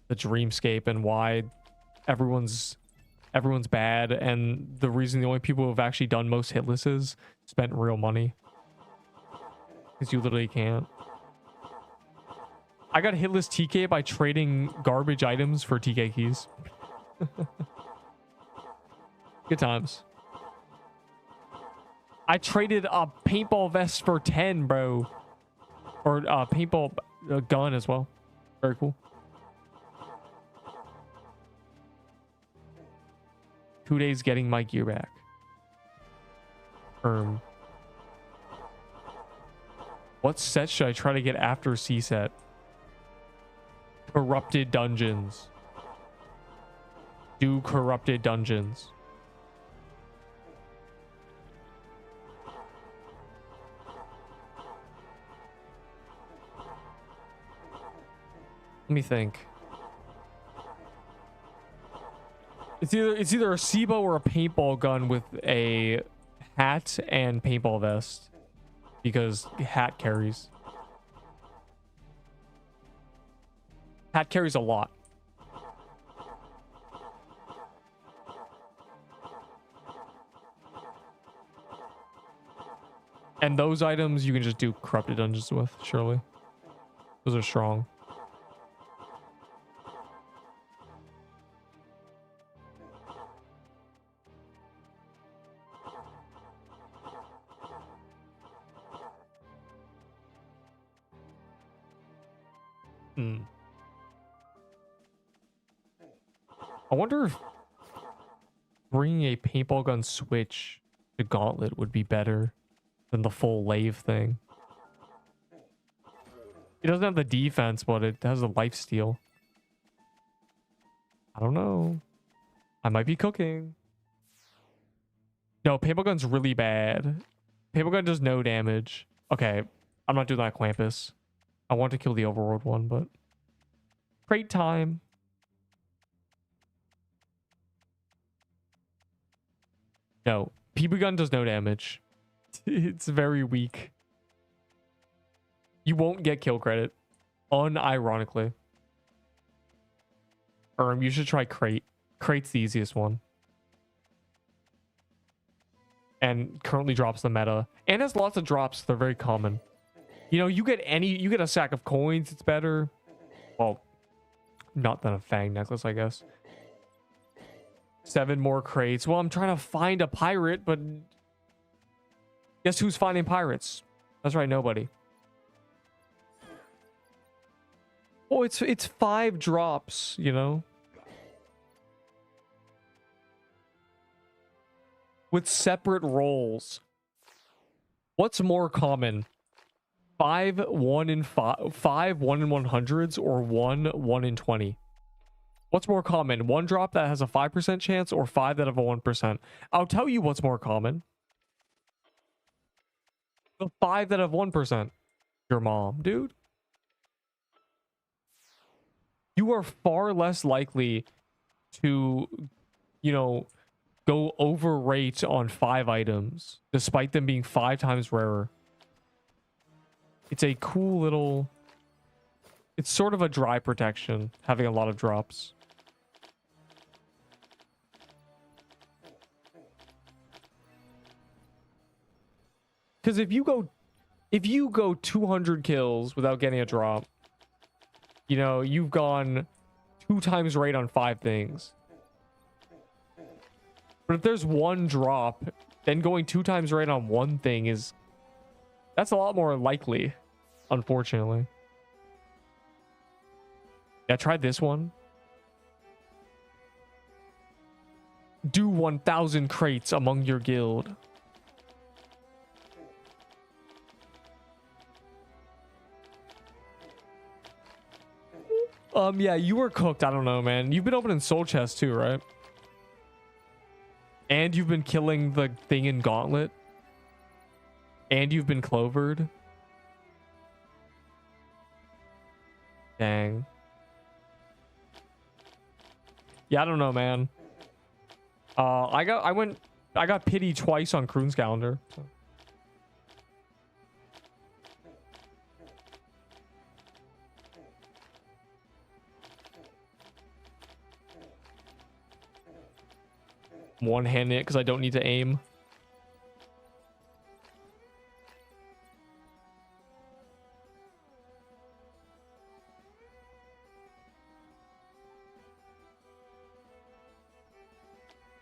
the Dreamscape and why everyone's bad, and the reason the only people who have actually done most hitlesses spent real money, because you literally can't. I got hitless TK by trading garbage items for TK keys. Good times. I traded a paintball vest for 10, bro, or a paintball gun as well. Very cool. 2 days getting my gear back. What set should I try to get after C set? Corrupted dungeons. Do corrupted dungeons. Let me think. It's either a SIBO or a paintball gun with a hat and paintball vest, because hat carries. Hat carries a lot. And those items you can just do corrupted dungeons with, surely. Those are strong. I wonder if bringing a paintball gun switch to Gauntlet would be better than the full lave thing. It doesn't have the defense, but it has a lifesteal. I don't know. I might be cooking. No, paintball gun's really bad. Paintball gun does no damage. Okay, I'm not doing that Clampus. I want to kill the overworld one, but crate time. No, PB gun does no damage. It's very weak. You won't get kill credit, unironically. You should try crate. Crate's the easiest one, and currently drops the meta, and has lots of drops. They're very common. You know, you get a sack of coins. It's better. Well, not than a Fang necklace, I guess. 7 more crates. Well, I'm trying to find a pirate, but guess who's finding pirates? That's right, nobody. Oh, it's 5 drops, you know, with separate roles. What's more common? 5 1 in 5 1 in 100s, or 1 in 20? What's more common? One drop that has a 5% chance, or 5 that have a 1%? I'll tell you what's more common. The 5 that have 1%. Your mom, dude. You are far less likely to, you know, go over rate on 5 items, despite them being 5 times rarer. It's a cool little... It's sort of a dry protection, having a lot of drops. Because if you go 200 kills without getting a drop, you know, you've gone 2 times rate on 5 things. But if there's one drop, then going 2 times rate on one thing is... That's a lot more likely, unfortunately. Yeah, try this one. Do 1,000 crates among your guild. Yeah, you were cooked. I don't know, man. You've been opening soul chests too, right? And you've been killing the thing in Gauntlet. And you've been clovered. Dang. Yeah, I don't know, man. I got pity twice on Kroon's calendar. So. One-hand it because I don't need to aim.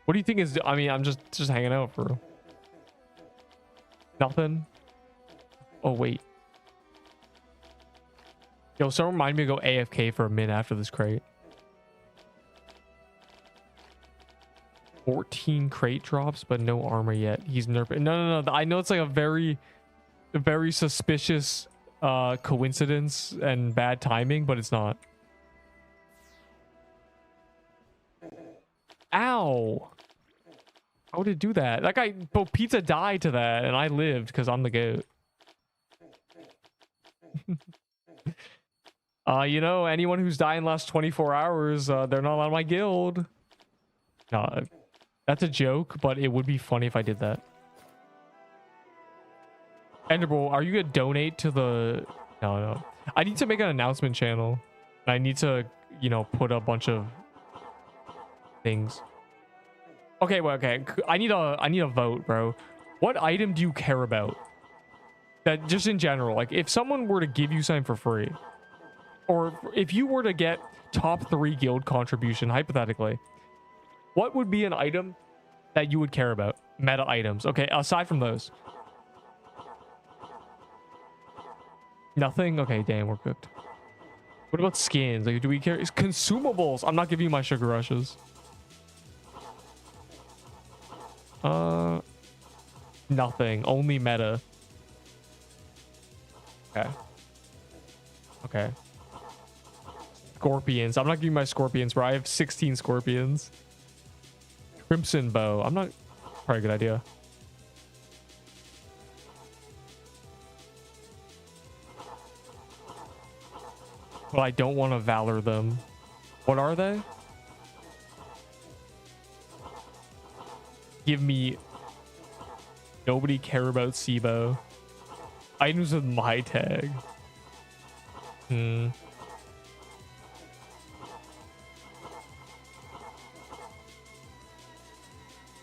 What do you think is... I mean, I'm just hanging out for... Nothing? Oh, wait. Yo, someone remind me to go AFK for a minute after this crate. 14 crate drops, but no armor yet. He's nerfing. No. I know it's like a very suspicious coincidence and bad timing, but it's not. Ow. How did it do that? That guy, Pizza died to that, and I lived because I'm the goat. You know, anyone who's died in the last 24 hours, they're not on my guild. No, that's a joke, but it would be funny if I did that. Enderbull, are you gonna donate to the... No. I need to make an announcement channel. I need to, you know, put a bunch of things. Okay, well, okay. I need a vote, bro. What item do you care about? That just in general, like if someone were to give you something for free, or if you were to get top 3 guild contribution, hypothetically, what would be an item that you would care about? Meta items. Okay, aside from those. Nothing? Okay, damn, we're cooked. What about skins? Like, do we care? It's consumables. I'm not giving you my sugar rushes. Nothing. Only meta. Okay. Scorpions. I'm not giving my scorpions, bro. I have 16 scorpions. Crimson bow. I'm not... Probably a good idea. But I don't want to valor them. What are they? Give me... Nobody care about SIBO. Items with my tag. No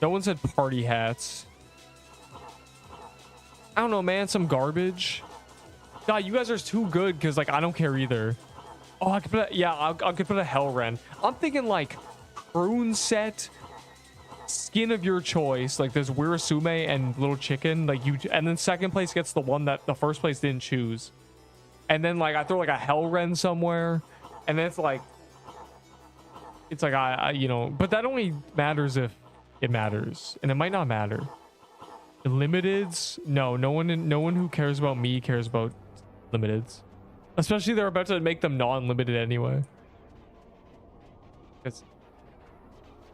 one said party hats. I don't know, man. Some garbage. God, you guys are too good because, like, I don't care either. Oh, I could put a, yeah, I could put a hell wren. I'm thinking like prune set, skin of your choice. Like there's Wirasume and little chicken. Like you, and then second place gets the one that the first place didn't choose. And then like I throw like a hell wren somewhere, and then it's like I you know. But that only matters if it matters, and it might not matter. Limiteds, no one who cares about me cares about limiteds. Especially they're about to make them non-limited anyway.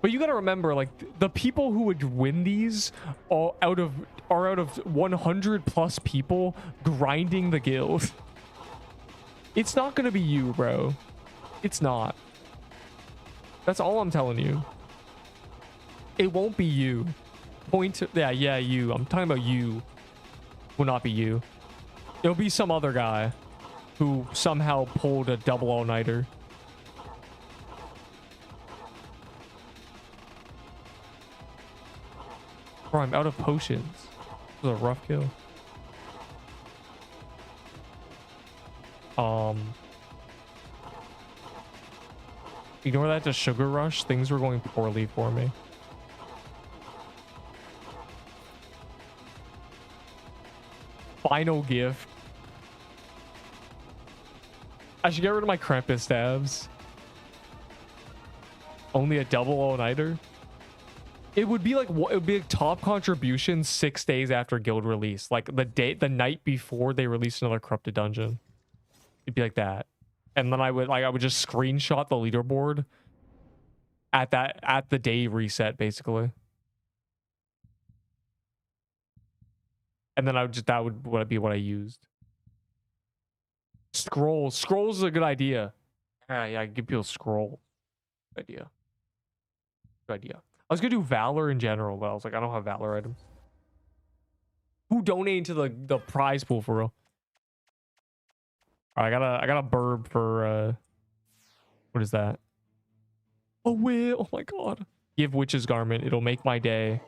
But you gotta remember, like, the people who would win these are out of 100 plus people grinding the guild. It's not gonna be you, bro. It's not. That's all I'm telling you. It won't be you. Yeah, you. I'm talking about you. Will not be you. It'll be some other guy who somehow pulled a double all-nighter. Bro, I'm out of potions. This was a rough kill. Ignore that to sugar rush. Things were going poorly for me. Final gift. I should get rid of my Krampus stabs. Only a double all-nighter. It would be like, it would be like top contribution 6 days after guild release, like the night before they released another corrupted dungeon. It'd be like that, and then I would just screenshot the leaderboard at the day reset basically, and then that would be what I used. Scrolls is a good idea. Yeah, I give people scroll. Good idea. I was gonna do Valor in general, but I was like, I don't have Valor items. Who donated to the prize pool for real? All right, I got a burb for what is that? Oh wait, oh my god. Give Witch's Garment. It'll make my day.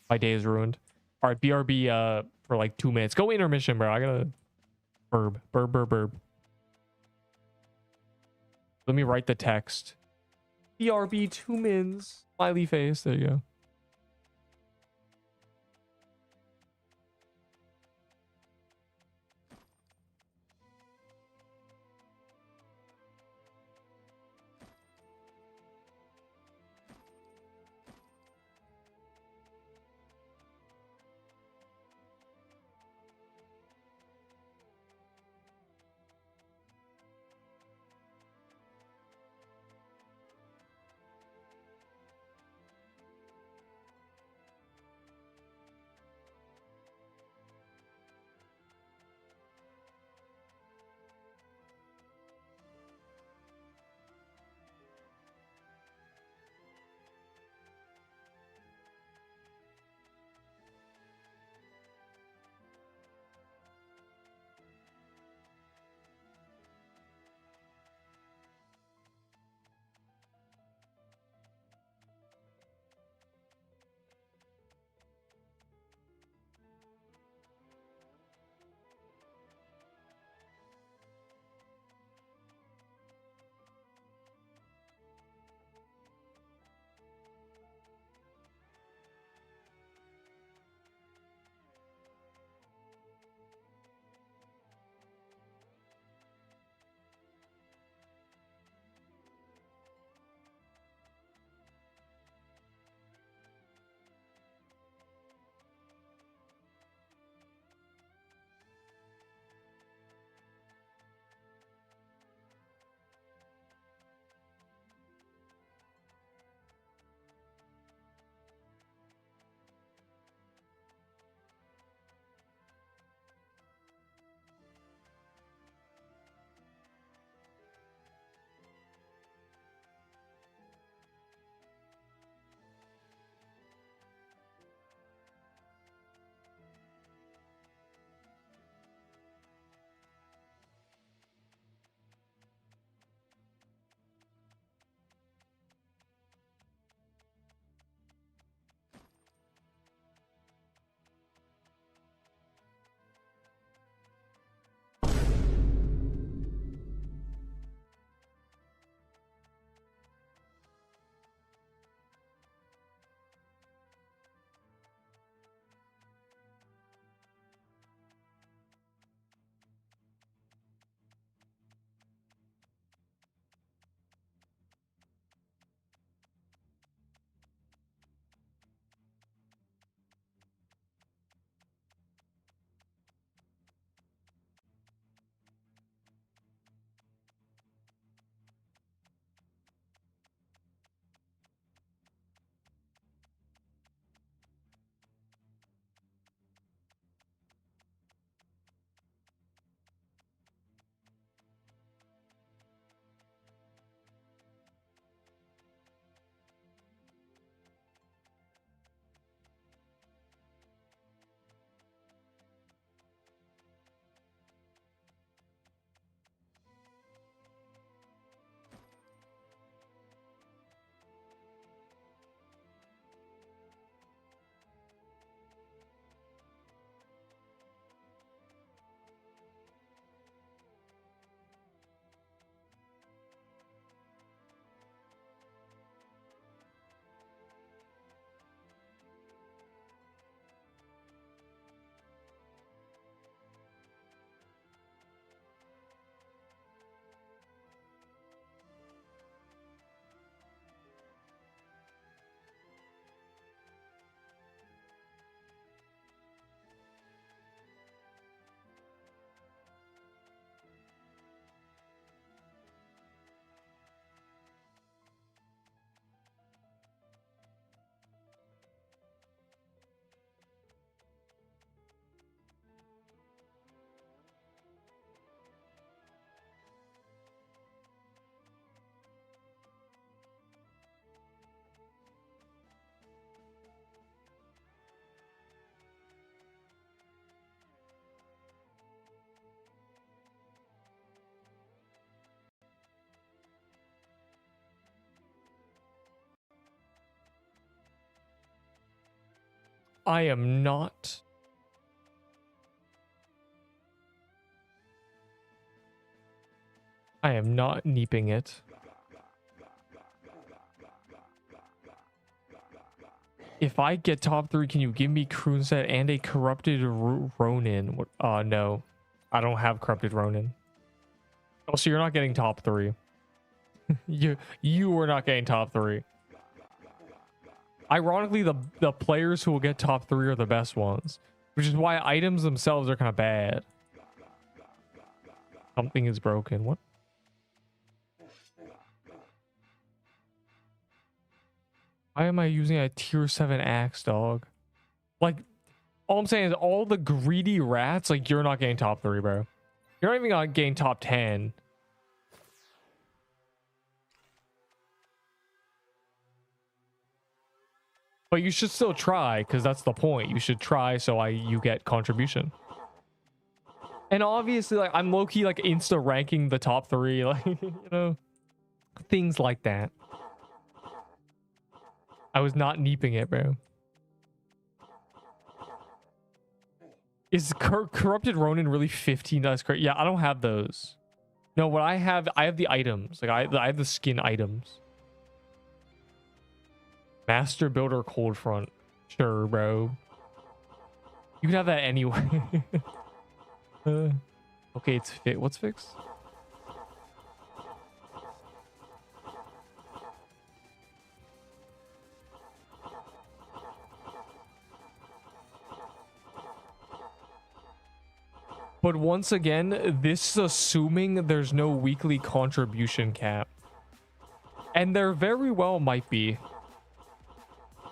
My day is ruined. All right, BRB for like 2 minutes. Go intermission, bro. I gotta burb. Let me write the text. BRB 2 mins. Smiley face. There you go. I am not. I am not neeping it. If I get top 3, can you give me Croon set and a corrupted Ronin? What? No. I don't have corrupted Ronin. Oh, so you're not getting top 3. you are not getting top 3. Ironically, the players who will get top 3 are the best ones, which is why items themselves are kind of bad. Something is broken. What? Why am I using a tier 7 axe, dog? Like, all I'm saying is all the greedy rats, like, you're not getting top 3, bro. You're not even gonna gain top 10. But you should still try, because that's the point. You should try so you get contribution. And obviously, like, I'm low-key, like, insta-ranking the top 3, like, you know, things like that. I was not neeping it, bro. Is corrupted Ronin really 15? That's great. Yeah, I don't have those. No, what I have the items. Like I have the skin items. Master Builder Cold Front. Sure, bro. You can have that anyway. Okay, it's fit. What's fixed? But once again, this is assuming there's no weekly contribution cap. And there very well might be.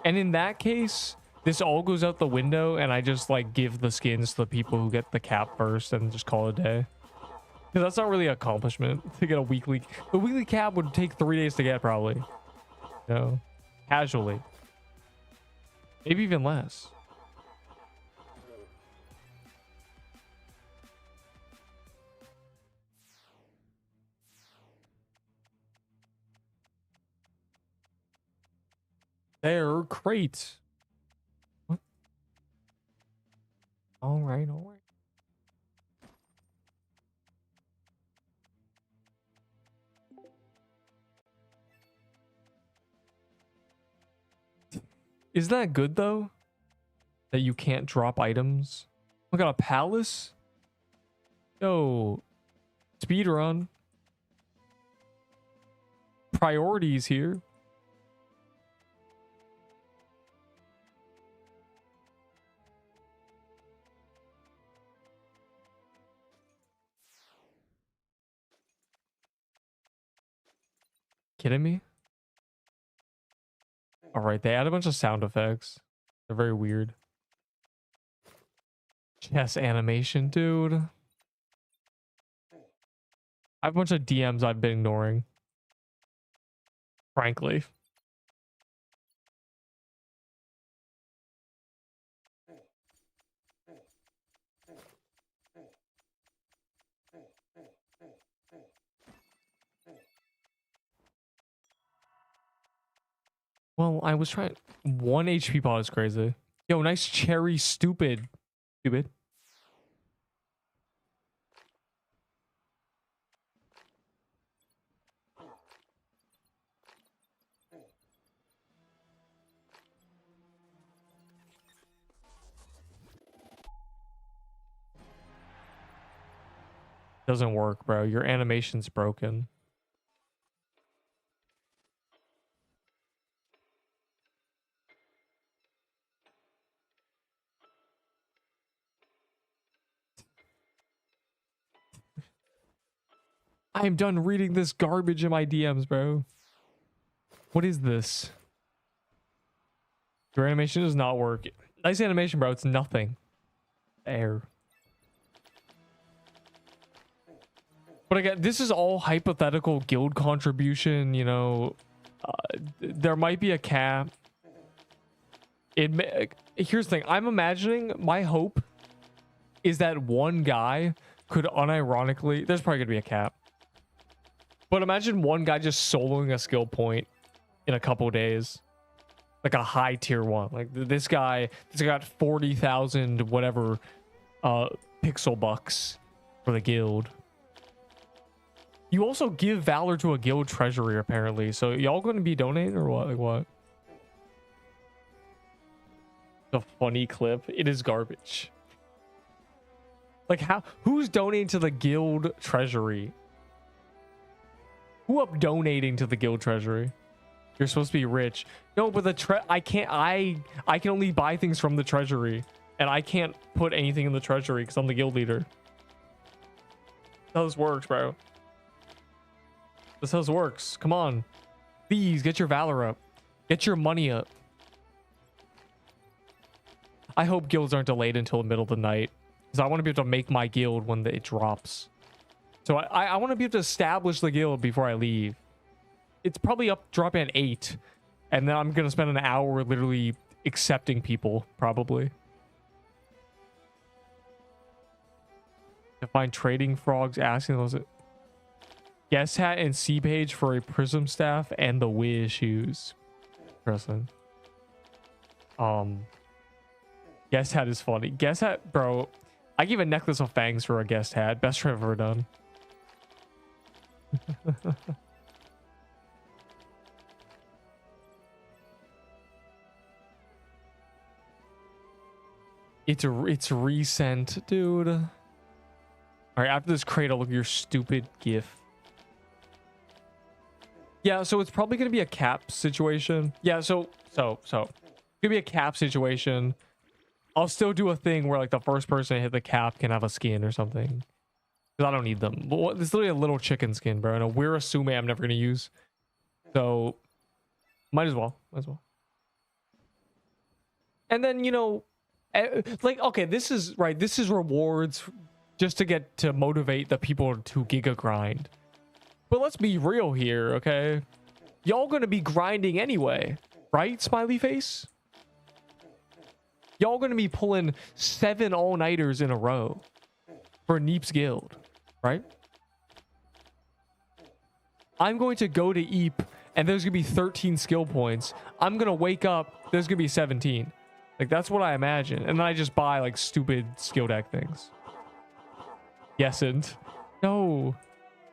And in that case, this all goes out the window and I just like give the skins to the people who get the cap first and just call it a day. Because that's not really an accomplishment to get a weekly. The weekly cap would take 3 days to get probably. You know, casually. Maybe even less. They're great. What? All right, all right. Is that good though? That you can't drop items? Look at a palace? Yo, speedrun. Priorities here. Kidding me? All right, they add a bunch of sound effects. They're very weird. Chess animation, dude. I have a bunch of DMs I've been ignoring. Frankly. Well, I was trying. 1 HP pot is crazy. Yo, nice cherry, stupid. Stupid. Doesn't work, bro. Your animation's broken. I am done reading this garbage in my DMs, bro. What is this? Your animation does not work. Nice animation, bro. It's nothing. Air. But again, this is all hypothetical guild contribution, you know. There might be a cap. Here's the thing. I'm imagining, my hope is that one guy could unironically... There's probably going to be a cap. But imagine one guy just soloing a skill point in a couple days. like a high tier one. Like this guy got 40,000 whatever pixel bucks for the guild. You also give valor to a guild treasury apparently. So y'all going to be donating or what? Like what? The funny clip. It is garbage. Like who's donating to the guild treasury? Who up donating to the guild treasury? You're supposed to be rich. No, but I can only buy things from the treasury, and I can't put anything in the treasury because I'm the guild leader. That's how this works, bro. That's how this works. Come on. Please get your valor up. Get your money up. I hope guilds aren't delayed until the middle of the night, because I want to be able to make my guild when it drops. So I want to be able to establish the guild before I leave. It's probably dropping at 8, and then I'm gonna spend an hour literally accepting people, probably. To find trading frogs, asking those guest hat and sea page for a prism staff and the Wiz shoes. Interesting. Guest hat is funny. Guest hat, bro. I give a necklace of fangs for a guest hat. Best trip I've ever done. It's resent, dude. All right, after this crate, I'll look at your stupid gif. Yeah, so it's probably gonna be a cap situation. Yeah, so it's gonna be a cap situation. I'll still do a thing where like the first person to hit the cap can have a skin or something. Because I don't need them. It's literally a little chicken skin, bro. And a we're assuming I'm never gonna use. So might as well. And then, you know, like, okay, this is right. This is rewards just to motivate the people to giga grind. But let's be real here, okay? Y'all gonna be grinding anyway, right? Smiley face. Y'all gonna be pulling 7 all-nighters in a row for Neep's guild, right? I'm going to go to Eep, and there's gonna be 13 skill points. I'm gonna wake up, there's gonna be 17. Like, that's what I imagine. And then I just buy, like, stupid skill deck things. Yes, and... No.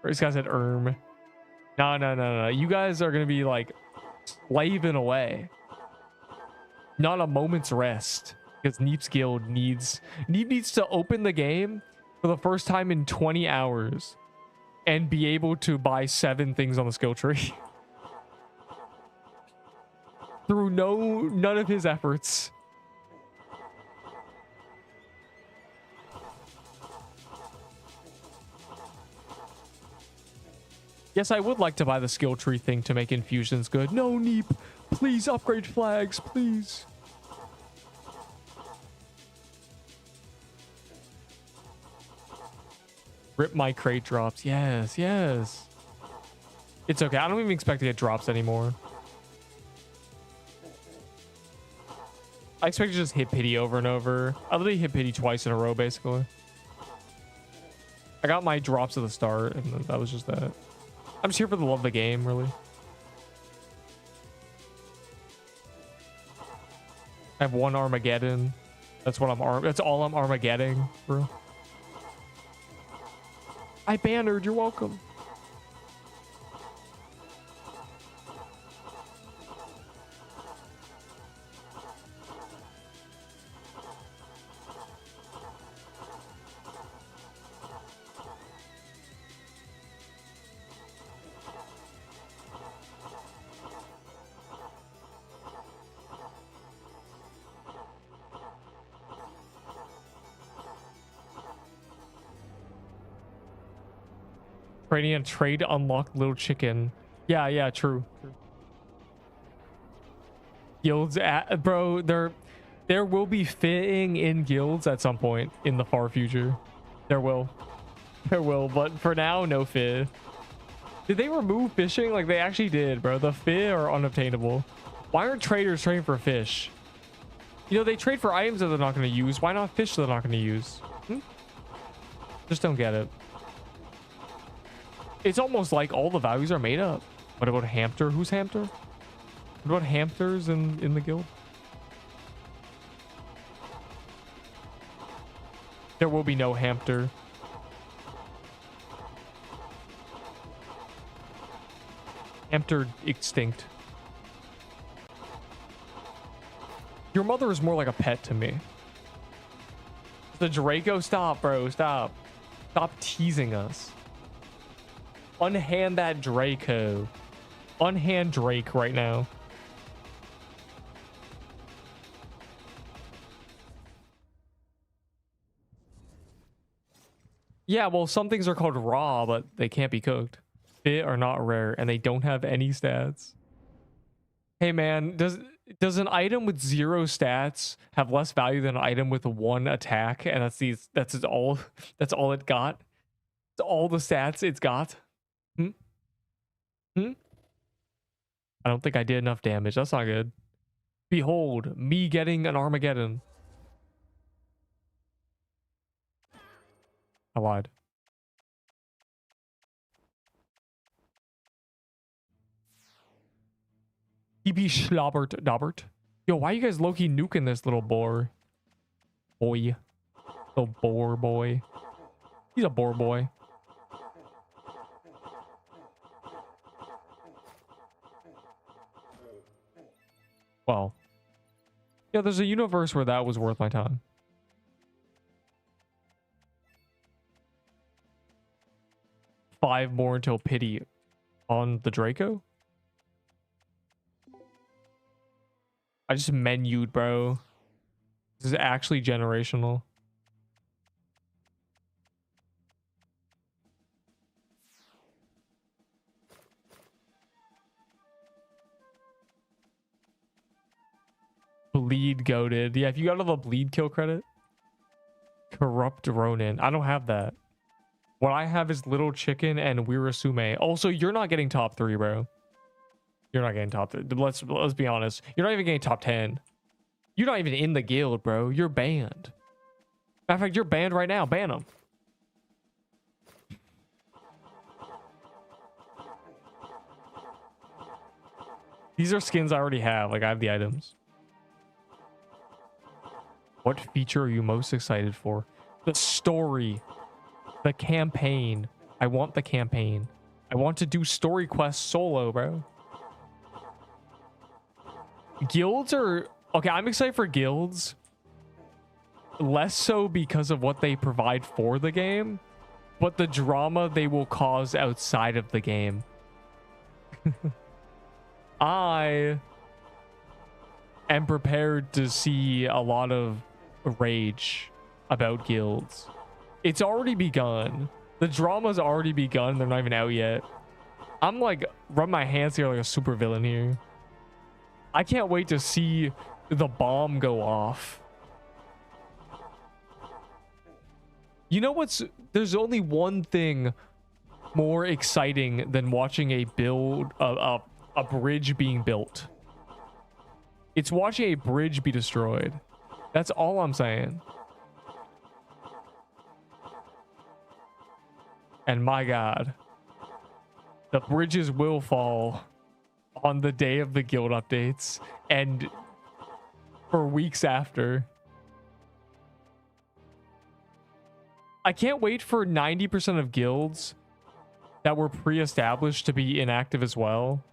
This guy said No. You guys are gonna be, like, slaving away. Not a moment's rest. Because Neep's guild needs to open the game for the first time in 20 hours. And be able to buy 7 things on the skill tree. Through none of his efforts. Yes, I would like to buy the skill tree thing to make infusions good. No, Neep. Please upgrade flags, please. Rip my crate drops. Yes. It's okay. I don't even expect to get drops anymore. I expect to just hit pity over and over. I literally hit pity twice in a row, basically. I got my drops at the start, and that was just that. I'm just here for the love of the game, really. I have 1 Armageddon. That's what that's all I'm Armageddon, bro. I bannered, you're welcome. Trading a trade unlocked little chicken. Yeah, true. Guilds bro, there will be fitting in guilds at some point in the far future. There will, but for now, no fit. Did they remove fishing? Like, they actually did, bro. The fit are unobtainable. Why aren't traders trading for fish? You know, they trade for items that they're not going to use. Why not fish they're not going to use? Just don't get it. It's almost like all the values are made up. What about hamster? Who's hamster? What about hamsters in the guild? There will be no hamster. Hamster extinct. Your mother is more like a pet to me. The Draco, stop, bro, stop. Stop teasing us. Unhand that Draco. Unhand Drake right now. Yeah, well, some things are called raw, but they can't be cooked. Fit are not rare, and they don't have any stats. Hey, man, does an item with 0 stats have less value than an item with 1 attack? And that's all it got. It's all the stats it's got. Hmm. I don't think I did enough damage. That's not good. Behold, me getting an Armageddon. I lied. TB Schlabbert Dabbert. Yo, why are you guys low-key nuking this little boar? Boy. Little boar boy. He's a boar boy. Well. Yeah, there's a universe where that was worth my time. Five more until pity on the Draco? I just menued, bro. This is actually generational. Bleed goated. Yeah, if you got all the bleed kill credit. Corrupt Ronin. I don't have that. What I have is Little Chicken and Wirasume. Also, you're not getting top 3, bro. You're not getting top 3. Let's be honest. You're not even getting top 10. You're not even in the guild, bro. You're banned. Matter of fact, you're banned right now. Ban them. These are skins I already have. Like, I have the items. What feature are you most excited for? The story. The campaign. I want the campaign. I want to do story quests solo, bro. Guilds are... Okay, I'm excited for guilds. Less so because of what they provide for the game, but the drama they will cause outside of the game. I am prepared to see a lot of rage about guilds. It's already begun. The drama's already begun. They're not even out yet. I'm like, rub my hands here like a super villain here. I can't wait to see the bomb go off. You know what's... There's only one thing more exciting than watching a bridge being built. It's watching a bridge be destroyed. That's all I'm saying. And my God, the bridges will fall on the day of the guild updates and for weeks after. I can't wait for 90% of guilds that were pre-established to be inactive as well.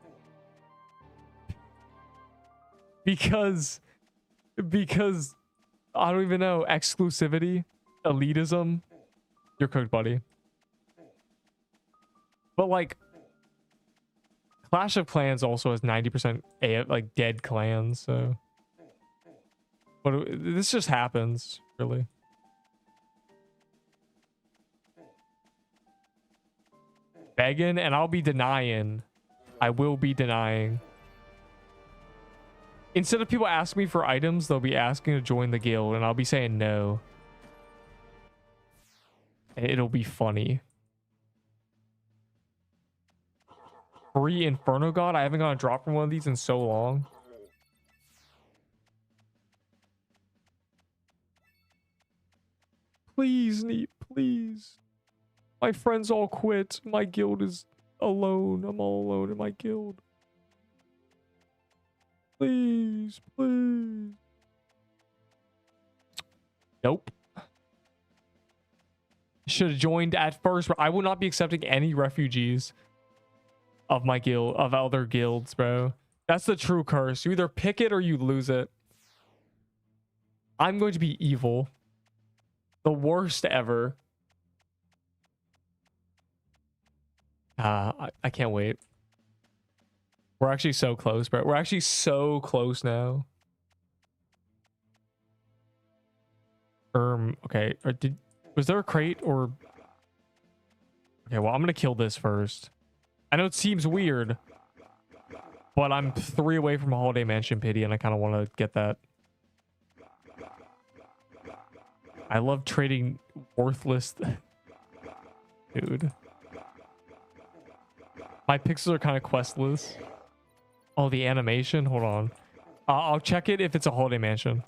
Because I don't even know, exclusivity, elitism. You're cooked, buddy. But like Clash of Clans also has 90% like dead clans, so but this just happens, really. Begging, and I'll be denying. I will be denying. Instead of people asking me for items, they'll be asking to join the guild, and I'll be saying no. It'll be funny. Free Inferno God? I haven't got a drop from one of these in so long. Please, Neat, please. My friends all quit. My guild is alone. I'm all alone in my guild. Please, please. Nope. Should have joined at first, but I will not be accepting any refugees of my guild, of other guilds, bro. That's the true curse. You either pick it or you lose it. I'm going to be evil. The worst ever. I can't wait. We're actually so close, bro. We're actually so close now. Okay. Was there a crate or... Okay, well, I'm gonna kill this first. I know it seems weird, but I'm 3 away from a Holiday Mansion pity, and I kind of want to get that. I love trading worthless... Dude. My pixels are kind of questless. Oh, the animation? Hold on. I'll check it if it's a Holiday Mansion.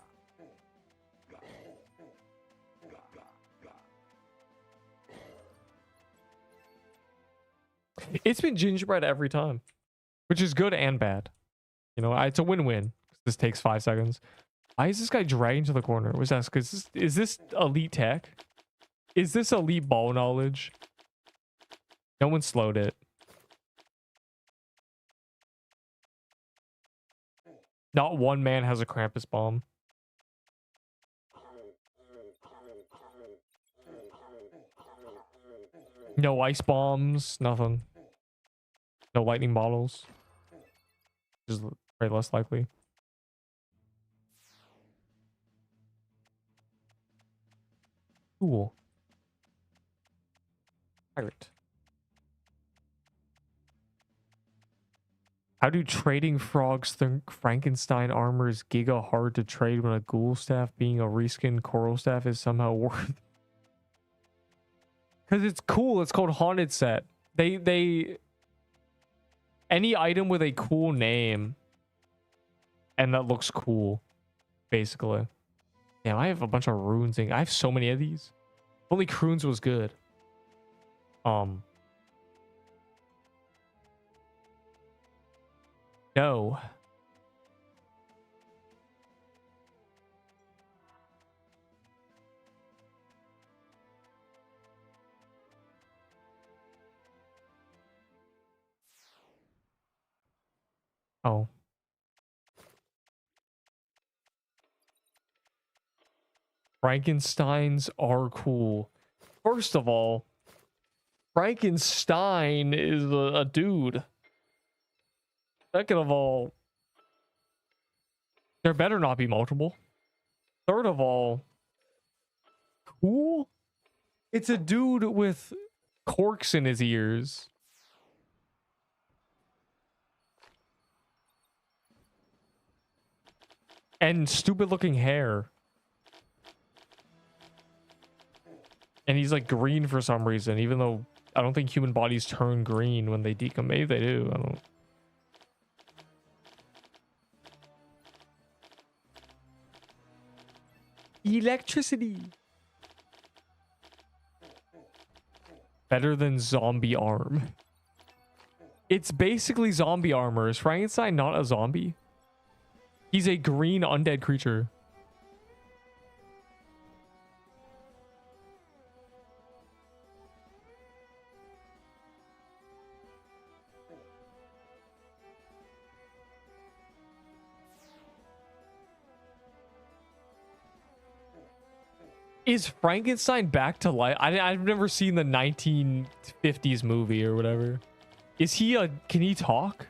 It's been gingerbread every time, which is good and bad. You know, it's a win-win. This takes 5 seconds. Why is this guy dragging to the corner? What's that? Is this elite tech? Is this elite ball knowledge? No one slowed it. Not one man has a Krampus bomb. No ice bombs, nothing. No lightning bottles. Just very less likely. Cool. Pirate. How do trading frogs think Frankenstein armor is giga hard to trade when a ghoul staff being a reskin coral staff is somehow worth? Because it's cool. It's called Haunted Set. They any item with a cool name and that looks cool, basically. Damn, I have a bunch of runes. I have so many of these. Only Croons was good. No. Oh. Frankensteins are cool. First of all, Frankenstein is a dude. Second of all, there better not be multiple. Third of all, cool? It's a dude with corks in his ears. And stupid looking hair. And he's like green for some reason, even though I don't think human bodies turn green when they decompose. Maybe they do. I don't. Electricity. Better than zombie arm. It's basically zombie armor. Is Frankenstein not a zombie? He's a green undead creature. Is Frankenstein back to life? I've never seen the 1950s movie or whatever. Is he a... Can he talk?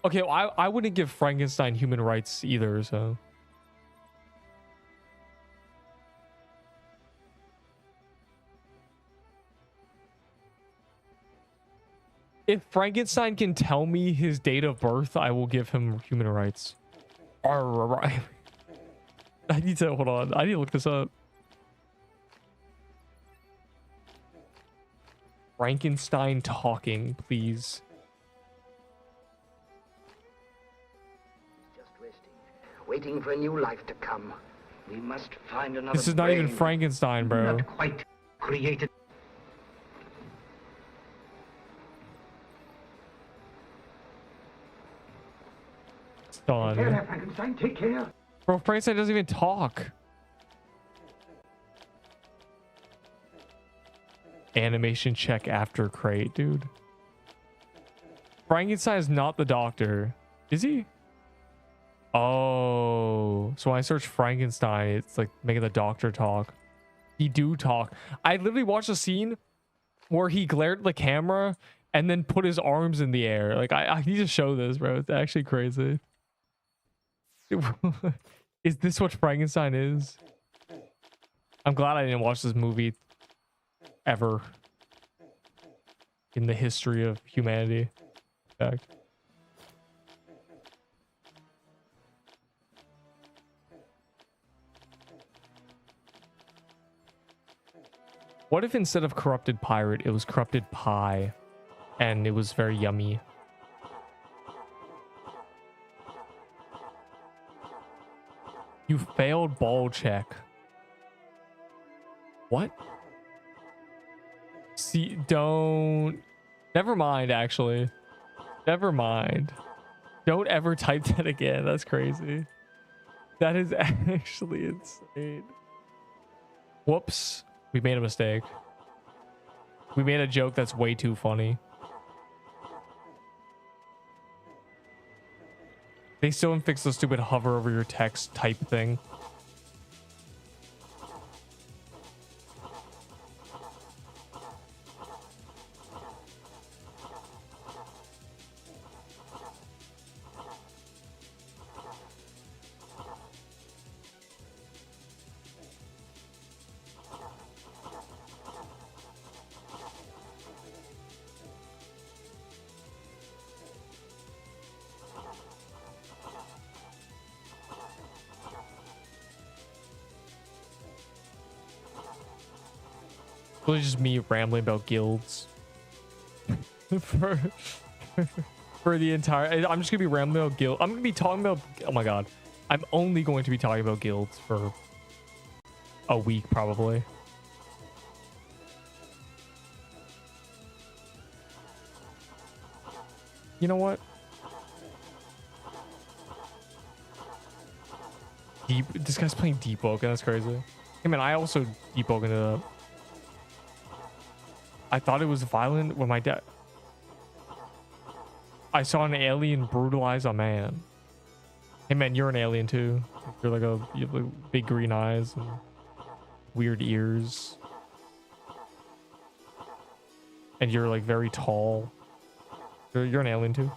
Okay, well, I wouldn't give Frankenstein human rights either, so... If Frankenstein can tell me his date of birth, I will give him human rights. I need to... Hold on. I need to look this up. Frankenstein talking, please. Just resting, waiting for a new life to come. We must find another. This is not even brain. Frankenstein, bro. Not quite created. Take care Done. there, Frankenstein. Take care. Bro, Frankenstein doesn't even talk. Animation check after crate, dude. Frankenstein is not the doctor. Is he? Oh, so when I search Frankenstein, it's like making the doctor talk. He do talk. I literally watched a scene where he glared at the camera and then put his arms in the air. Like, I need to show this, bro. It's actually crazy. Is this what Frankenstein is? I'm glad I didn't watch this movie ever in the history of humanity. In fact. What if instead of corrupted pirate, it was corrupted pie and it was very yummy? You failed ball check. What? See, don't. Never mind, actually. Never mind. Don't ever type that again. That's crazy. That is actually insane. Whoops. We made a mistake. We made a joke that's way too funny. They still haven't fixed the stupid hover over your text type thing. It's just me rambling about guilds for the entire. I'm just gonna be rambling about guild. I'm gonna be talking about. Oh my god, I'm only going to be talking about guilds for a week probably. You know what? This guy's playing Deepwoken. That's crazy. Hey man, I also Deepwoken it up. I thought it was violent when my dad. I saw an alien brutalize a man. Hey man, you're an alien too. You're like you have like big green eyes and weird ears. And you're like very tall. You're an alien too.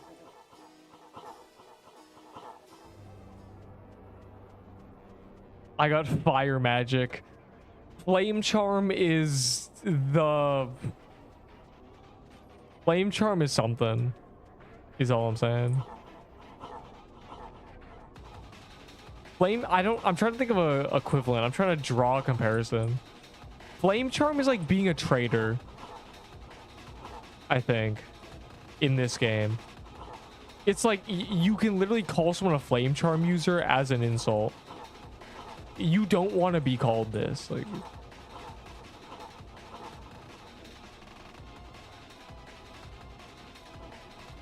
I got fire magic. Flame charm is the... Flame charm is something. Is all I'm saying. Flame, I'm trying to think of a equivalent. I'm trying to draw a comparison. Flame charm is like being a traitor, I think, in this game. It's like you can literally call someone a flame charm user as an insult. You don't want to be called this. Like,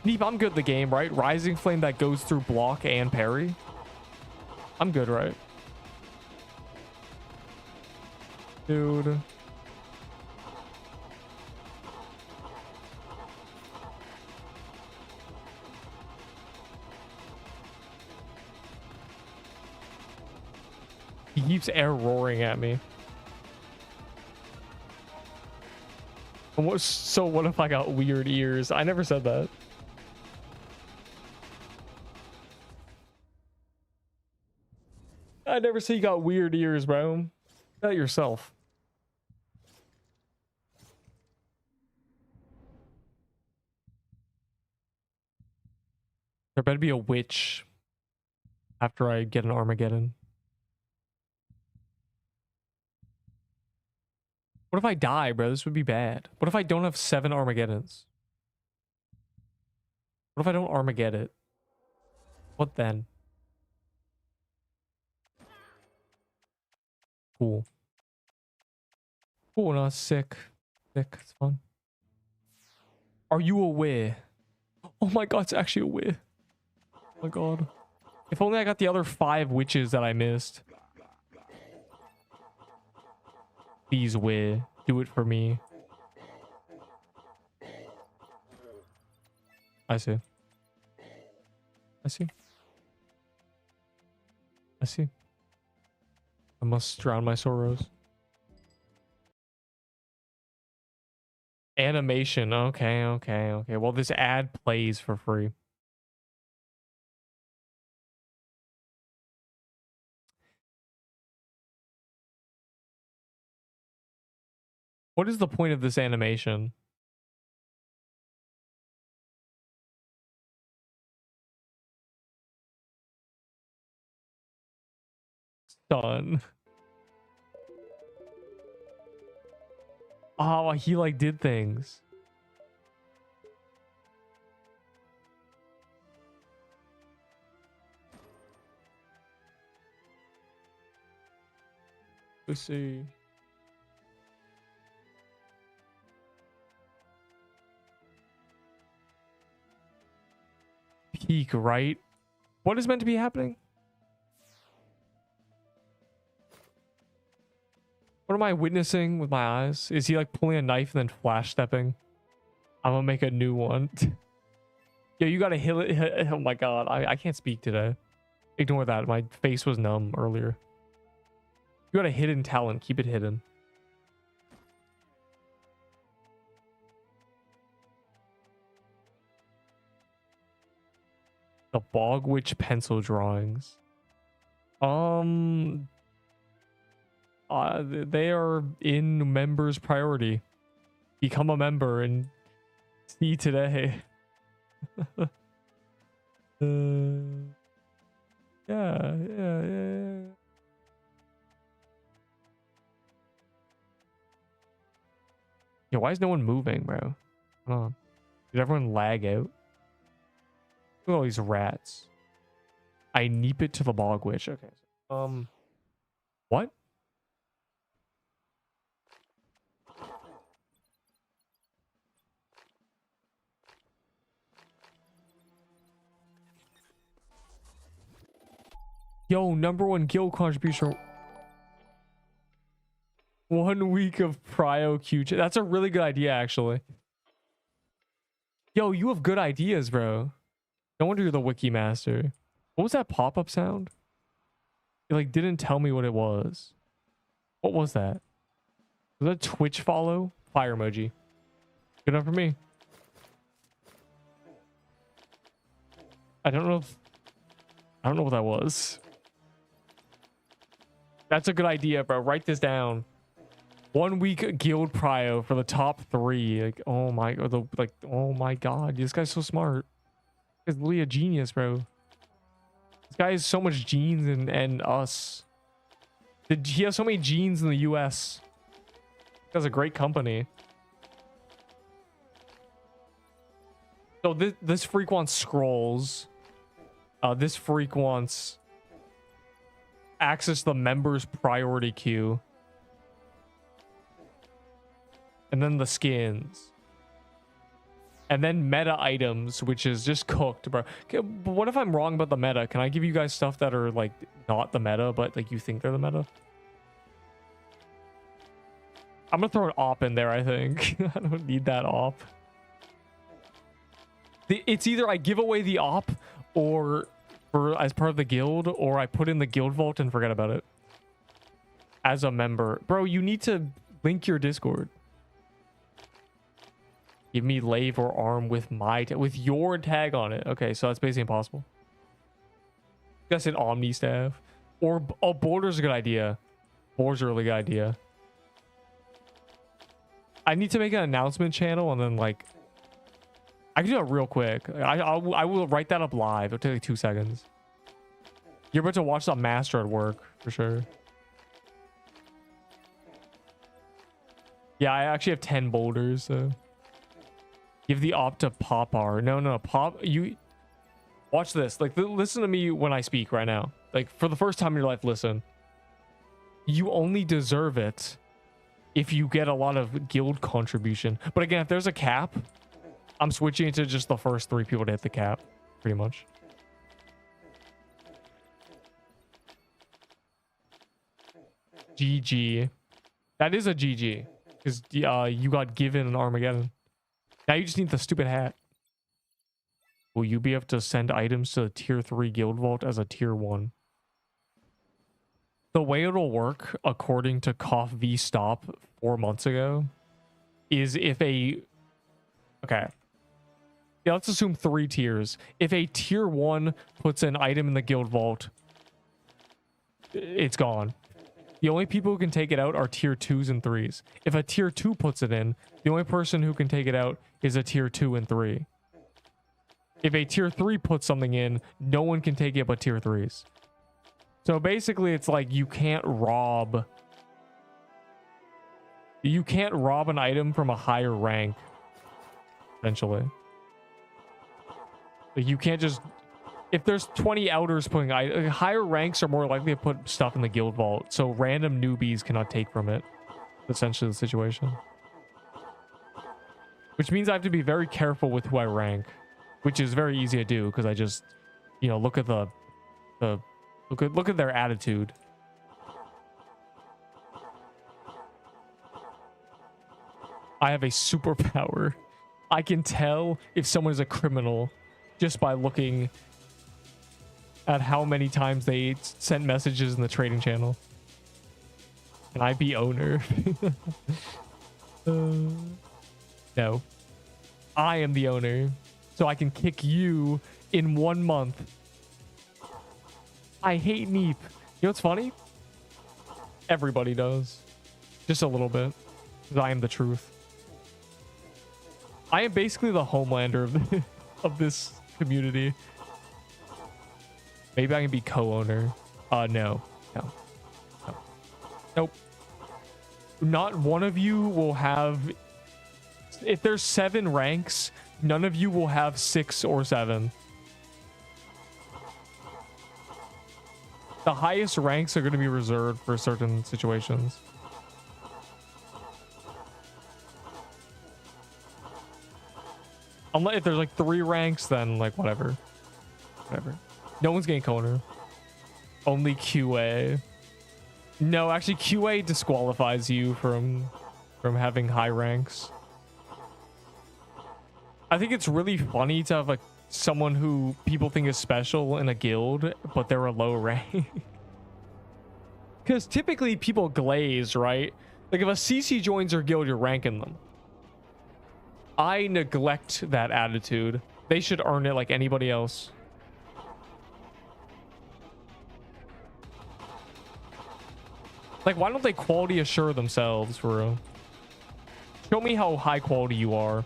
Neep, I'm good at the game, right? Rising flame that goes through block and parry. I'm good, right? Dude. He keeps air roaring at me. So what if I got weird ears? I never said that. I never said you got weird ears, bro. That yourself. There better be a witch after I get an Armageddon. What if I die, bro? This would be bad. What if I don't have 7 Armageddons? What if I don't Armageddon it? What then? Cool. Cool, no, sick. Sick, it's fun. Are you aware? Oh my god, it's actually aware. Oh my god. If only I got the other 5 witches that I missed. Please, Wit, do it for me. I see. I see. I see. I must drown my sorrows. Animation. Okay, okay, okay. Well, this ad plays for free. What is the point of this animation? Done. Oh, he like did things. Let's see. Peak, right? What is meant to be happening? What am I witnessing with my eyes? Is he like pulling a knife and then flash stepping? I'm gonna make a new one. Yeah, you gotta hit it. Oh my god, I can't speak today. Ignore that. My face was numb earlier. You got a hidden talent. Keep it hidden. The Bog Witch pencil drawings. They are in members' priority. Become a member and see today. Yeah. Yeah, why is no one moving, bro? Come on. Did everyone lag out? Look at all these rats. I neep it to the Bog Witch. Okay. What? Yo, #1 guild contribution. 1 week of Prio Q. That's a really good idea, actually. Yo, you have good ideas, bro. No wonder you're the wiki master. What was that pop-up sound? It like didn't tell me what it was. What was that? Was that Twitch follow? Fire emoji. Good enough for me. I don't know what that was. That's a good idea, bro. Write this down. 1 week guild prio for the top 3. Like, oh my, oh my god, this guy's so smart. He's literally a genius, bro. This guy has so much genes and us. He has so many genes in the US. He has a great company. So this freak wants scrolls. This freak wants access to the members priority queue. And then the skins. And then meta items, which is just cooked, bro. Okay, but what if I'm wrong about the meta? Can I give you guys stuff that are like not the meta, but like you think they're the meta? I'm gonna throw an op in there, I think. I don't need that op. It's either I give away the op or as part of the guild, or I put in the guild vault and forget about it. As a member. Bro, you need to link your Discord. Give me lave or arm with with your tag on it. Okay, so that's basically impossible. That's an Omni staff. Or Boulder's a good idea. Boulder's a really good idea. I need to make an announcement channel and then like I can do it real quick. I will write that up live. It'll take like 2 seconds. You're about to watch that master at work for sure. Yeah, I actually have 10 boulders, so give the op to Popar. No, Pop, you watch this. Like, listen to me when I speak right now. Like, for the first time in your life, listen. You only deserve it if you get a lot of guild contribution. But again, if there's a cap, I'm switching to just the first 3 people to hit the cap, pretty much. GG. That is a GG. Because you got given an Armageddon. Now you just need the stupid hat. Will you be able to send items to the tier 3 guild vault as a tier 1? The way it'll work, according to Cough V Stop 4 months ago, is if a... Okay. Yeah, let's assume 3 tiers. If a tier 1 puts an item in the guild vault, it's gone. The only people who can take it out are tier 2s and 3s. If a tier 2 puts it in, the only person who can take it out is a tier 2 and 3. If a tier 3 puts something in, no one can take it but tier 3s. So basically, it's like you can't rob an item from a higher rank, essentially. Like you can't just... If there's 20 outers putting... higher ranks are more likely to put stuff in the guild vault, so random newbies cannot take from it. Essentially the situation. Which means I have to be very careful with who I rank, which is very easy to do because I just, you know, look at look at their attitude. I have a superpower. I can tell if someone is a criminal just by looking at how many times they sent messages in the trading channel. Can I be owner? No. I am the owner. So I can kick you in 1 month. I hate Neep. You know what's funny? Everybody does. Just a little bit. Because I am the truth. I am basically the Homelander of this community. Maybe I can be co-owner. No. Nope. Not one of you will have... If there's 7 ranks, none of you will have 6 or 7. The highest ranks are going to be reserved for certain situations. Unless if there's like 3 ranks, then like whatever. No one's getting co-owner. Only QA. No, actually QA disqualifies you from having high ranks. I think it's really funny to have like someone who people think is special in a guild, but they're a low rank. Because typically people glaze, right? Like if a CC joins your guild, you're ranking them. I neglect that attitude. They should earn it like anybody else. Like, why don't they quality assure themselves for real? Show me how high quality you are.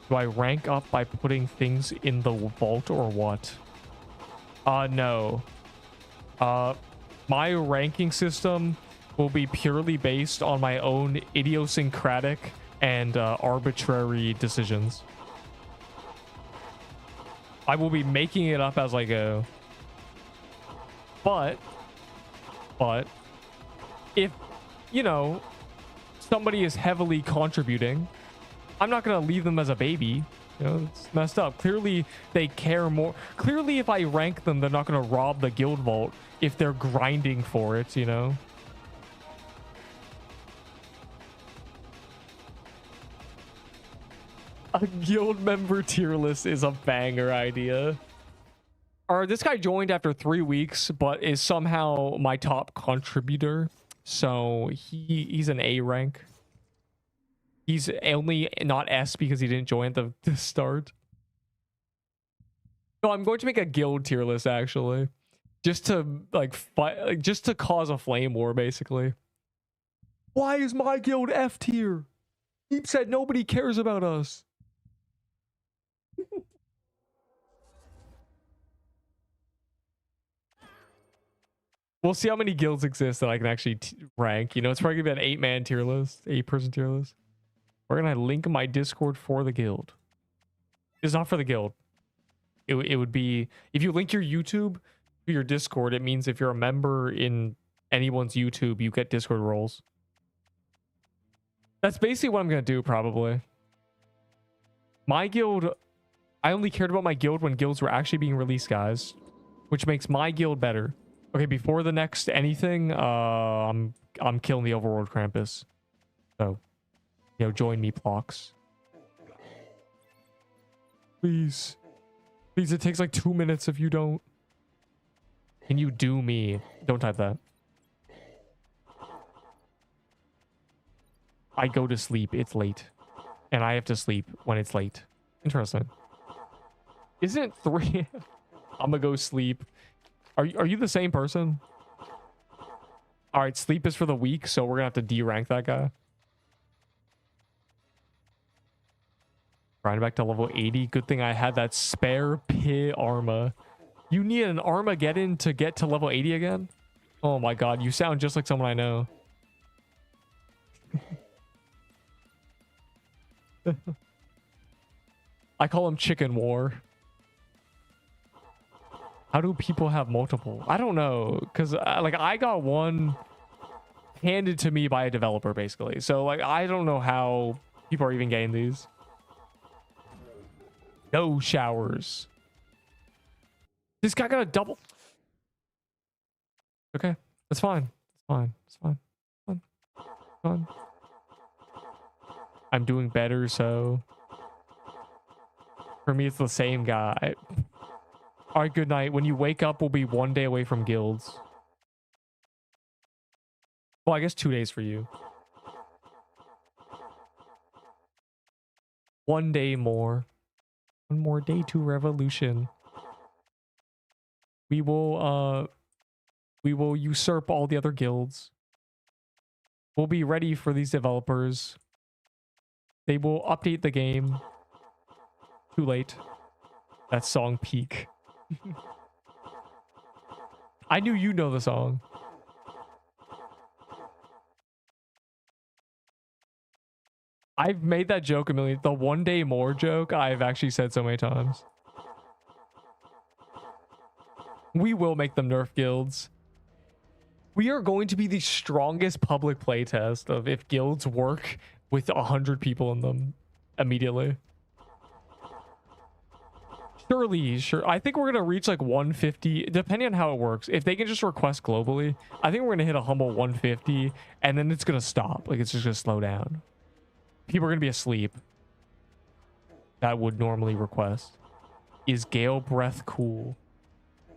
Do I rank up by putting things in the vault or what? No. My ranking system will be purely based on my own idiosyncratic and arbitrary decisions. I will be making it up as I go. But if, you know, somebody is heavily contributing, I'm not going to leave them as a baby. You know, it's messed up. Clearly, they care more. Clearly, if I rank them, they're not going to rob the guild vault if they're grinding for it, you know? A guild member tier list is a banger idea. Or this guy joined after 3 weeks, but is somehow my top contributor. So he's an A rank. He's only not S because he didn't join at the start. So I'm going to make a guild tier list actually, just to like fight, just to cause a flame war basically. Why is my guild F tier? Deep said nobody cares about us. We'll see how many guilds exist that I can actually rank. You know, it's probably gonna be an 8-man tier list, 8-person tier list. We're gonna link my Discord for the guild. It's not for the guild. It would be if you link your YouTube to your Discord. It means if you're a member in anyone's YouTube, you get Discord roles. That's basically what I'm gonna do probably. My guild, I only cared about my guild when guilds were actually being released, guys. which makes my guild better. Okay, before the next anything, I'm killing the Overworld Krampus. So, you know, join me, Plox. Please. Please, it takes like 2 minutes if you don't. Can you do me? Don't type that. I go to sleep. It's late. And I have to sleep when it's late. Interesting. Isn't it 3? I'm gonna go sleep. Are you the same person? All right, sleep is for the weak, so we're gonna have to D-rank that guy. Grind back to level 80. Good thing I had that spare pit armor. You need an Armageddon to get to level 80 again? Oh my god, you sound just like someone I know. I call him Chicken War. How do people have multiple? I don't know, because like I got one handed to me by a developer basically. So like I don't know how people are even getting these. No showers. This guy got a double. Okay, that's fine. It's fine. It's fine. It's fine. It's fine. I'm doing better, so for me it's the same guy. All right, good night. When you wake up, we'll be 1 day away from guilds. Well, I guess 2 days for you. 1 day more. 1 more day to revolution. We will usurp all the other guilds. We'll be ready for these developers. They will update the game. Too late. That song peak. I knew you know the song. I've made that joke a million. The 1 day more joke I've actually said so many times. We will make them nerf guilds. We are going to be the strongest public playtest of if guilds work with 100 people in them immediately. Surely, sure. I think we're going to reach like 150, depending on how it works. If they can just request globally, I think we're going to hit a humble 150, and then it's going to stop. Like, it's just going to slow down. People are going to be asleep. That would normally request. Is Gale Breath cool?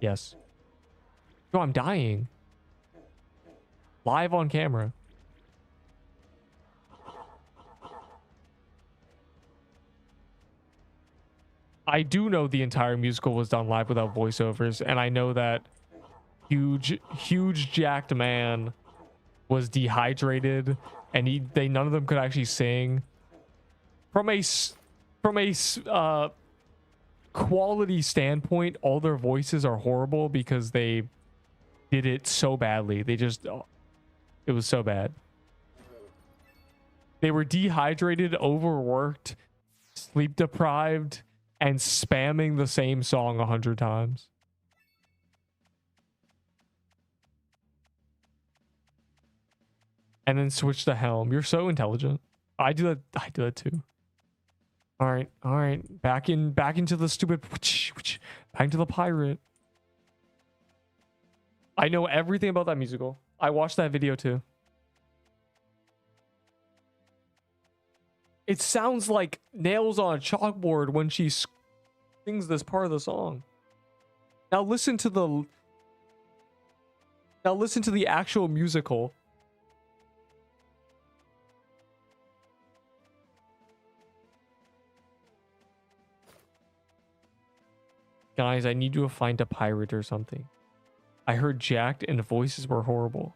Yes. Yo, I'm dying. Live on camera. I do know the entire musical was done live without voiceovers, and I know that huge jacked man was dehydrated, and none of them could actually sing. From a quality standpoint, all their voices are horrible because they did it so badly. It was so bad. They were dehydrated, overworked, sleep deprived, and spamming the same song 100 times. And then switch the helm. You're so intelligent. I do that too. All right. Back into the stupid. Back into the pirate. I know everything about that musical. I watched that video too. It sounds like nails on a chalkboard when she sings this part of the song. Now listen to the actual musical. Guys, I need you to find a pirate or something. I heard jacked and the voices were horrible.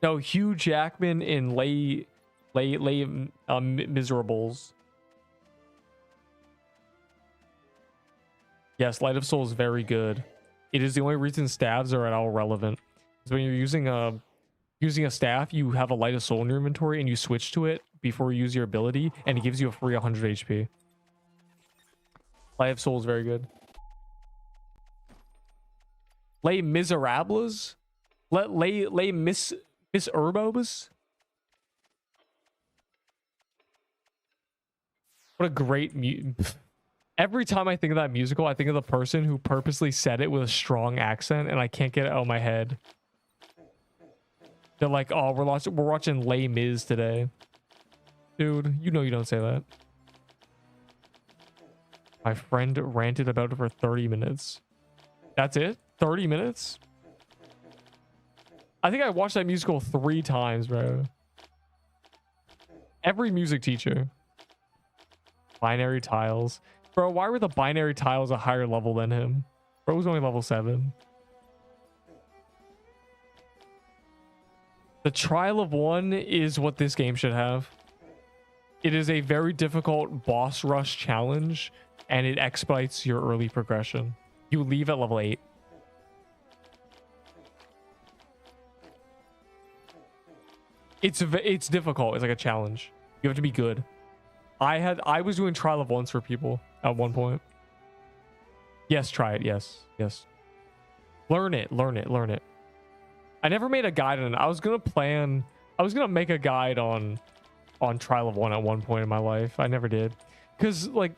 No, Hugh Jackman in Lay Miserables. Yes, Light of Soul is very good. It is the only reason stabs are at all relevant. Because when you're using a staff, you have a Light of Soul in your inventory and you switch to it before you use your ability, and it gives you a free 100 HP. Light of Soul is very good. Les Miserables? Les Miss Urbobus? What a great Every time I think of that musical, I think of the person who purposely said it with a strong accent, and I can't get it out of my head. They're like, "Oh, we're watching Les Mis today." Dude, you know you don't say that. My friend ranted about it for 30 minutes. That's it? 30 minutes? I think I watched that musical 3 times, bro. Every music teacher. Binary tiles. Bro, why were the binary tiles a higher level than him? Bro was only level 7. The trial of one is what this game should have. It is a very difficult boss rush challenge, and it expedites your early progression. You leave at level 8. It's difficult. It's like a challenge. You have to be good. I was doing trial of ones for people at one point. Yes, try it. Yes. Learn it. I never made a guide on it. I was gonna make a guide on trial of one at one point in my life. I never did. Because, like,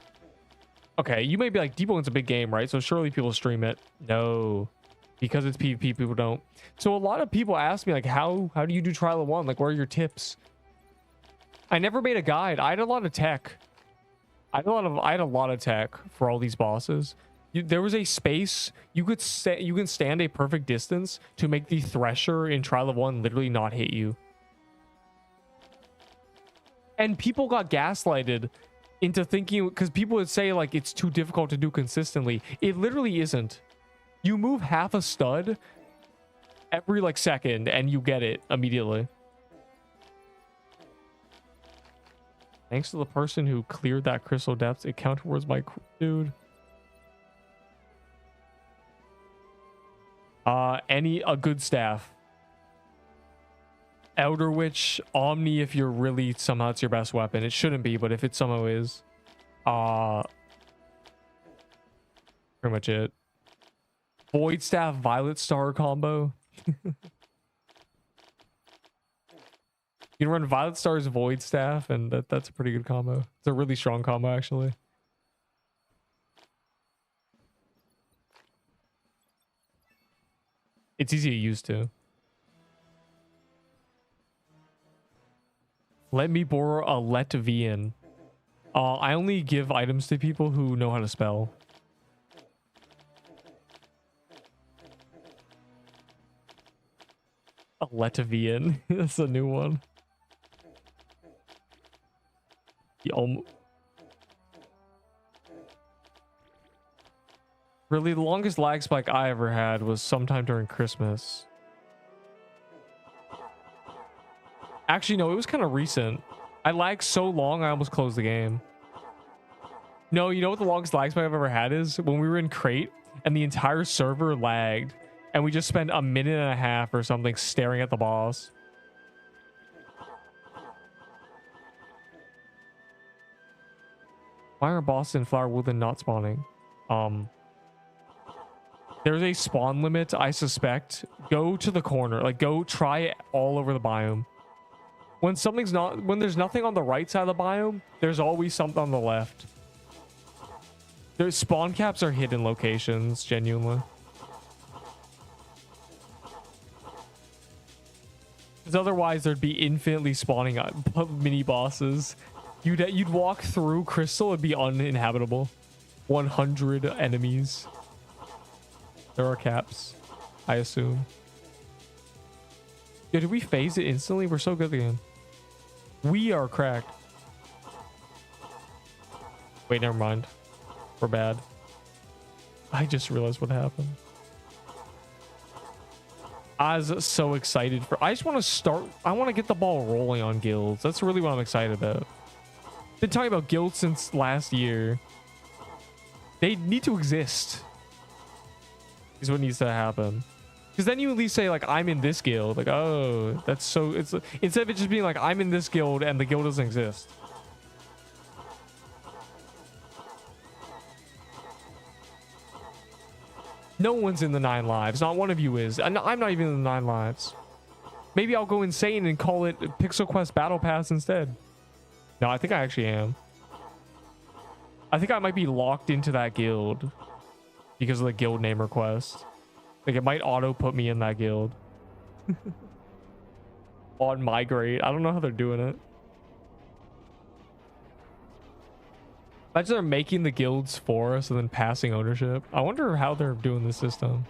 okay, you may be like, Deepwoken's a big game, right? So surely people stream it. No. Because it's PvP, people don't. So a lot of people ask me, like, how do you do trial of one? Like, what are your tips? I never made a guide. I had a lot of tech. I had a lot of tech for all these bosses. There was a space you can stand a perfect distance to make the Thresher in trial of one literally not hit you. And people got gaslighted into thinking, because people would say like it's too difficult to do consistently. It literally isn't. You move half a stud every like second and you get it immediately. Thanks to the person who cleared that crystal depths, it counted towards my dude. A good staff. Elder Witch, Omni if you're really somehow it's your best weapon. It shouldn't be, but if it somehow is. Pretty much it. Void Staff, Violet Star combo. You can run Violet Star's Void Staff, and that's a pretty good combo. It's a really strong combo, actually. It's easy to use, too. Let me borrow a Latvian. I only give items to people who know how to spell. A Latvian. That's a new one. Really, the longest lag spike I ever had was sometime during Christmas. Actually, no, it was kind of recent. I lagged so long, I almost closed the game. No, you know what the longest lag spike I've ever had is? When we were in Crate and the entire server lagged and we just spent a minute and a half or something staring at the boss. Why are Boston Flower Woodland not spawning? There's a spawn limit, I suspect. Go to the corner. Like, go try it all over the biome. When there's nothing on the right side of the biome, there's always something on the left. Their spawn caps are hidden locations, genuinely. Because otherwise, there'd be infinitely spawning mini bosses. You'd walk through Crystal, it'd be uninhabitable. 100 enemies. There are caps, I assume. Yeah, did we phase it instantly? We're so good again. We are cracked. Wait, never mind. We're bad. I just realized what happened. I was so excited for... I just want to start... I want to get the ball rolling on guilds. That's really what I'm excited about. Been talking about guilds since last year. They need to exist. Is what needs to happen. Because then you at least say, like, I'm in this guild. Like, oh, that's so... It's instead of it just being like, I'm in this guild and the guild doesn't exist. No one's in the 9 lives. Not one of you is. I'm not even in the 9 lives. Maybe I'll go insane and call it Pixel Quest Battle Pass instead. No, I think I actually am. I think I might be locked into that guild because of the guild name request. Like it might auto put me in that guild. On migrate. I don't know how they're doing it. Imagine they're making the guilds for us and then passing ownership. I wonder how they're doing this system.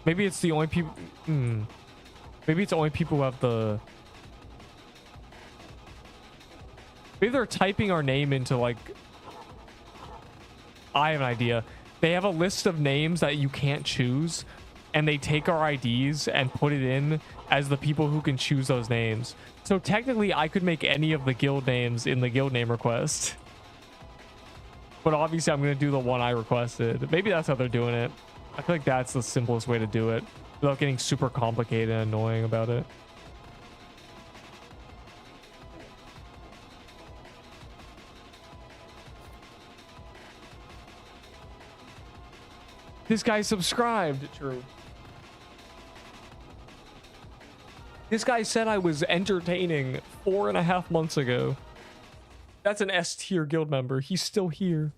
Maybe it's the only people. Maybe it's only people who have the. Maybe they're typing our name into like. I have an idea. They have a list of names that you can't choose, and they take our IDs and put it in as the people who can choose those names. So technically, I could make any of the guild names in the guild name request. But obviously, I'm going to do the one I requested. Maybe that's how they're doing it. I feel like that's the simplest way to do it without getting super complicated and annoying about it. This guy subscribed. True. This guy said I was entertaining 4.5 months ago. That's an S tier guild member. He's still here.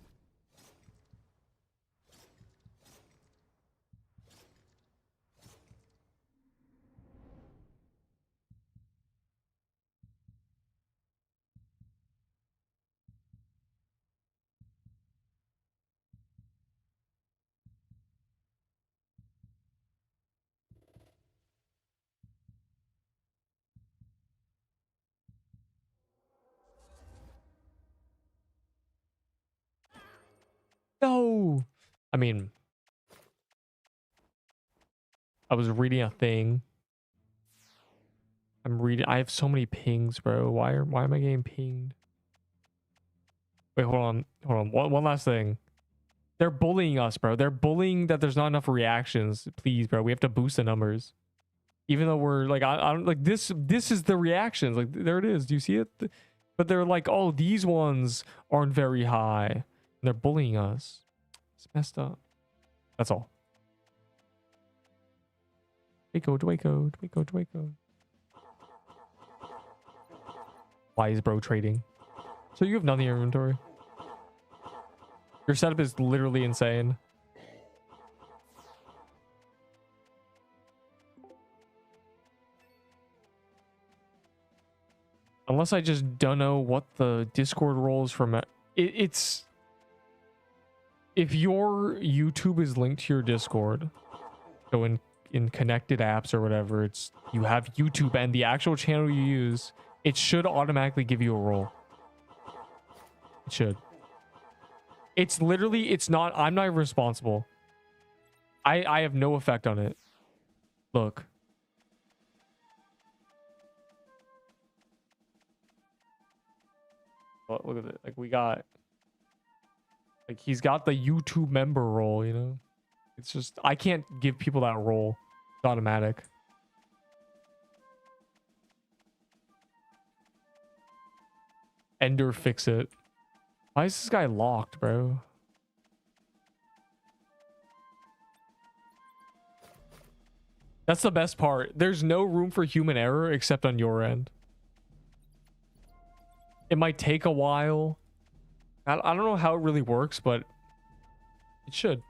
No. I mean, I was reading a thing. I'm reading. I have so many pings, bro. Why am I getting pinged? Wait, hold on. One last thing. They're bullying us, bro. They're bullying that there's not enough reactions. Please, bro. We have to boost the numbers. Even though we're like, I'm like this is the reactions. Like there it is. Do you see it? But they're like, oh, these ones aren't very high. And they're bullying us. It's messed up. That's all. Dwaco. Why is bro trading? So you have nothing in your inventory. Your setup is literally insane. Unless I just don't know what the Discord roles from it's if your YouTube is linked to your Discord, so in connected apps or whatever, it's you have YouTube and the actual channel you use, it should automatically give you a role. It should. It's literally, it's not, I'm not responsible. I have no effect on it. Look. Look at it. Like we got, like he's got the YouTube member role, you know? It's just, I can't give people that role. It's automatic. Ender fix it. Why is this guy locked, bro? That's the best part. There's no room for human error except on your end. It might take a while. I don't know how it really works, but it should.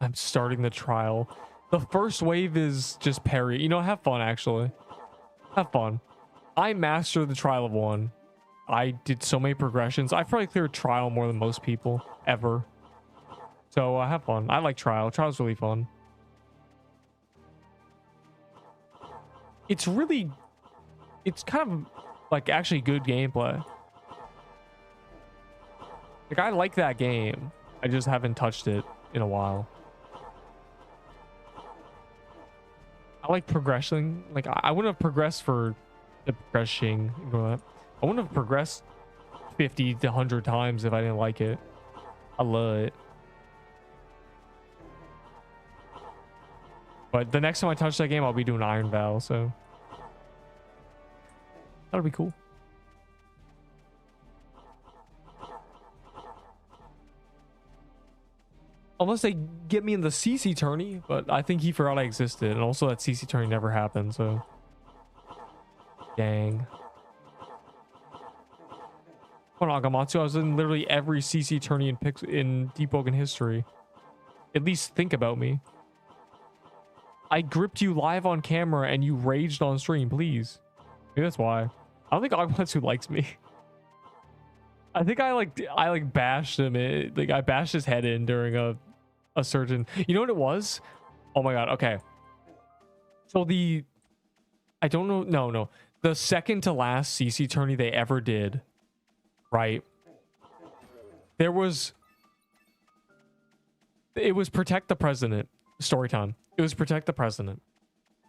I'm starting the trial. The first wave is just parry. You know, have fun, actually. Have fun. I mastered the trial of 1. I did so many progressions. I probably cleared trial more than most people ever. So have fun. I like trial. Trial's really fun. It's kind of like actually good gameplay. Like I like that game. I just haven't touched it in a while. I like progressing. Like I wouldn't have progressed for the progressing. I wouldn't have progressed 50 to 100 times if I didn't like it. I love it. But the next time I touch that game, I'll be doing Iron Val, so that'll be cool. Unless they get me in the CC tourney, but I think he forgot I existed, and also that CC tourney never happened, so dang. Come on, Agamatsu, I was in literally every CC tourney in Deepwoken history. At least think about me. I gripped you live on camera and you raged on stream, please. Maybe that's why. I don't think Agamatsu likes me. I think I bashed him like I bashed his head in during a certain, you know what it was? Oh my god, okay. So I don't know, no. The second to last CC tourney they ever did, right? It was Protect the President story time. It was Protect the President.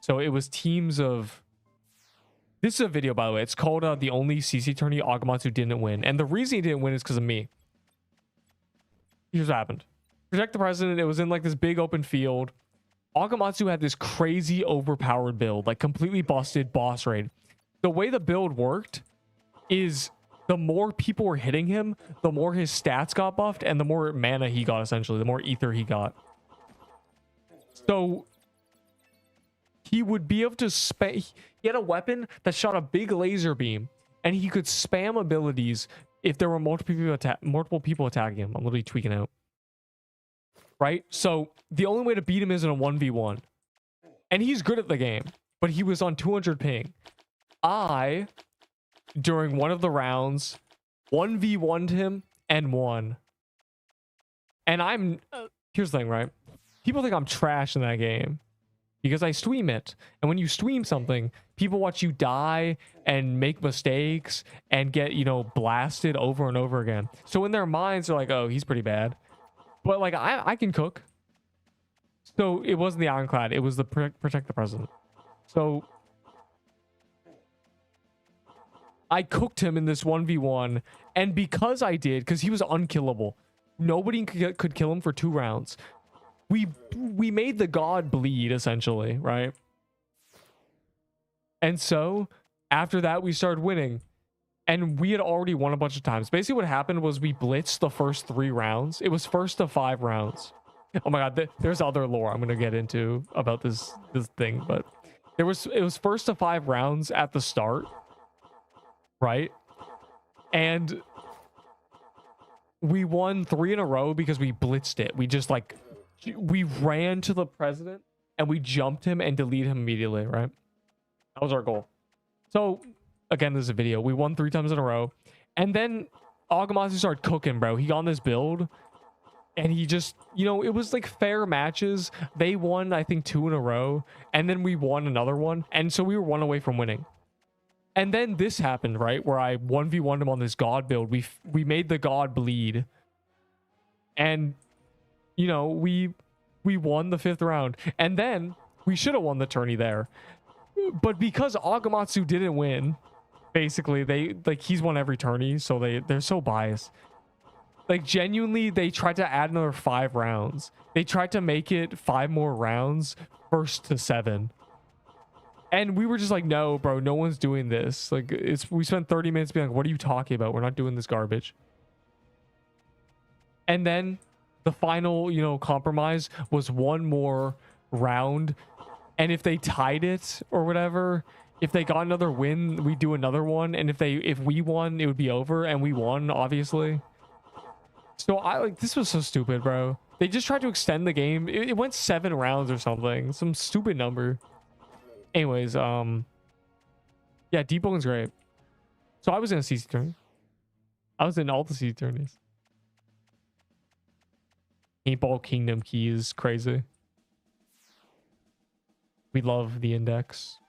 So it was teams of, this is a video, by the way. It's called The Only CC Tourney Agamatsu Didn't Win. And the reason he didn't win is because of me. Here's what happened. Protect the President, it was in like this big open field. Agamatsu had this crazy overpowered build, like completely busted boss raid. The way the build worked is the more people were hitting him, the more his stats got buffed and the more mana he got, essentially, the more ether he got. So he would be able to spam. He had a weapon that shot a big laser beam, and he could spam abilities if there were multiple people attacking him. I'm literally tweaking out. Right? So the only way to beat him is in a 1v1. And he's good at the game, but he was on 200 ping. I, during one of the rounds, 1v1'd him and won. And I'm... here's the thing, right? People think I'm trash in that game because I stream it. And when you stream something, people watch you die and make mistakes and get, you know, blasted over and over again. So in their minds, they're like, oh, he's pretty bad. But like, I can cook. So it wasn't the Ironclad. It was the Protect the President. So I cooked him in this 1v1. And because I did, because he was unkillable, nobody could kill him for 2 rounds. We made the god bleed, essentially, right? And so after that, we started winning. And we had already won a bunch of times. Basically what happened was we blitzed the first 3 rounds. It was first to 5 rounds. Oh my god, there's other lore I'm going to get into about this thing. But it was first to 5 rounds at the start. Right? And we won 3 in a row because we blitzed it. We just like... we ran to the president and we jumped him and deleted him immediately, right? That was our goal. So, again, this is a video. We won 3 times in a row. And then Agamatsu started cooking, bro. He got on this build and he just, you know, it was like fair matches. They won, I think, 2 in a row. And then we won another one. And so we were 1 away from winning. And then this happened, right? Where I 1v1'd him on this god build. We made the god bleed. And... you know, we won the 5th round. And then we should have won the tourney there. But because Agamatsu didn't win, basically, he's won every tourney, so they're so biased. Like, genuinely, they tried to add another 5 rounds. They tried to make it 5 more rounds, first to 7. And we were just like, no, bro, no one's doing this. Like, we spent 30 minutes being like, what are you talking about? We're not doing this garbage. And then... the final, you know, compromise was 1 more round. And if they tied it or whatever, if they got another win, we do another one. And if we won, it would be over. And we won, obviously. So this was so stupid, bro. They just tried to extend the game. It went 7 rounds or something. Some stupid number. Anyways, yeah, Deepwoken's great. So I was in a CC tourney. I was in all the CC tourneys. Paintball Kingdom Key is crazy. We love the index.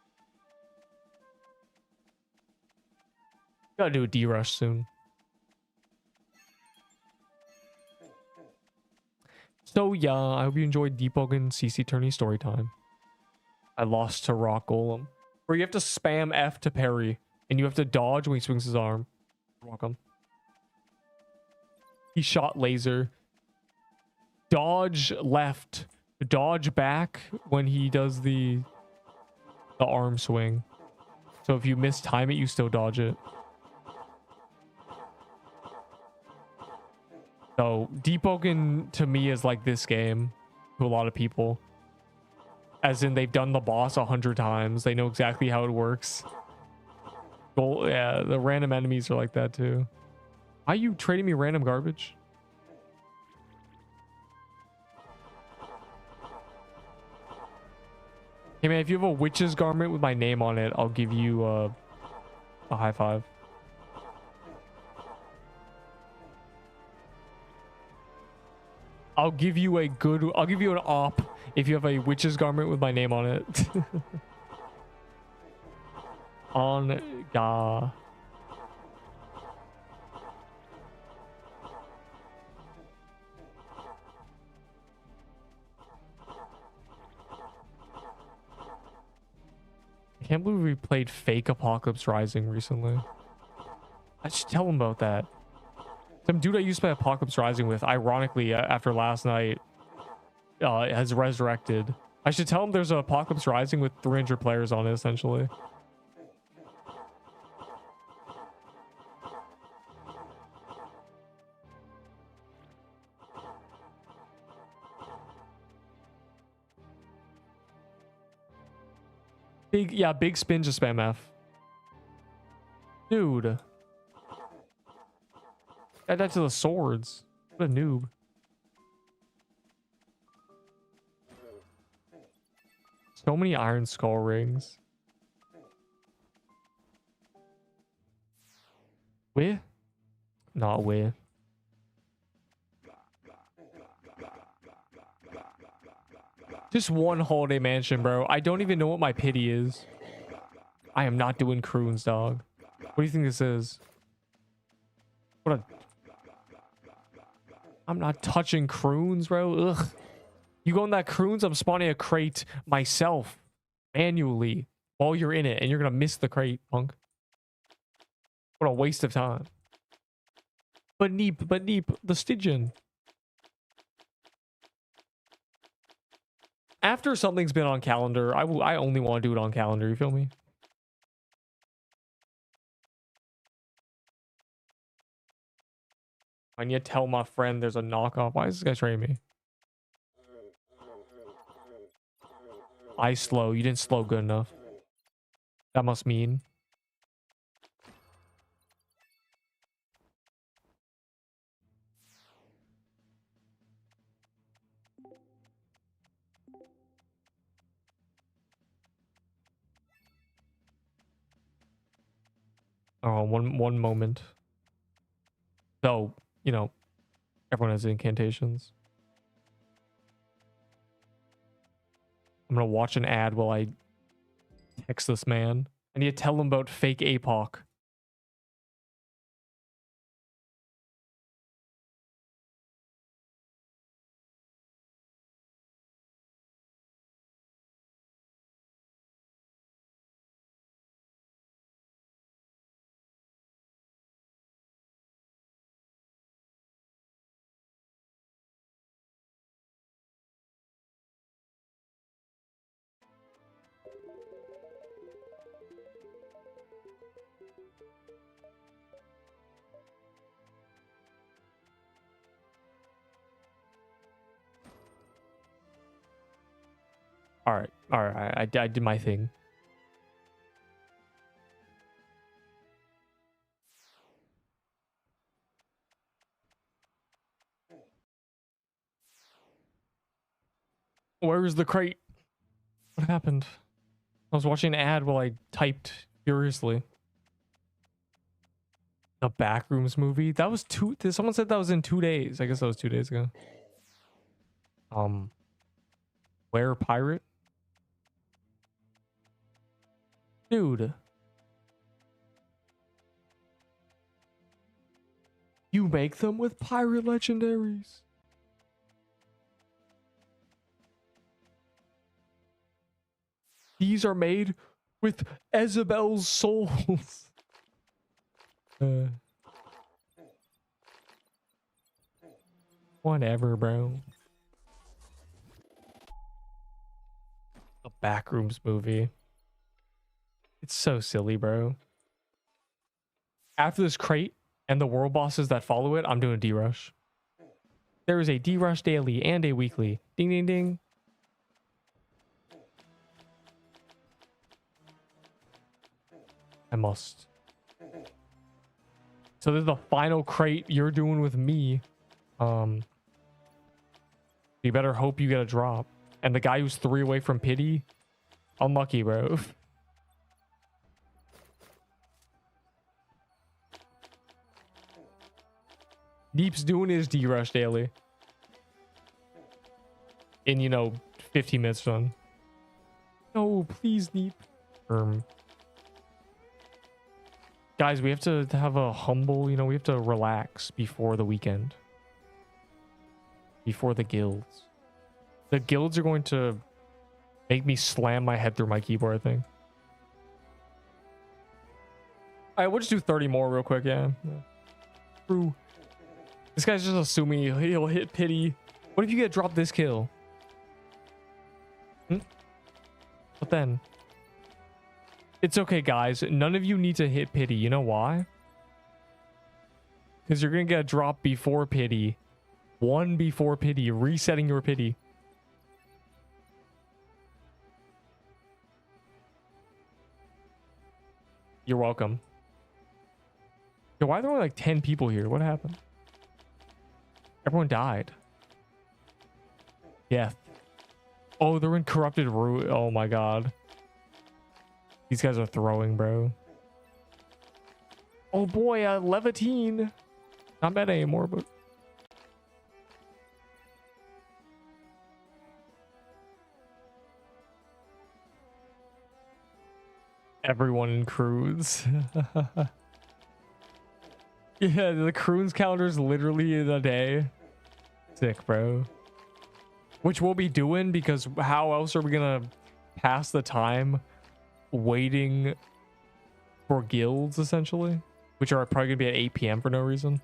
Gotta do a D-rush soon. So yeah, I hope you enjoyed Deepwoken CC tourney story time. I lost to Rock Golem. Where you have to spam F to parry. And you have to dodge when he swings his arm. Rock him. He shot laser. Dodge left, dodge back when he does the arm swing. So if you mistime it, you still dodge it. So Deepwoken to me is like this game to a lot of people. As in they've done the boss 100 times. They know exactly how it works. Yeah, the random enemies are like that too. Why are you trading me random garbage? Hey man, if you have a witch's garment with my name on it, I'll give you a high five. I'll give you an op if you have a witch's garment with my name on it. On God. I can't believe we played fake Apocalypse Rising recently. I should tell him about that. Some dude I used to play Apocalypse Rising with, ironically, after last night, has resurrected. I should tell him there's a Apocalypse Rising with 300 players on it, essentially. Big spin to spam F. Dude. Add that to the swords. What a noob. So many iron skull rings. Where? Not where. Just one holiday mansion, bro. I don't even know what my pity is. I am not doing croons, dog. What do you think this is? What a... I'm not touching croons, bro. Ugh. You go in that croons, I'm spawning a crate myself. Manually. While you're in it. And you're gonna miss the crate, punk. What a waste of time. But neep, the Stygian. After something's been on calendar, I only want to do it on calendar, you feel me? And you tell my friend there's a knockoff. Why is this guy trading me? I slow. You didn't slow good enough. That must mean. Oh, one moment. So, you know, everyone has incantations. I'm gonna watch an ad while I text this man. I need to tell him about fake APOC. All right. I did my thing. Where is the crate? What happened? I was watching an ad while I typed furiously. The Backrooms movie? That was someone said that was in 2 days. I guess that was 2 days ago. Where pirate? Dude. You make them with pirate legendaries. These are made with Isabel's souls. Whatever, bro. The Backrooms movie. It's so silly, bro. After this crate and the world bosses that follow it, I'm doing a D-rush. There is a D-Rush daily and a weekly. Ding, ding, ding. I must. So this is the final crate you're doing with me. You better hope you get a drop. And the guy who's 3 away from pity, unlucky, bro. Deep's doing his D-Rush daily. In, you know, 15 minutes done. No, please, Deep. Guys, we have to have a humble, you know, we have to relax before the weekend. Before the guilds. The guilds are going to make me slam my head through my keyboard, I think. Alright, we'll just do 30 more real quick, yeah. True. This guy's just assuming he'll hit pity. What if you get dropped this kill? What then? It's okay, guys. None of you need to hit pity. You know why? Because you're going to get a drop before pity. 1 before pity. Resetting your pity. You're welcome. Yo, why are there only like 10 people here? What happened? Everyone died. Yeah. Oh, they're in corrupted root. Oh my god. These guys are throwing, bro. Oh boy, Levitine. Not bad anymore, but... Everyone in Croons. Yeah, the Croons counter's literally in a day. Sick, bro. Which we'll be doing because how else are we gonna pass the time waiting for guilds, essentially? Which are probably gonna be at 8 p.m. for no reason.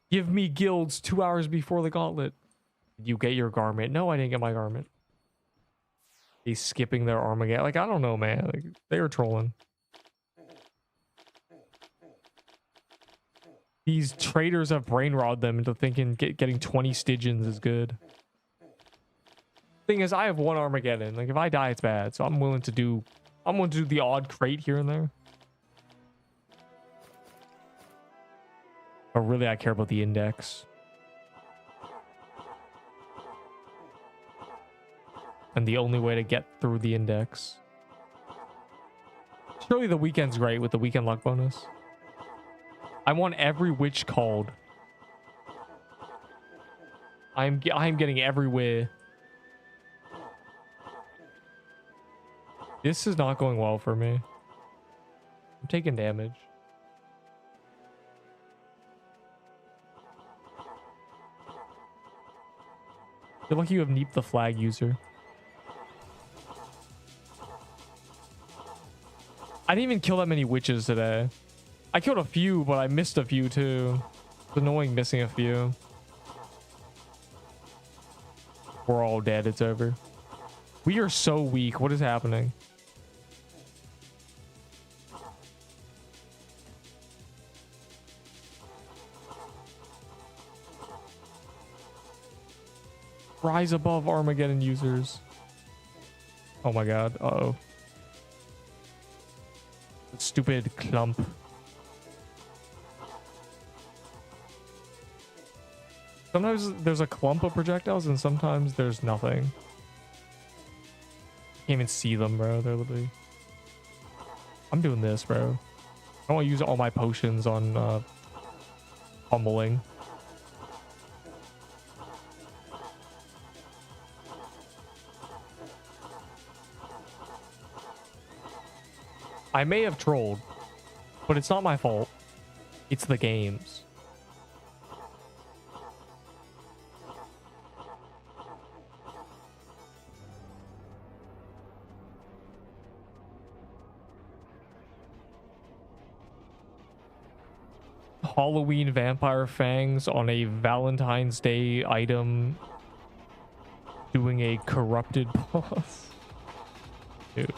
Give me guilds 2 hours before the gauntlet. Did you get your garment? No, I didn't get my garment. He's skipping their Armageddon. Like, I don't know, man. Like, they were trolling. These traders have brainrod them into thinking getting 20 Stygians is good. Thing is, I have 1 Armageddon. Like, if I die, it's bad. So I'm willing to do the odd crate here and there. But really, I care about the index. And the only way to get through the index. Surely the weekend's great with the weekend luck bonus. I want every witch called. I'm getting everywhere. This is not going well for me. I'm taking damage. You're lucky you have Neep the flag user. I didn't even kill that many witches today. I killed a few, but I missed a few too. It's annoying missing a few. We're all dead. It's over. We are so weak. What is happening? Rise above Armageddon users. Oh my god. Uh-oh. Stupid clump. Sometimes there's a clump of projectiles and sometimes there's nothing. Can't even see them, bro. They're literally... I'm doing this, bro. I don't want to use all my potions on pummeling. I may have trolled, but it's not my fault. It's the game's. Halloween vampire fangs on a Valentine's Day item doing a corrupted boss. Dude.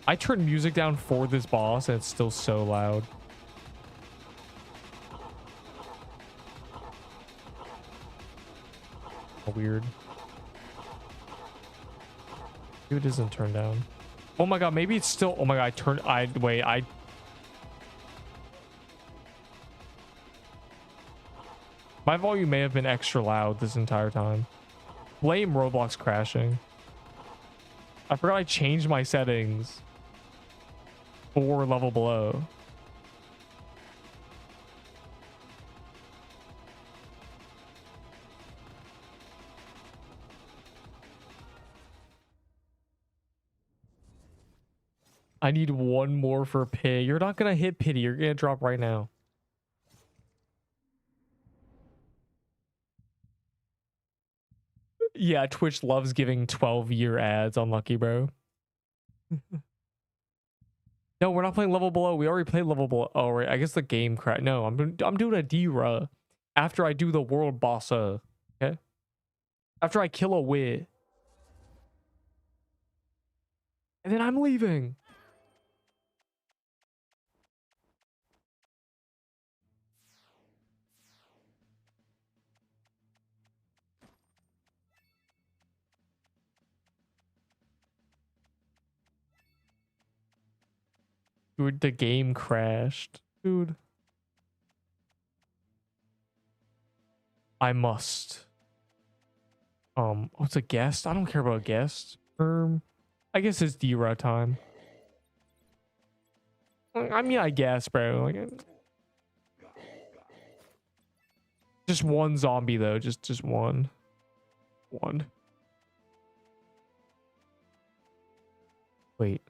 I turned music down for this boss and it's still so loud. Weird. Maybe it isn't turned down. Oh my god, maybe it's still. Oh my god, my volume may have been extra loud this entire time. Blame Roblox crashing. I forgot I changed my settings for level below. I need one more for pity. You're not gonna hit pity. You're gonna drop right now. Yeah, Twitch loves giving 12-year ads on Lucky, bro. No, we're not playing level below. We already played level below. Oh, right. I guess the game crash. No, I'm doing a D-Ra after I do the world bossa. Okay. After I kill a wit. And then I'm leaving. Dude, the game crashed. Dude. I must. What's a guest? I don't care about a guest. I guess it's D-Ra time. I mean, I guess, bro. Like, just one zombie though. Just one. One. Wait.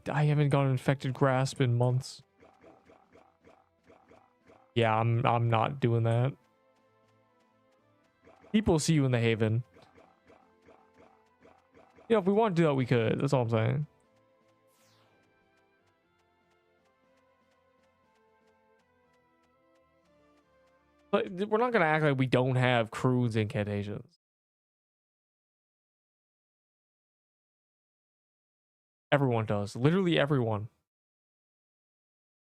I haven't got an infected grasp in months. Yeah, I'm not doing that. People see you in the Haven. You know, if we want to do that, we could. That's all I'm saying. But we're not gonna act like we don't have crudes incantations. Everyone does. Literally everyone.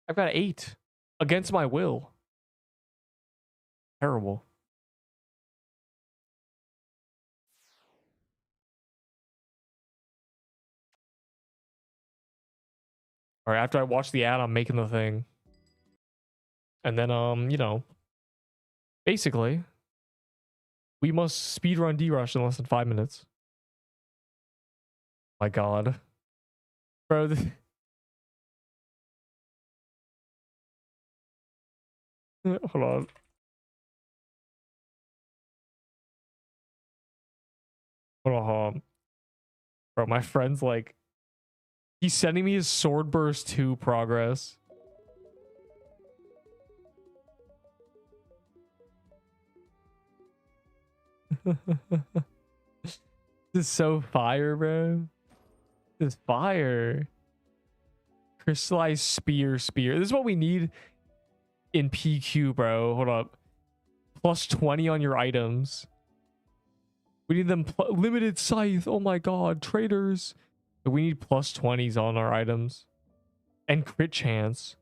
I've got 8 against my will. Terrible. All right, after I watch the ad, I'm making the thing. And then, you know, basically, we must speedrun D-Rush in less than 5 minutes. My God. Bro, hold on. Hold on. Bro, my friend's like, he's sending me his Swordburst 2 progress. This is so fire, bro. This is fire. Crystallized spear. This is what we need in PQ, bro. Hold up. Plus 20 on your items. We need them limited scythe. Oh my god, traders. We need plus 20s on our items. And crit chance.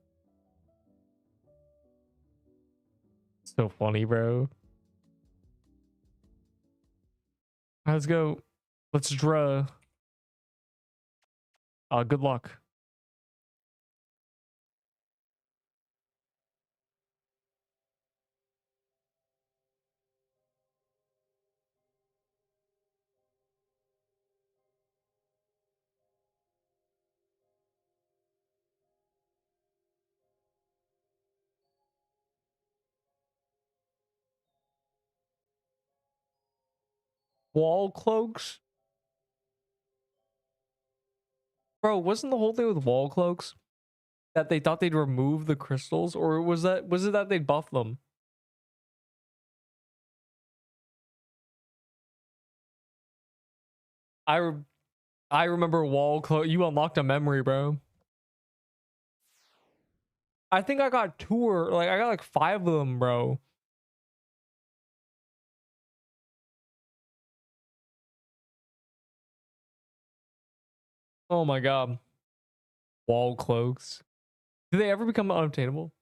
So funny, bro. Let's go. Let's draw. Good luck. Wall cloaks? Bro, wasn't the whole thing with wall cloaks that they thought they'd remove the crystals, or was it that they'd buff them? I remember wall cloak. You unlocked a memory, bro. I think I got 2 or like I got like 5 of them, bro. Oh my god. Wall cloaks. Did they ever become unobtainable?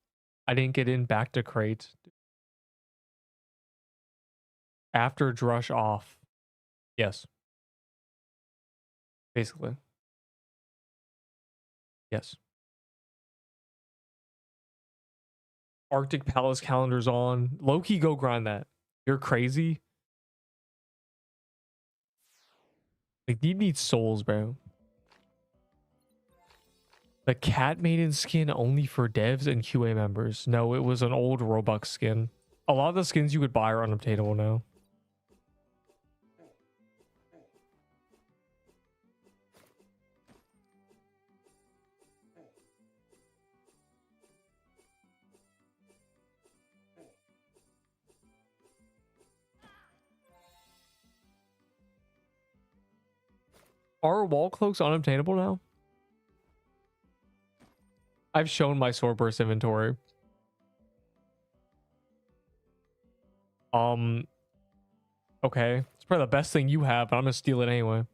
I didn't get in back to crate. After drush off. Yes. Basically. Yes. Arctic Palace calendar's on. Low-key, go grind that. You're crazy. Like, you need souls, bro. The Cat Maiden skin only for devs and QA members. No, it was an old Robux skin. A lot of the skins you could buy are unobtainable now. Are wall cloaks unobtainable now? I've shown my sword burst inventory. Okay. It's probably the best thing you have, but I'm gonna steal it anyway.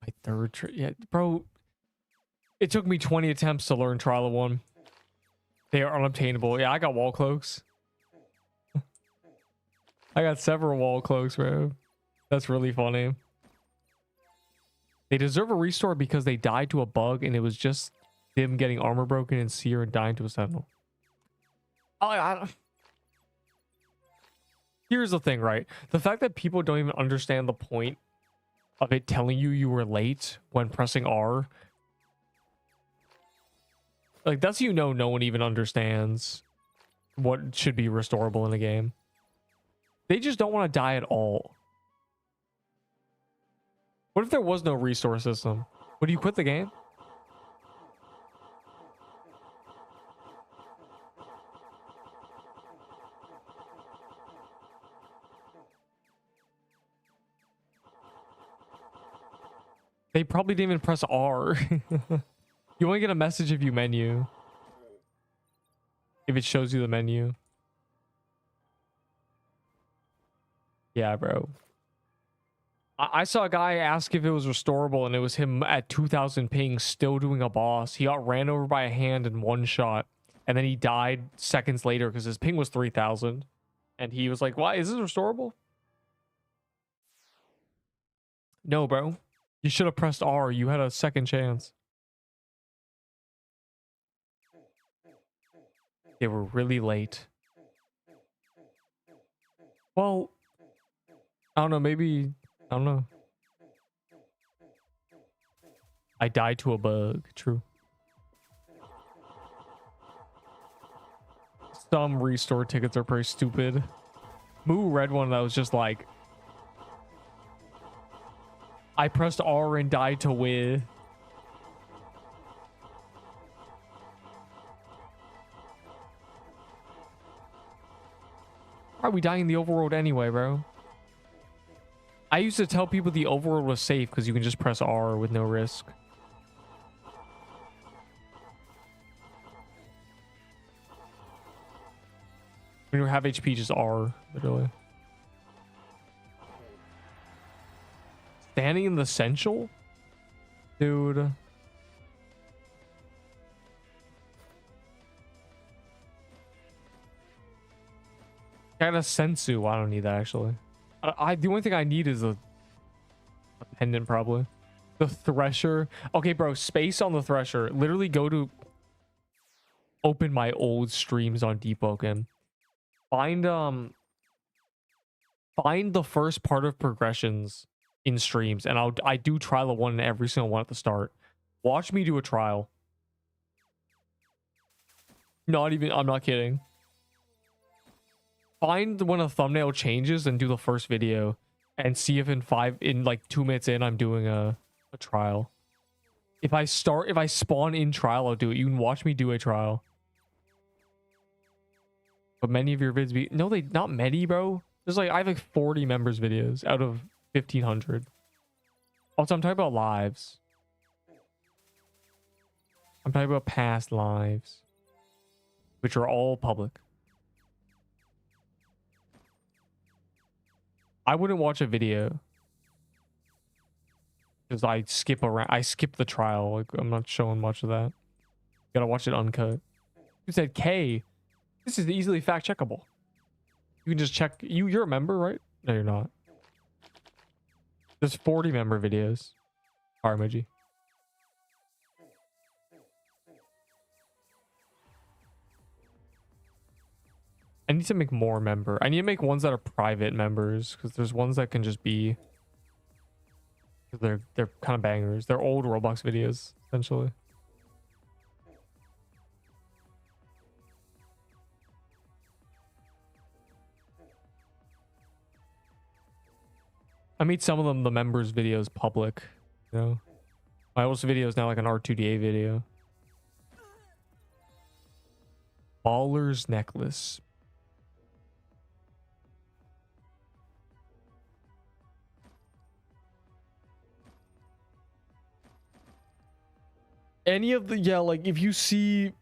My third yeah, bro. It took me 20 attempts to learn Trial of One. They are unobtainable. Yeah, I got wall cloaks. I got several wall cloaks, bro. That's really funny. They deserve a restore because they died to a bug and it was just them getting armor broken and seer and dying to a sentinel. Here's the thing, right? The fact that people don't even understand the point of it telling you were late when pressing R. Like, that's, you know, no one even understands what should be restorable in a game. They just don't want to die at all. What if there was no restore system? Would you quit the game? They probably didn't even press R. You only get a message if you menu. If it shows you the menu. Yeah, bro. I saw a guy ask if it was restorable, and it was him at 2000 ping still doing a boss. He got ran over by a hand in one shot, and then he died seconds later because his ping was 3000. And he was like, why? Is this restorable? No, bro. You should have pressed R. You had a second chance. They were really late. Well, I don't know. Maybe... I don't know. I died to a bug. True. Some restore tickets are pretty stupid. Moo read one that was just like, I pressed R and died to win. Why are we dying in the overworld anyway, bro? I used to tell people the overworld was safe because you can just press R with no risk. When you have HP, just R, literally. Standing in the Essential? Dude. Got a Sensu. I don't need that, actually. The only thing I need is a pendant, probably. The Thresher. Okay, bro, space on the Thresher. Literally go to... Open my old streams on Deepwoken. Find the first part of progressions in streams, and I do trial of one in every single one at the start. Watch me do a trial. Not even... I'm not kidding. Find when a thumbnail changes and do the first video and see if in like 2 minutes in I'm doing a trial. If I spawn in trial, I'll do it. You can watch me do a trial. But many of your vids be not many, bro. There's like I have like 40 members videos out of 1500. Also, I'm talking about lives. I'm talking about past lives, which are all public. I wouldn't watch a video because I skip the trial. Like, I'm not showing much of that. Gotta watch it uncut. Who said K? This is easily fact checkable. You can just check. You're a member, right? No, you're not. There's 40 member videos. Fire emoji. I need to make more member. I need to make ones that are private members because there's ones that can just be. They're kind of bangers. They're old Roblox videos essentially. I made some of them the members videos public. You know, my oldest video is now like an R2DA video. Baller's necklace. Any of the, yeah, like if you see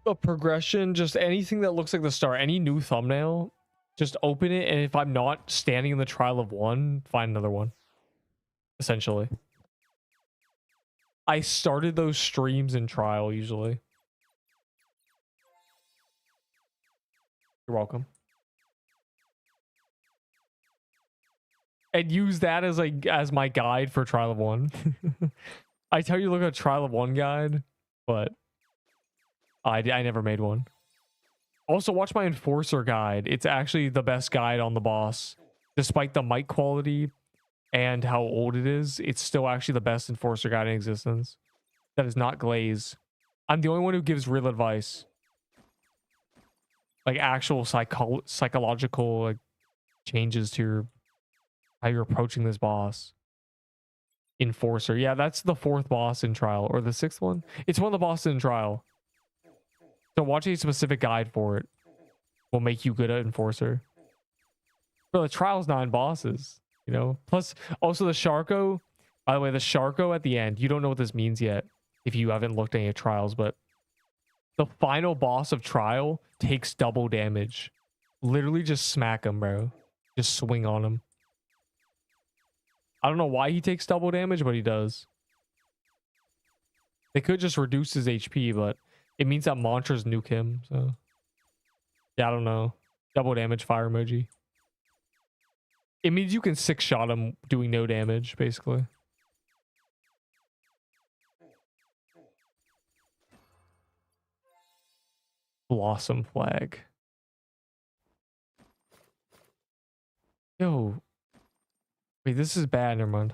a progression, just anything that looks like the star, any new thumbnail, just open it, and if I'm not standing in the trial of one, find another one. Essentially. I started those streams in trial usually. You're welcome. And use that as like as my guide for trial of one. I tell you look at trial of one guide, but I never made one. Also watch my enforcer guide. It's actually the best guide on the boss. Despite the mic quality and how old it is, it's still actually the best enforcer guide in existence. That is not glaze. I'm the only one who gives real advice. Like actual psychological like changes to your how you're approaching this boss. Enforcer. Yeah, that's the 4th boss in trial. Or the 6th one? It's one of the bosses in trial. So watching a specific guide for it will make you good at enforcer. But the trial's 9 bosses, you know? Plus, also the Sharko. By the way, the Sharko at the end, you don't know what this means yet if you haven't looked at any trials, but the final boss of trial takes double damage. Literally just smack him, bro. Just swing on him. I don't know why he takes double damage, but he does. They could just reduce his HP, but it means that monsters nuke him, so... Yeah, I don't know. Double damage fire emoji. It means you can 6-shot him doing no damage, basically. Blossom flag. Yo. Wait, this is bad. Never mind.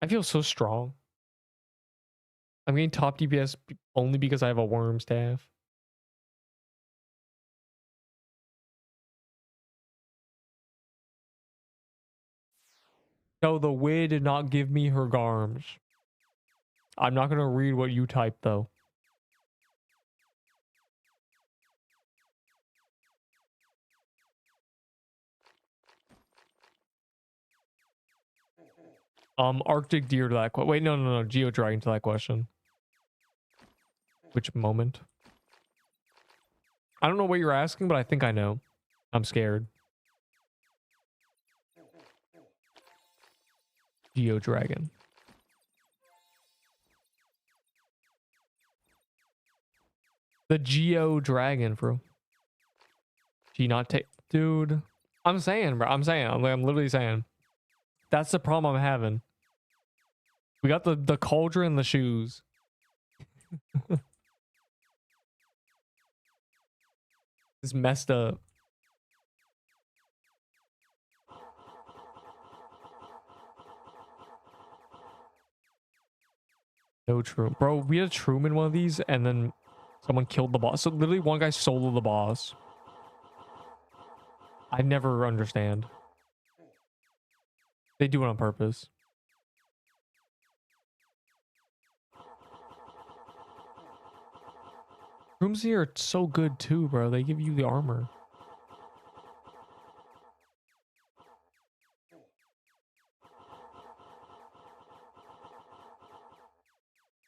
I feel so strong. I'm getting top DPS only because I have a worm staff. No, the Wii did not give me her garms. I'm not going to read what you typed, though. Arctic deer to that question. Wait, no. Geo Dragon to that question. Which moment? I don't know what you're asking, but I think I know. I'm scared. Geo Dragon. The Geo Dragon, bro. She not take, dude. I'm saying, bro. I'm literally saying. That's the problem I'm having. We got the cauldron and the shoes. It's messed up. No true. Bro, we had a Truman one of these and then someone killed the boss. So literally one guy soloed the boss. I never understand. They do it on purpose. Rooms here are so good too, bro. They give you the armor.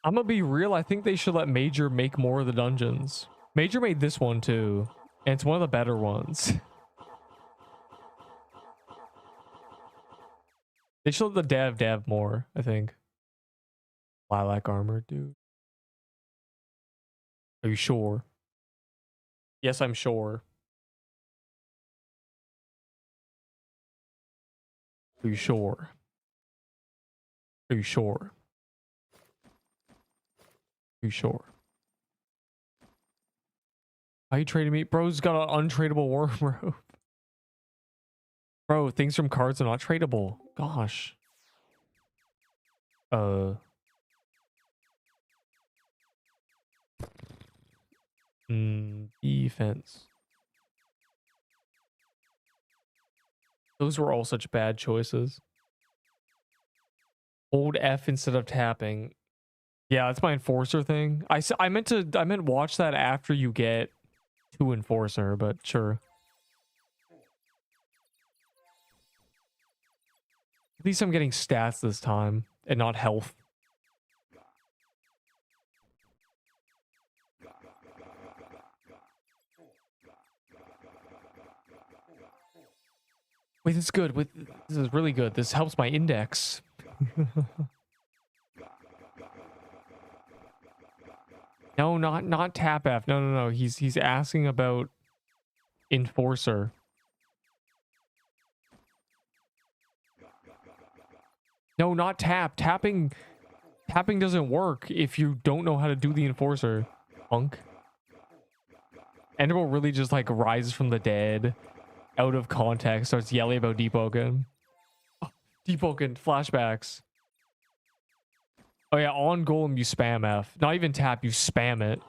I'm gonna be real. I think they should let Major make more of the dungeons. Major made this one too, and it's one of the better ones. They should let the dev more, I think. Lilac armor, dude. Are you sure? Yes, I'm sure. Are you sure? Are you sure? Are you sure? How you trading me? Bro's got an untradeable worm rope. Bro, things from cards are not tradable. Gosh. Defense. Those were all such bad choices. Hold F instead of tapping. Yeah, that's my enforcer thing. I meant watch that after you get to enforcer, but sure. At least I'm getting stats this time and not health. Wait, this is good. This is really good. This helps my index. No, not tap F. No. He's asking about enforcer. No, not tap. Tapping doesn't work if you don't know how to do the enforcer. Punk. Enderball really just like rises from the dead, out of context, starts yelling about Deepwoken. Oh, Deepwoken flashbacks. Oh yeah, on Golem you spam F. Not even tap, you spam it.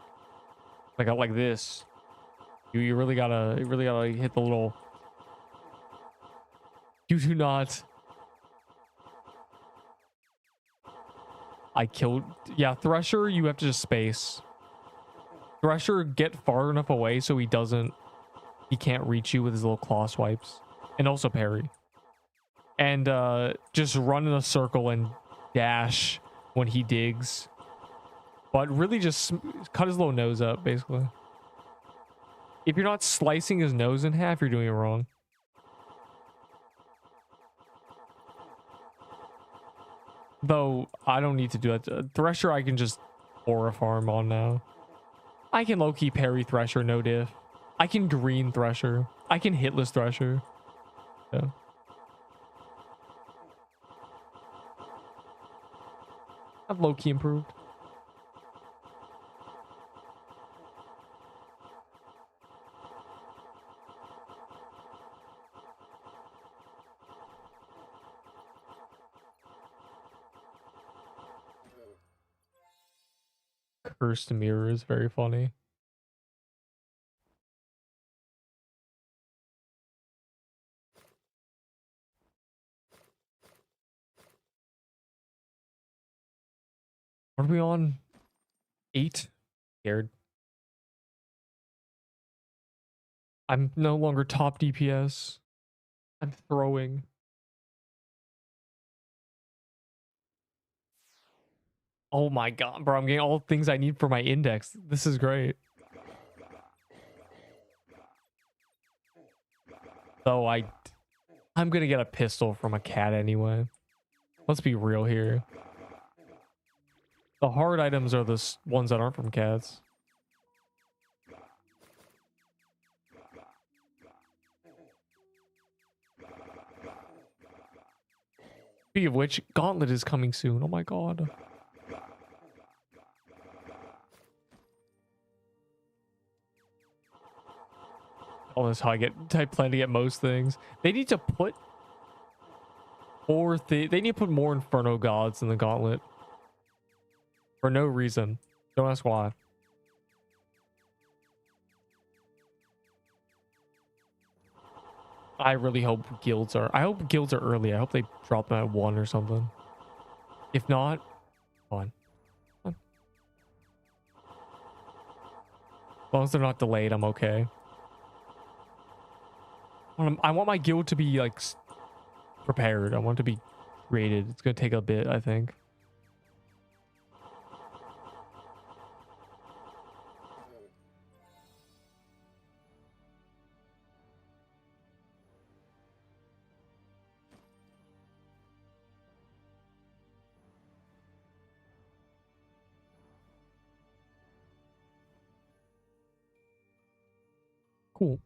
Like this. You really gotta hit the little. You do not. I killed. Yeah, Thresher, you have to just space. Thresher, get far enough away so he can't reach you with his little claw swipes. And also parry. And just run in a circle and dash when he digs. But really just cut his little nose up, basically. If you're not slicing his nose in half, you're doing it wrong. Though, I don't need to do that. Thresher, I can just aura farm on now. I can low-key parry Thresher, no diff. I can green Thresher. I can hitless Thresher. Yeah. I've low-key improved. Cursed mirror is very funny. Are we on 8? Scared. I'm no longer top DPS. I'm throwing. Oh my god, bro, I'm getting all the things I need for my index. This is great. So I'm gonna get a pistol from a cat anyway. Let's be real here. The hard items are the ones that aren't from cats. Speaking of which, Gauntlet is coming soon. Oh my god. Oh, that's how I plan to get most things. They need to put more they need to put more Inferno Gods in the Gauntlet. For no reason. Don't ask why. I really hope guilds are. I hope guilds are early. I hope they drop them at 1 or something. If not, fine. As long as they're not delayed, I'm okay. I want my guild to be like prepared. I want it to be created. It's gonna take a bit, I think. Cool.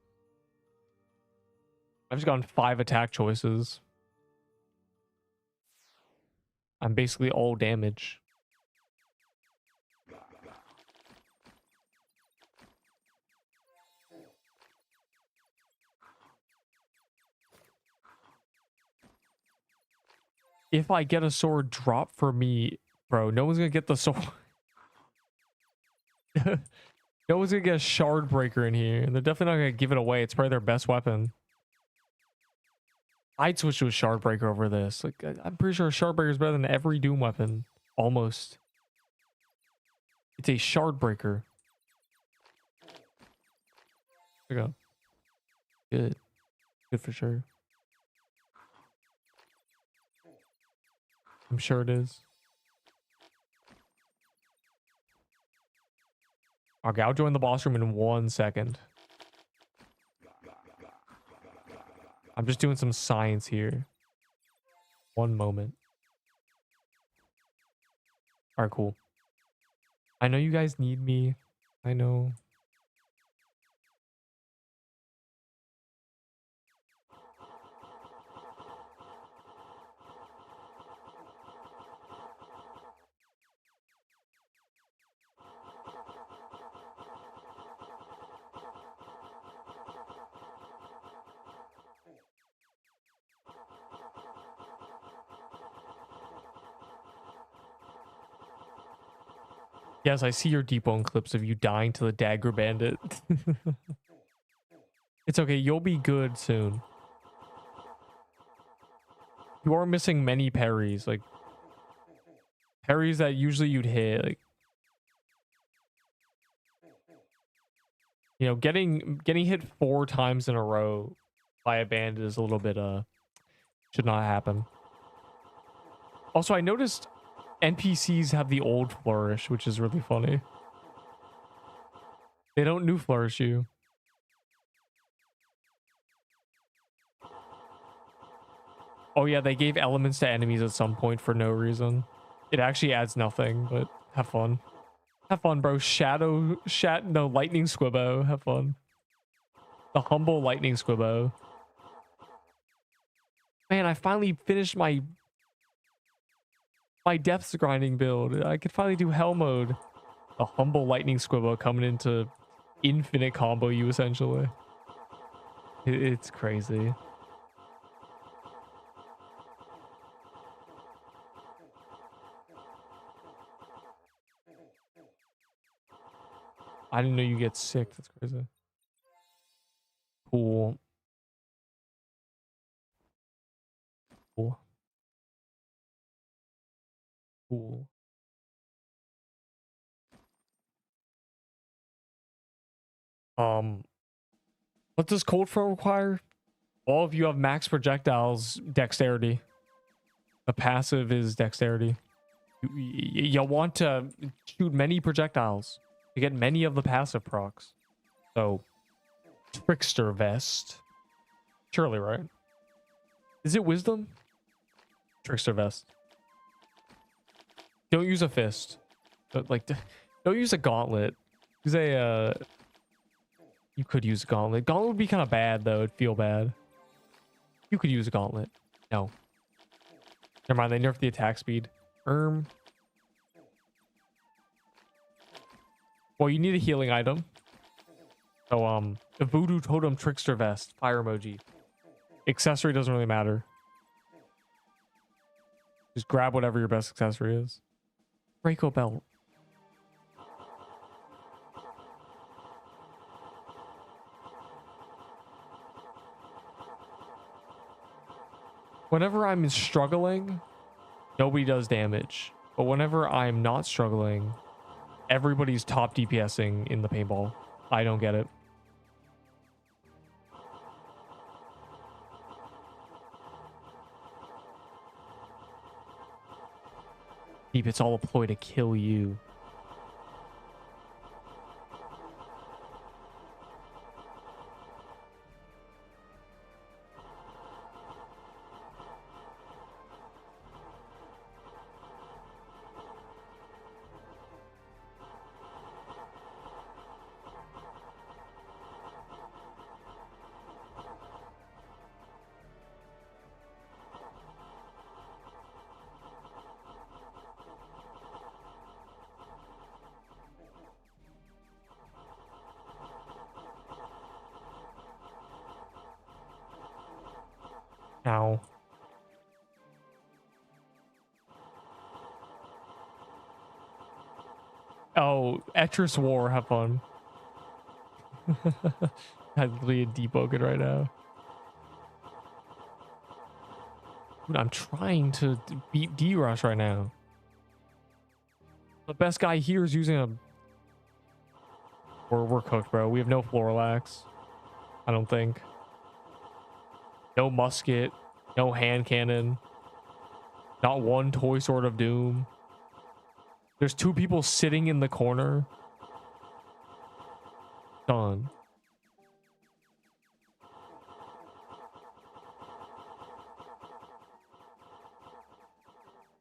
I've just gotten 5 attack choices. I'm basically all damage. If I get a sword drop for me, bro, no one's gonna get the sword. No one's gonna get a shard breaker in here, and they're definitely not gonna give it away. It's probably their best weapon. I'd switch to a shard breaker over this. Like, I'm pretty sure a shard breaker is better than every Doom weapon. Almost. It's a shard breaker. There we go. Good. Good for sure. I'm sure it is. Okay, I'll join the boss room in 1 second. I'm just doing some science here. 1 moment. Alright, cool. I know you guys need me. I know. Yes, I see your Deepwoken clips of you dying to the dagger bandit. It's okay, you'll be good soon. You are missing many parries, like parries that usually you'd hit, like, you know, getting hit 4 times in a row by a bandit is a little bit should not happen. Also, I noticed NPCs have the old flourish, which is really funny. They don't new flourish you. Oh yeah, they gave elements to enemies at some point for no reason. It actually adds nothing, but have fun. Have fun, bro. No, lightning squibbo. Have fun. The humble lightning squibbo. Man, I finally finished my depths grinding build. I could finally do hell mode. The humble lightning squibbo coming into infinite combo you essentially. It's crazy. I didn't know you get sick. That's crazy. Cool. Cool. Cool. What does cold throw require? All of you have max projectiles dexterity. The passive is dexterity. You'll want to shoot many projectiles to get many of the passive procs. So, trickster vest. Surely, right? Is it wisdom? Trickster vest. Don't use a fist. But like, don't use a gauntlet. Use a you could use a gauntlet. Gauntlet would be kind of bad though. It'd feel bad. You could use a gauntlet. No. Never mind. They nerfed the attack speed. Well, you need a healing item. So the voodoo totem trickster vest, fire emoji. Accessory doesn't really matter. Just grab whatever your best accessory is. Draco belt. Whenever I'm struggling, nobody does damage. But whenever I'm not struggling, everybody's top DPSing in the paintball. I don't get it. Deep, it's all a ploy to kill you. Ow. Oh, Etris War, have fun. I'm literally a Deepwoken right now. Dude, I'm trying to beat D-Rush right now. The best guy here is using a... We're cooked, bro. We have no Florilax. I don't think. No musket. No hand cannon. Not one toy sword of doom. There's 2 people sitting in the corner. Done.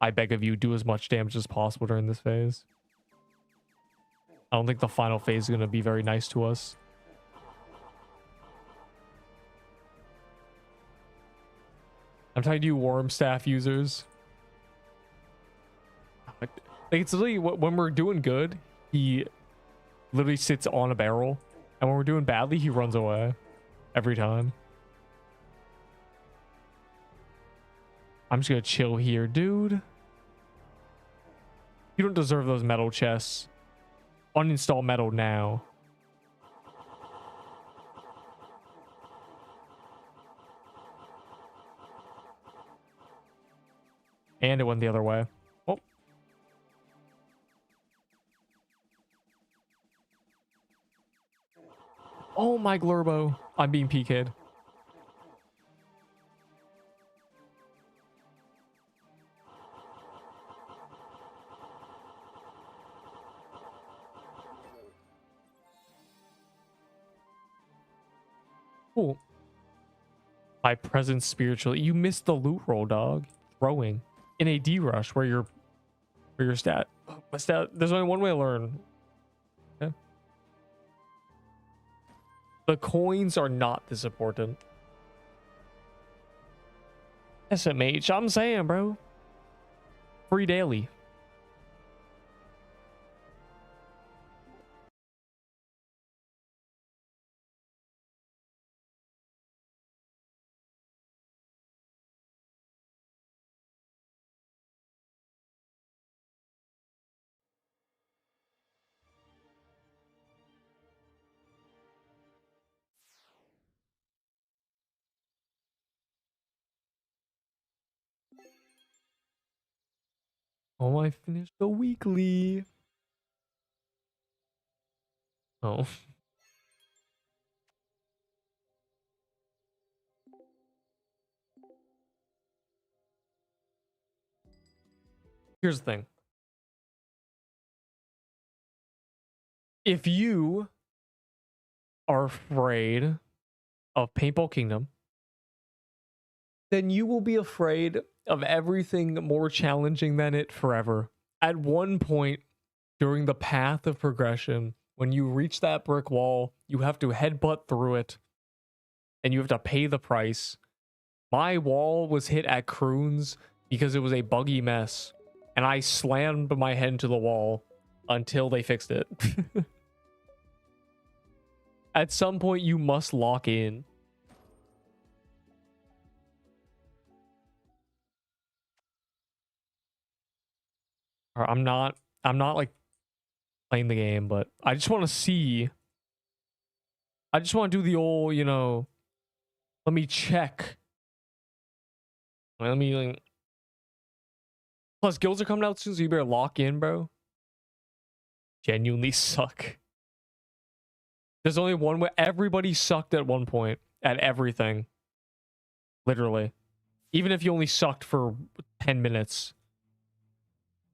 I beg of you, do as much damage as possible during this phase. I don't think the final phase is going to be very nice to us. I'm talking to you worm staff users. Like, it's literally when we're doing good, he literally sits on a barrel. And when we're doing badly, he runs away. Every time. I'm just gonna chill here, dude. You don't deserve those metal chests. Uninstall metal now. And it went the other way. Oh. Oh my Glurbo. I'm being PK'd. Cool. My presence spiritually. You missed the loot roll, dog. Throwing in a D rush where your stat. My stat. There's only one way to learn. Okay. The coins are not this important. SMH. I'm saying, bro. Free daily. Oh, I finished the weekly. Oh. Here's the thing. If you are afraid of Paintball Kingdom, then you will be afraid of everything more challenging than it forever. At one point during the path of progression, when you reach that brick wall, you have to headbutt through it and you have to pay the price. My wall was hit at Croons because it was a buggy mess and I slammed my head into the wall until they fixed it. At some point, you must lock in. Or I'm not like playing the game, but I just want to see. I just want to do the old, you know, let me check. Let me like, plus guilds are coming out soon, so you better lock in, bro. Genuinely suck. There's only one way. Everybody sucked at one point at everything. Literally. Even if you only sucked for 10 minutes.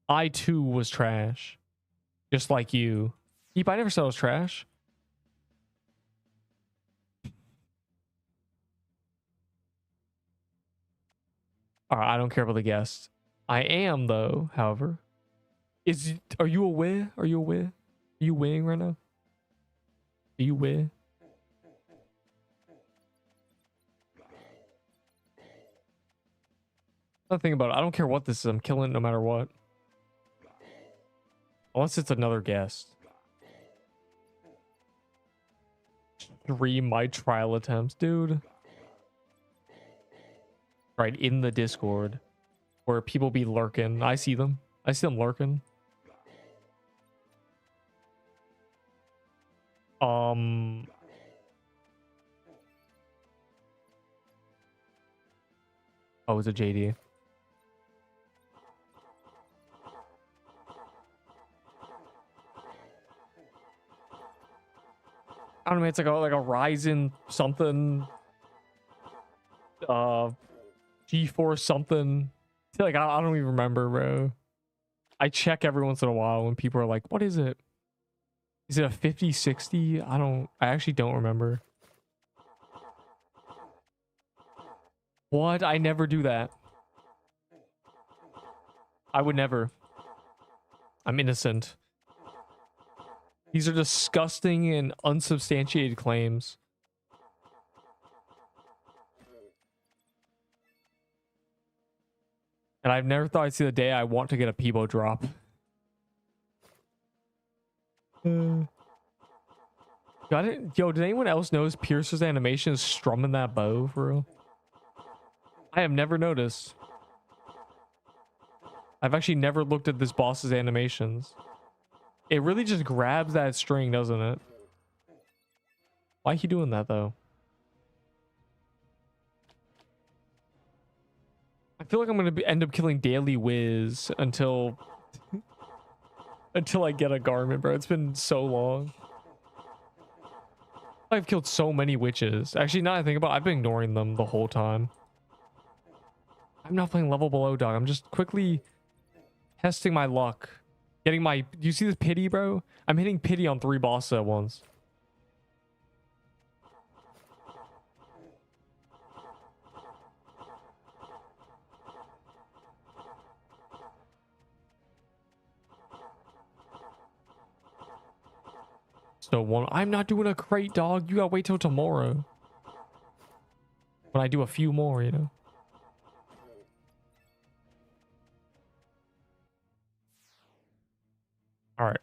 I too was trash. Just like you. Keep, I never said I was trash. Alright, I don't care about the guest. I am though, however. Are you aware? Are you aware? Are you winning right now? Are you aware? Nothing about it. I don't care what this is. I'm killing it no matter what. Unless it's another guest. 3 my trial attempts, dude. right in the Discord where people be lurking. I see them. I see them lurking. Oh, it's a JD. I don't know, it's like a Ryzen something, G4 something. I feel like I don't even remember, bro. I check every once in a while when people are like, what is it? Is it a 5060? I actually don't remember. What? I never do that. I would never. I'm innocent. These are disgusting and unsubstantiated claims. And I've never thought I'd see the day I want to get a Peebo drop. Got it? Yo, did anyone else notice Pierce's animation is strumming that bow for real? I have never noticed. I've actually never looked at this boss's animations. It really just grabs that string, doesn't it? Why he doing that though? I feel like I'm gonna end up killing Daily Wiz until until I get a garment, bro. It's been so long. I've killed so many witches. Actually, now I think about it, I've been ignoring them the whole time. I'm not playing level below, dog. I'm just quickly testing my luck. Getting my... Do you see this pity, bro? I'm hitting pity on 3 bosses at once. So one... I'm not doing a crate, dog. You gotta wait till tomorrow. When I do a few more, you know? All right.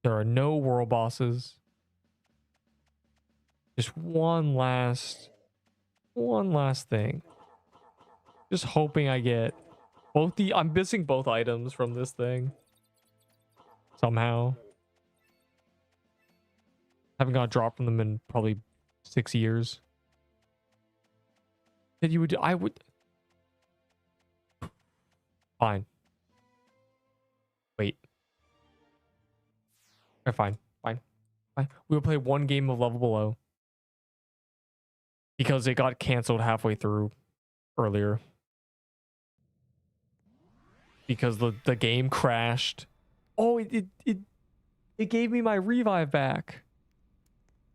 There are no world bosses. Just one last thing. Just hoping I get both the... I'm missing both items from this thing. Somehow. Haven't got a drop from them in probably 6 years. That you would... I would... Fine. Wait. Okay, fine. We'll play one game of level below. Because it got canceled halfway through earlier. Because the game crashed. Oh, it gave me my revive back.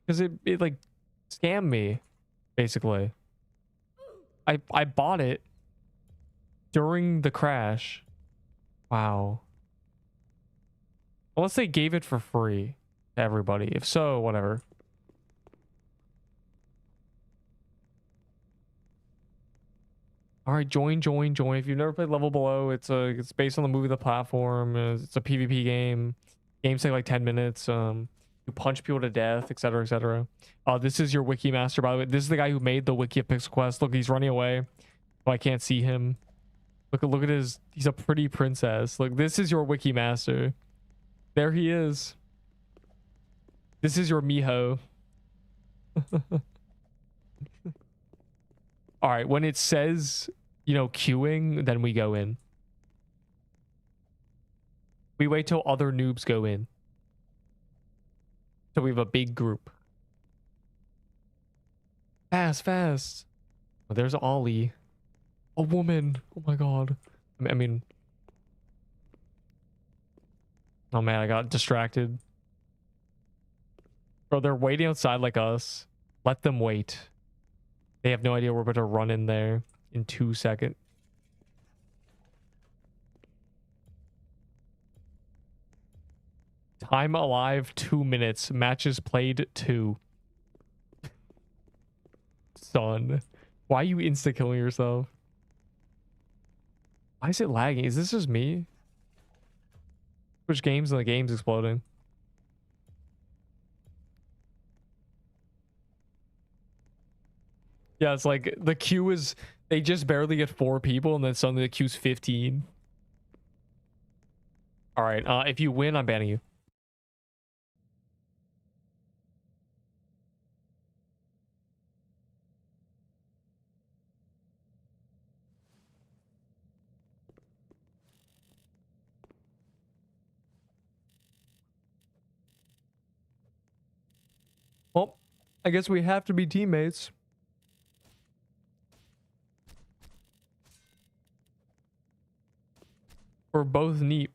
Because it like scammed me, basically. I bought it during the crash. Wow. Unless they gave it for free to everybody. If so, whatever. All right, join. If you've never played Level Below, it's based on the movie The Platform. It's a PvP game. Games take like 10 minutes. You punch people to death, etc., etc. This is your wiki master, by the way. This is the guy who made the wiki of Pixel Quest. Look, he's running away. Oh, I can't see him. Look at his... He's a pretty princess. Look, this is your wiki master. There he is. This is your Miho. All right, when it says, you know, queuing, then we go in. We wait till other noobs go in. So we have a big group. Fast. Oh, there's Ollie. A woman. Oh my god. I mean... Oh man, I got distracted. Bro, they're waiting outside like us. Let them wait. They have no idea we're about to run in there in 2 seconds. Time alive 2 minutes. Matches played 2. Son. Why are you insta-killing yourself? Why is it lagging? Is this just me? Which games and the game's exploding? Yeah, it's like the queue is, they just barely get 4 people and then suddenly the queue's 15. All right, if you win, I'm banning you. Well, I guess we have to be teammates. We're both neat.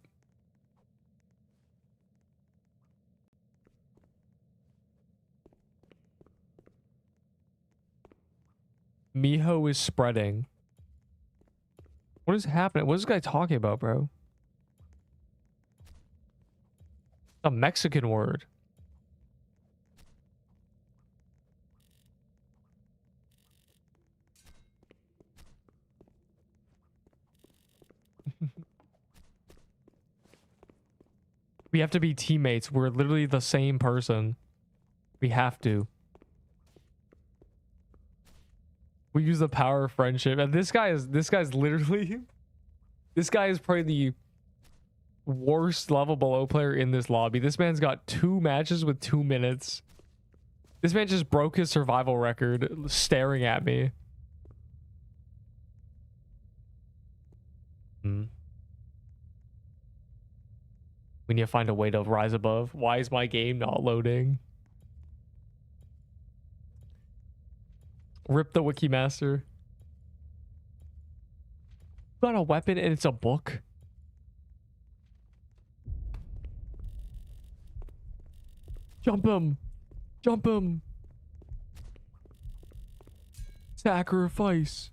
Miho is spreading. What is happening? What is this guy talking about, bro? A Mexican word. We have to be teammates. We're literally the same person. We have to. We use the power of friendship. And this guy's literally this guy is probably the worst level below player in this lobby. This man's got 2 matches with 2 minutes. This man just broke his survival record staring at me. We need to find a way to rise above. Why is my game not loading? Rip the wiki master. Got a weapon and it's a book. Jump him. Jump him. Sacrifice.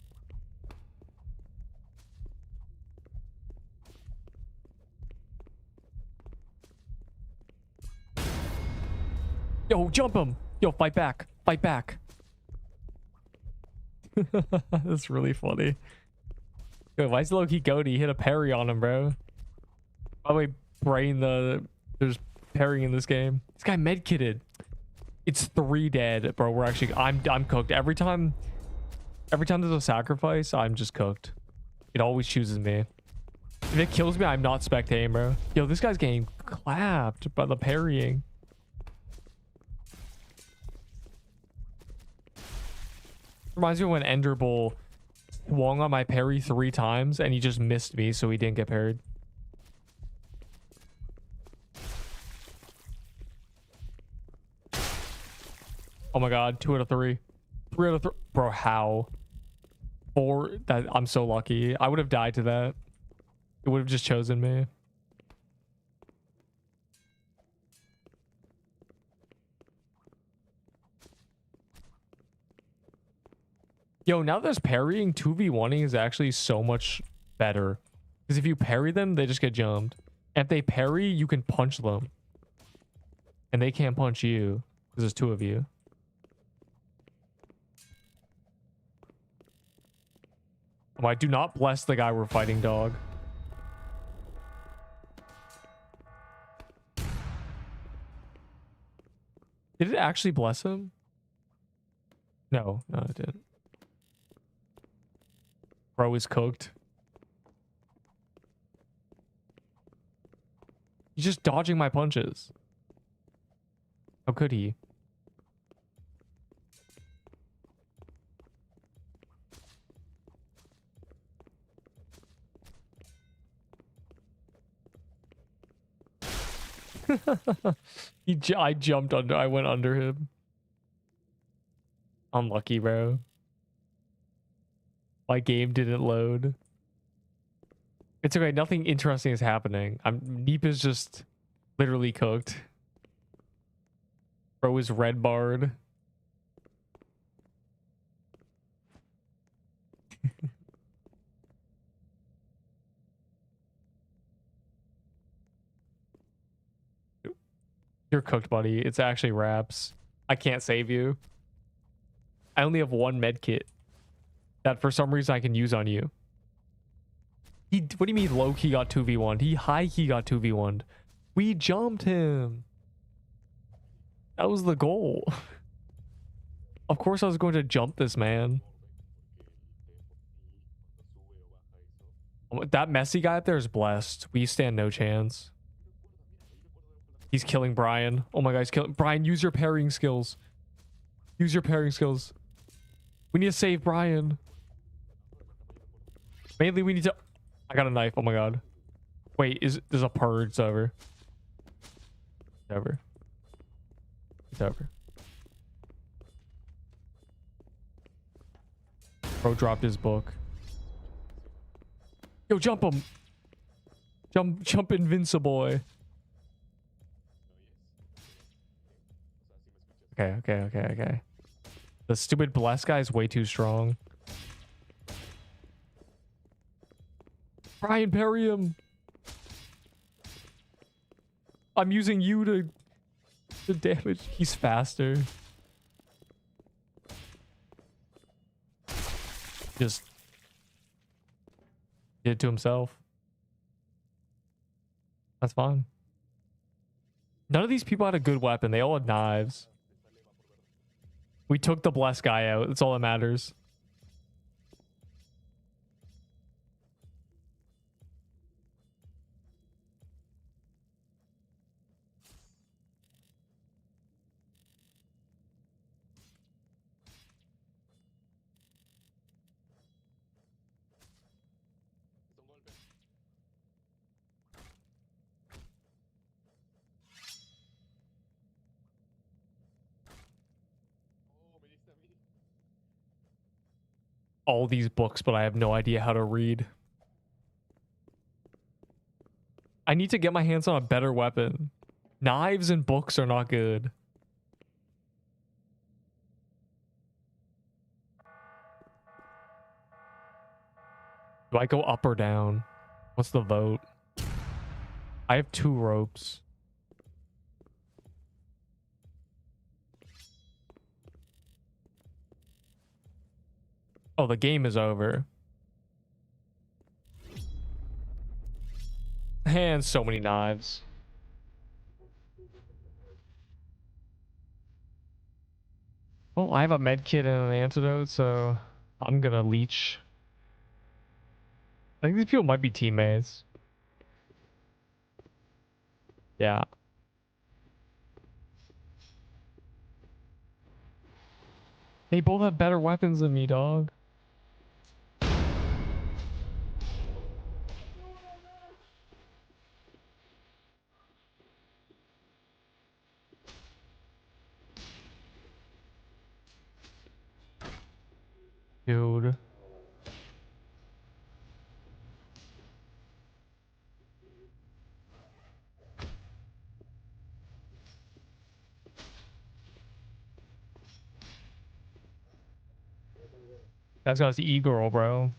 Yo, jump him. Yo, fight back. Fight back. That's really funny. Yo, why is low-key Goaty? He hit a parry on him, bro. By the way, there's parrying in this game. This guy medkitted. It's 3 dead, bro. We're actually, I'm cooked. Every time there's a sacrifice, I'm just cooked. It always chooses me. If it kills me, I'm not spectating, bro. Yo, this guy's getting clapped by the parrying. Reminds me of when Enderbull swung on my parry 3 times and he just missed me, so he didn't get parried. Oh my god, 2 out of 3. 3 out of 3. Bro, how? 4. That, I'm so lucky. I would have died to that. It would have just chosen me. Yo, now there's parrying, 2v1ing is actually so much better. Because if you parry them, they just get jumped. And if they parry, you can punch them. And they can't punch you. Because there's 2 of you. Oh, I do not bless the guy we're fighting, dog. Did it actually bless him? No, it didn't. Bro is cooked. He's just dodging my punches. How could he? I jumped under. I went under him. Unlucky, bro. My game didn't load. It's okay. Nothing interesting is happening. Neep is just literally cooked. Bro is red barred. You're cooked, buddy. It's actually wraps. I can't save you. I only have 1 med kit that for some reason I can use on you. What do you mean low key got 2v1'd? He high key got 2v1'd. We jumped him. That was the goal. Of course I was going to jump this man. That messy guy up there is blessed. We stand no chance. He's killing Brian. Oh my god, he's killing Brian. Use your parrying skills. Use your parrying skills. We need to save Brian. Mainly we need to... I got a knife. Oh my god. Wait, there's a purge. It's over. It's over. It's over. Bro dropped his book. Yo, jump him. Jump invincible. Okay. The stupid blessed guy is way too strong. Brian, parry him. I'm using you to damage. He's faster. Just did it to himself. That's fine. None of these people had a good weapon. They all had knives. We took the blessed guy out. That's all that matters. All these books, but I have no idea how to read. I need to get my hands on a better weapon. Knives and books are not good. Do I go up or down? What's the vote? I have 2 ropes. Oh, the game is over. And so many knives. Well, I have a med kit and an antidote, so I'm gonna leech. I think these people might be teammates. Yeah. They both have better weapons than me, dog. Dude. That's got his e-girl, bro.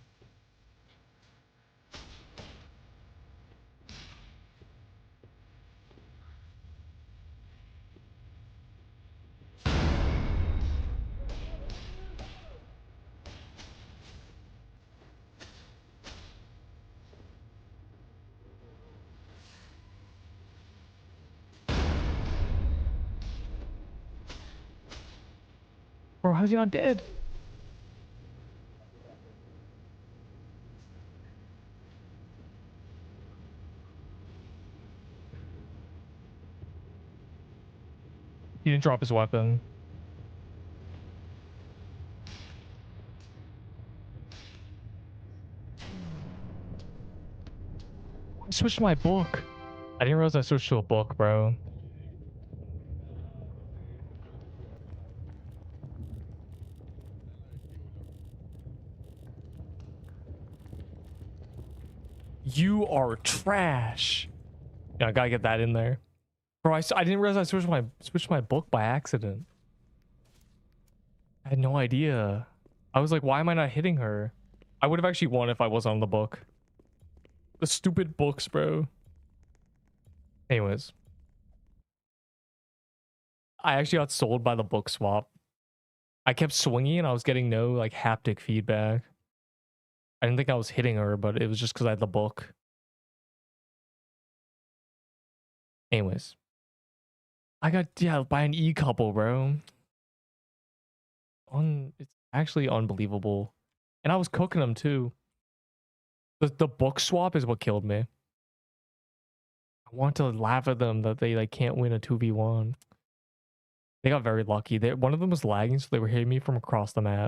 Bro, how's he not dead? He didn't drop his weapon. I switched to my book. I didn't realize I switched to a book, bro. You are trash. Yeah, I gotta get that in there. Bro, I didn't realize I switched my book by accident. I had no idea. I was like, why am I not hitting her? I would have actually won if I was on the book. The stupid books, bro. Anyways. I actually got sold by the book swap. I kept swinging and I was getting no like haptic feedback. I didn't think I was hitting her, but it was just because I had the book. Anyways. I got, yeah, by an E-couple, bro. it's actually unbelievable. And I was cooking them too. The book swap is what killed me. I want to laugh at them that they like can't win a 2v1. They got very lucky. One of them was lagging, so they were hitting me from across the map.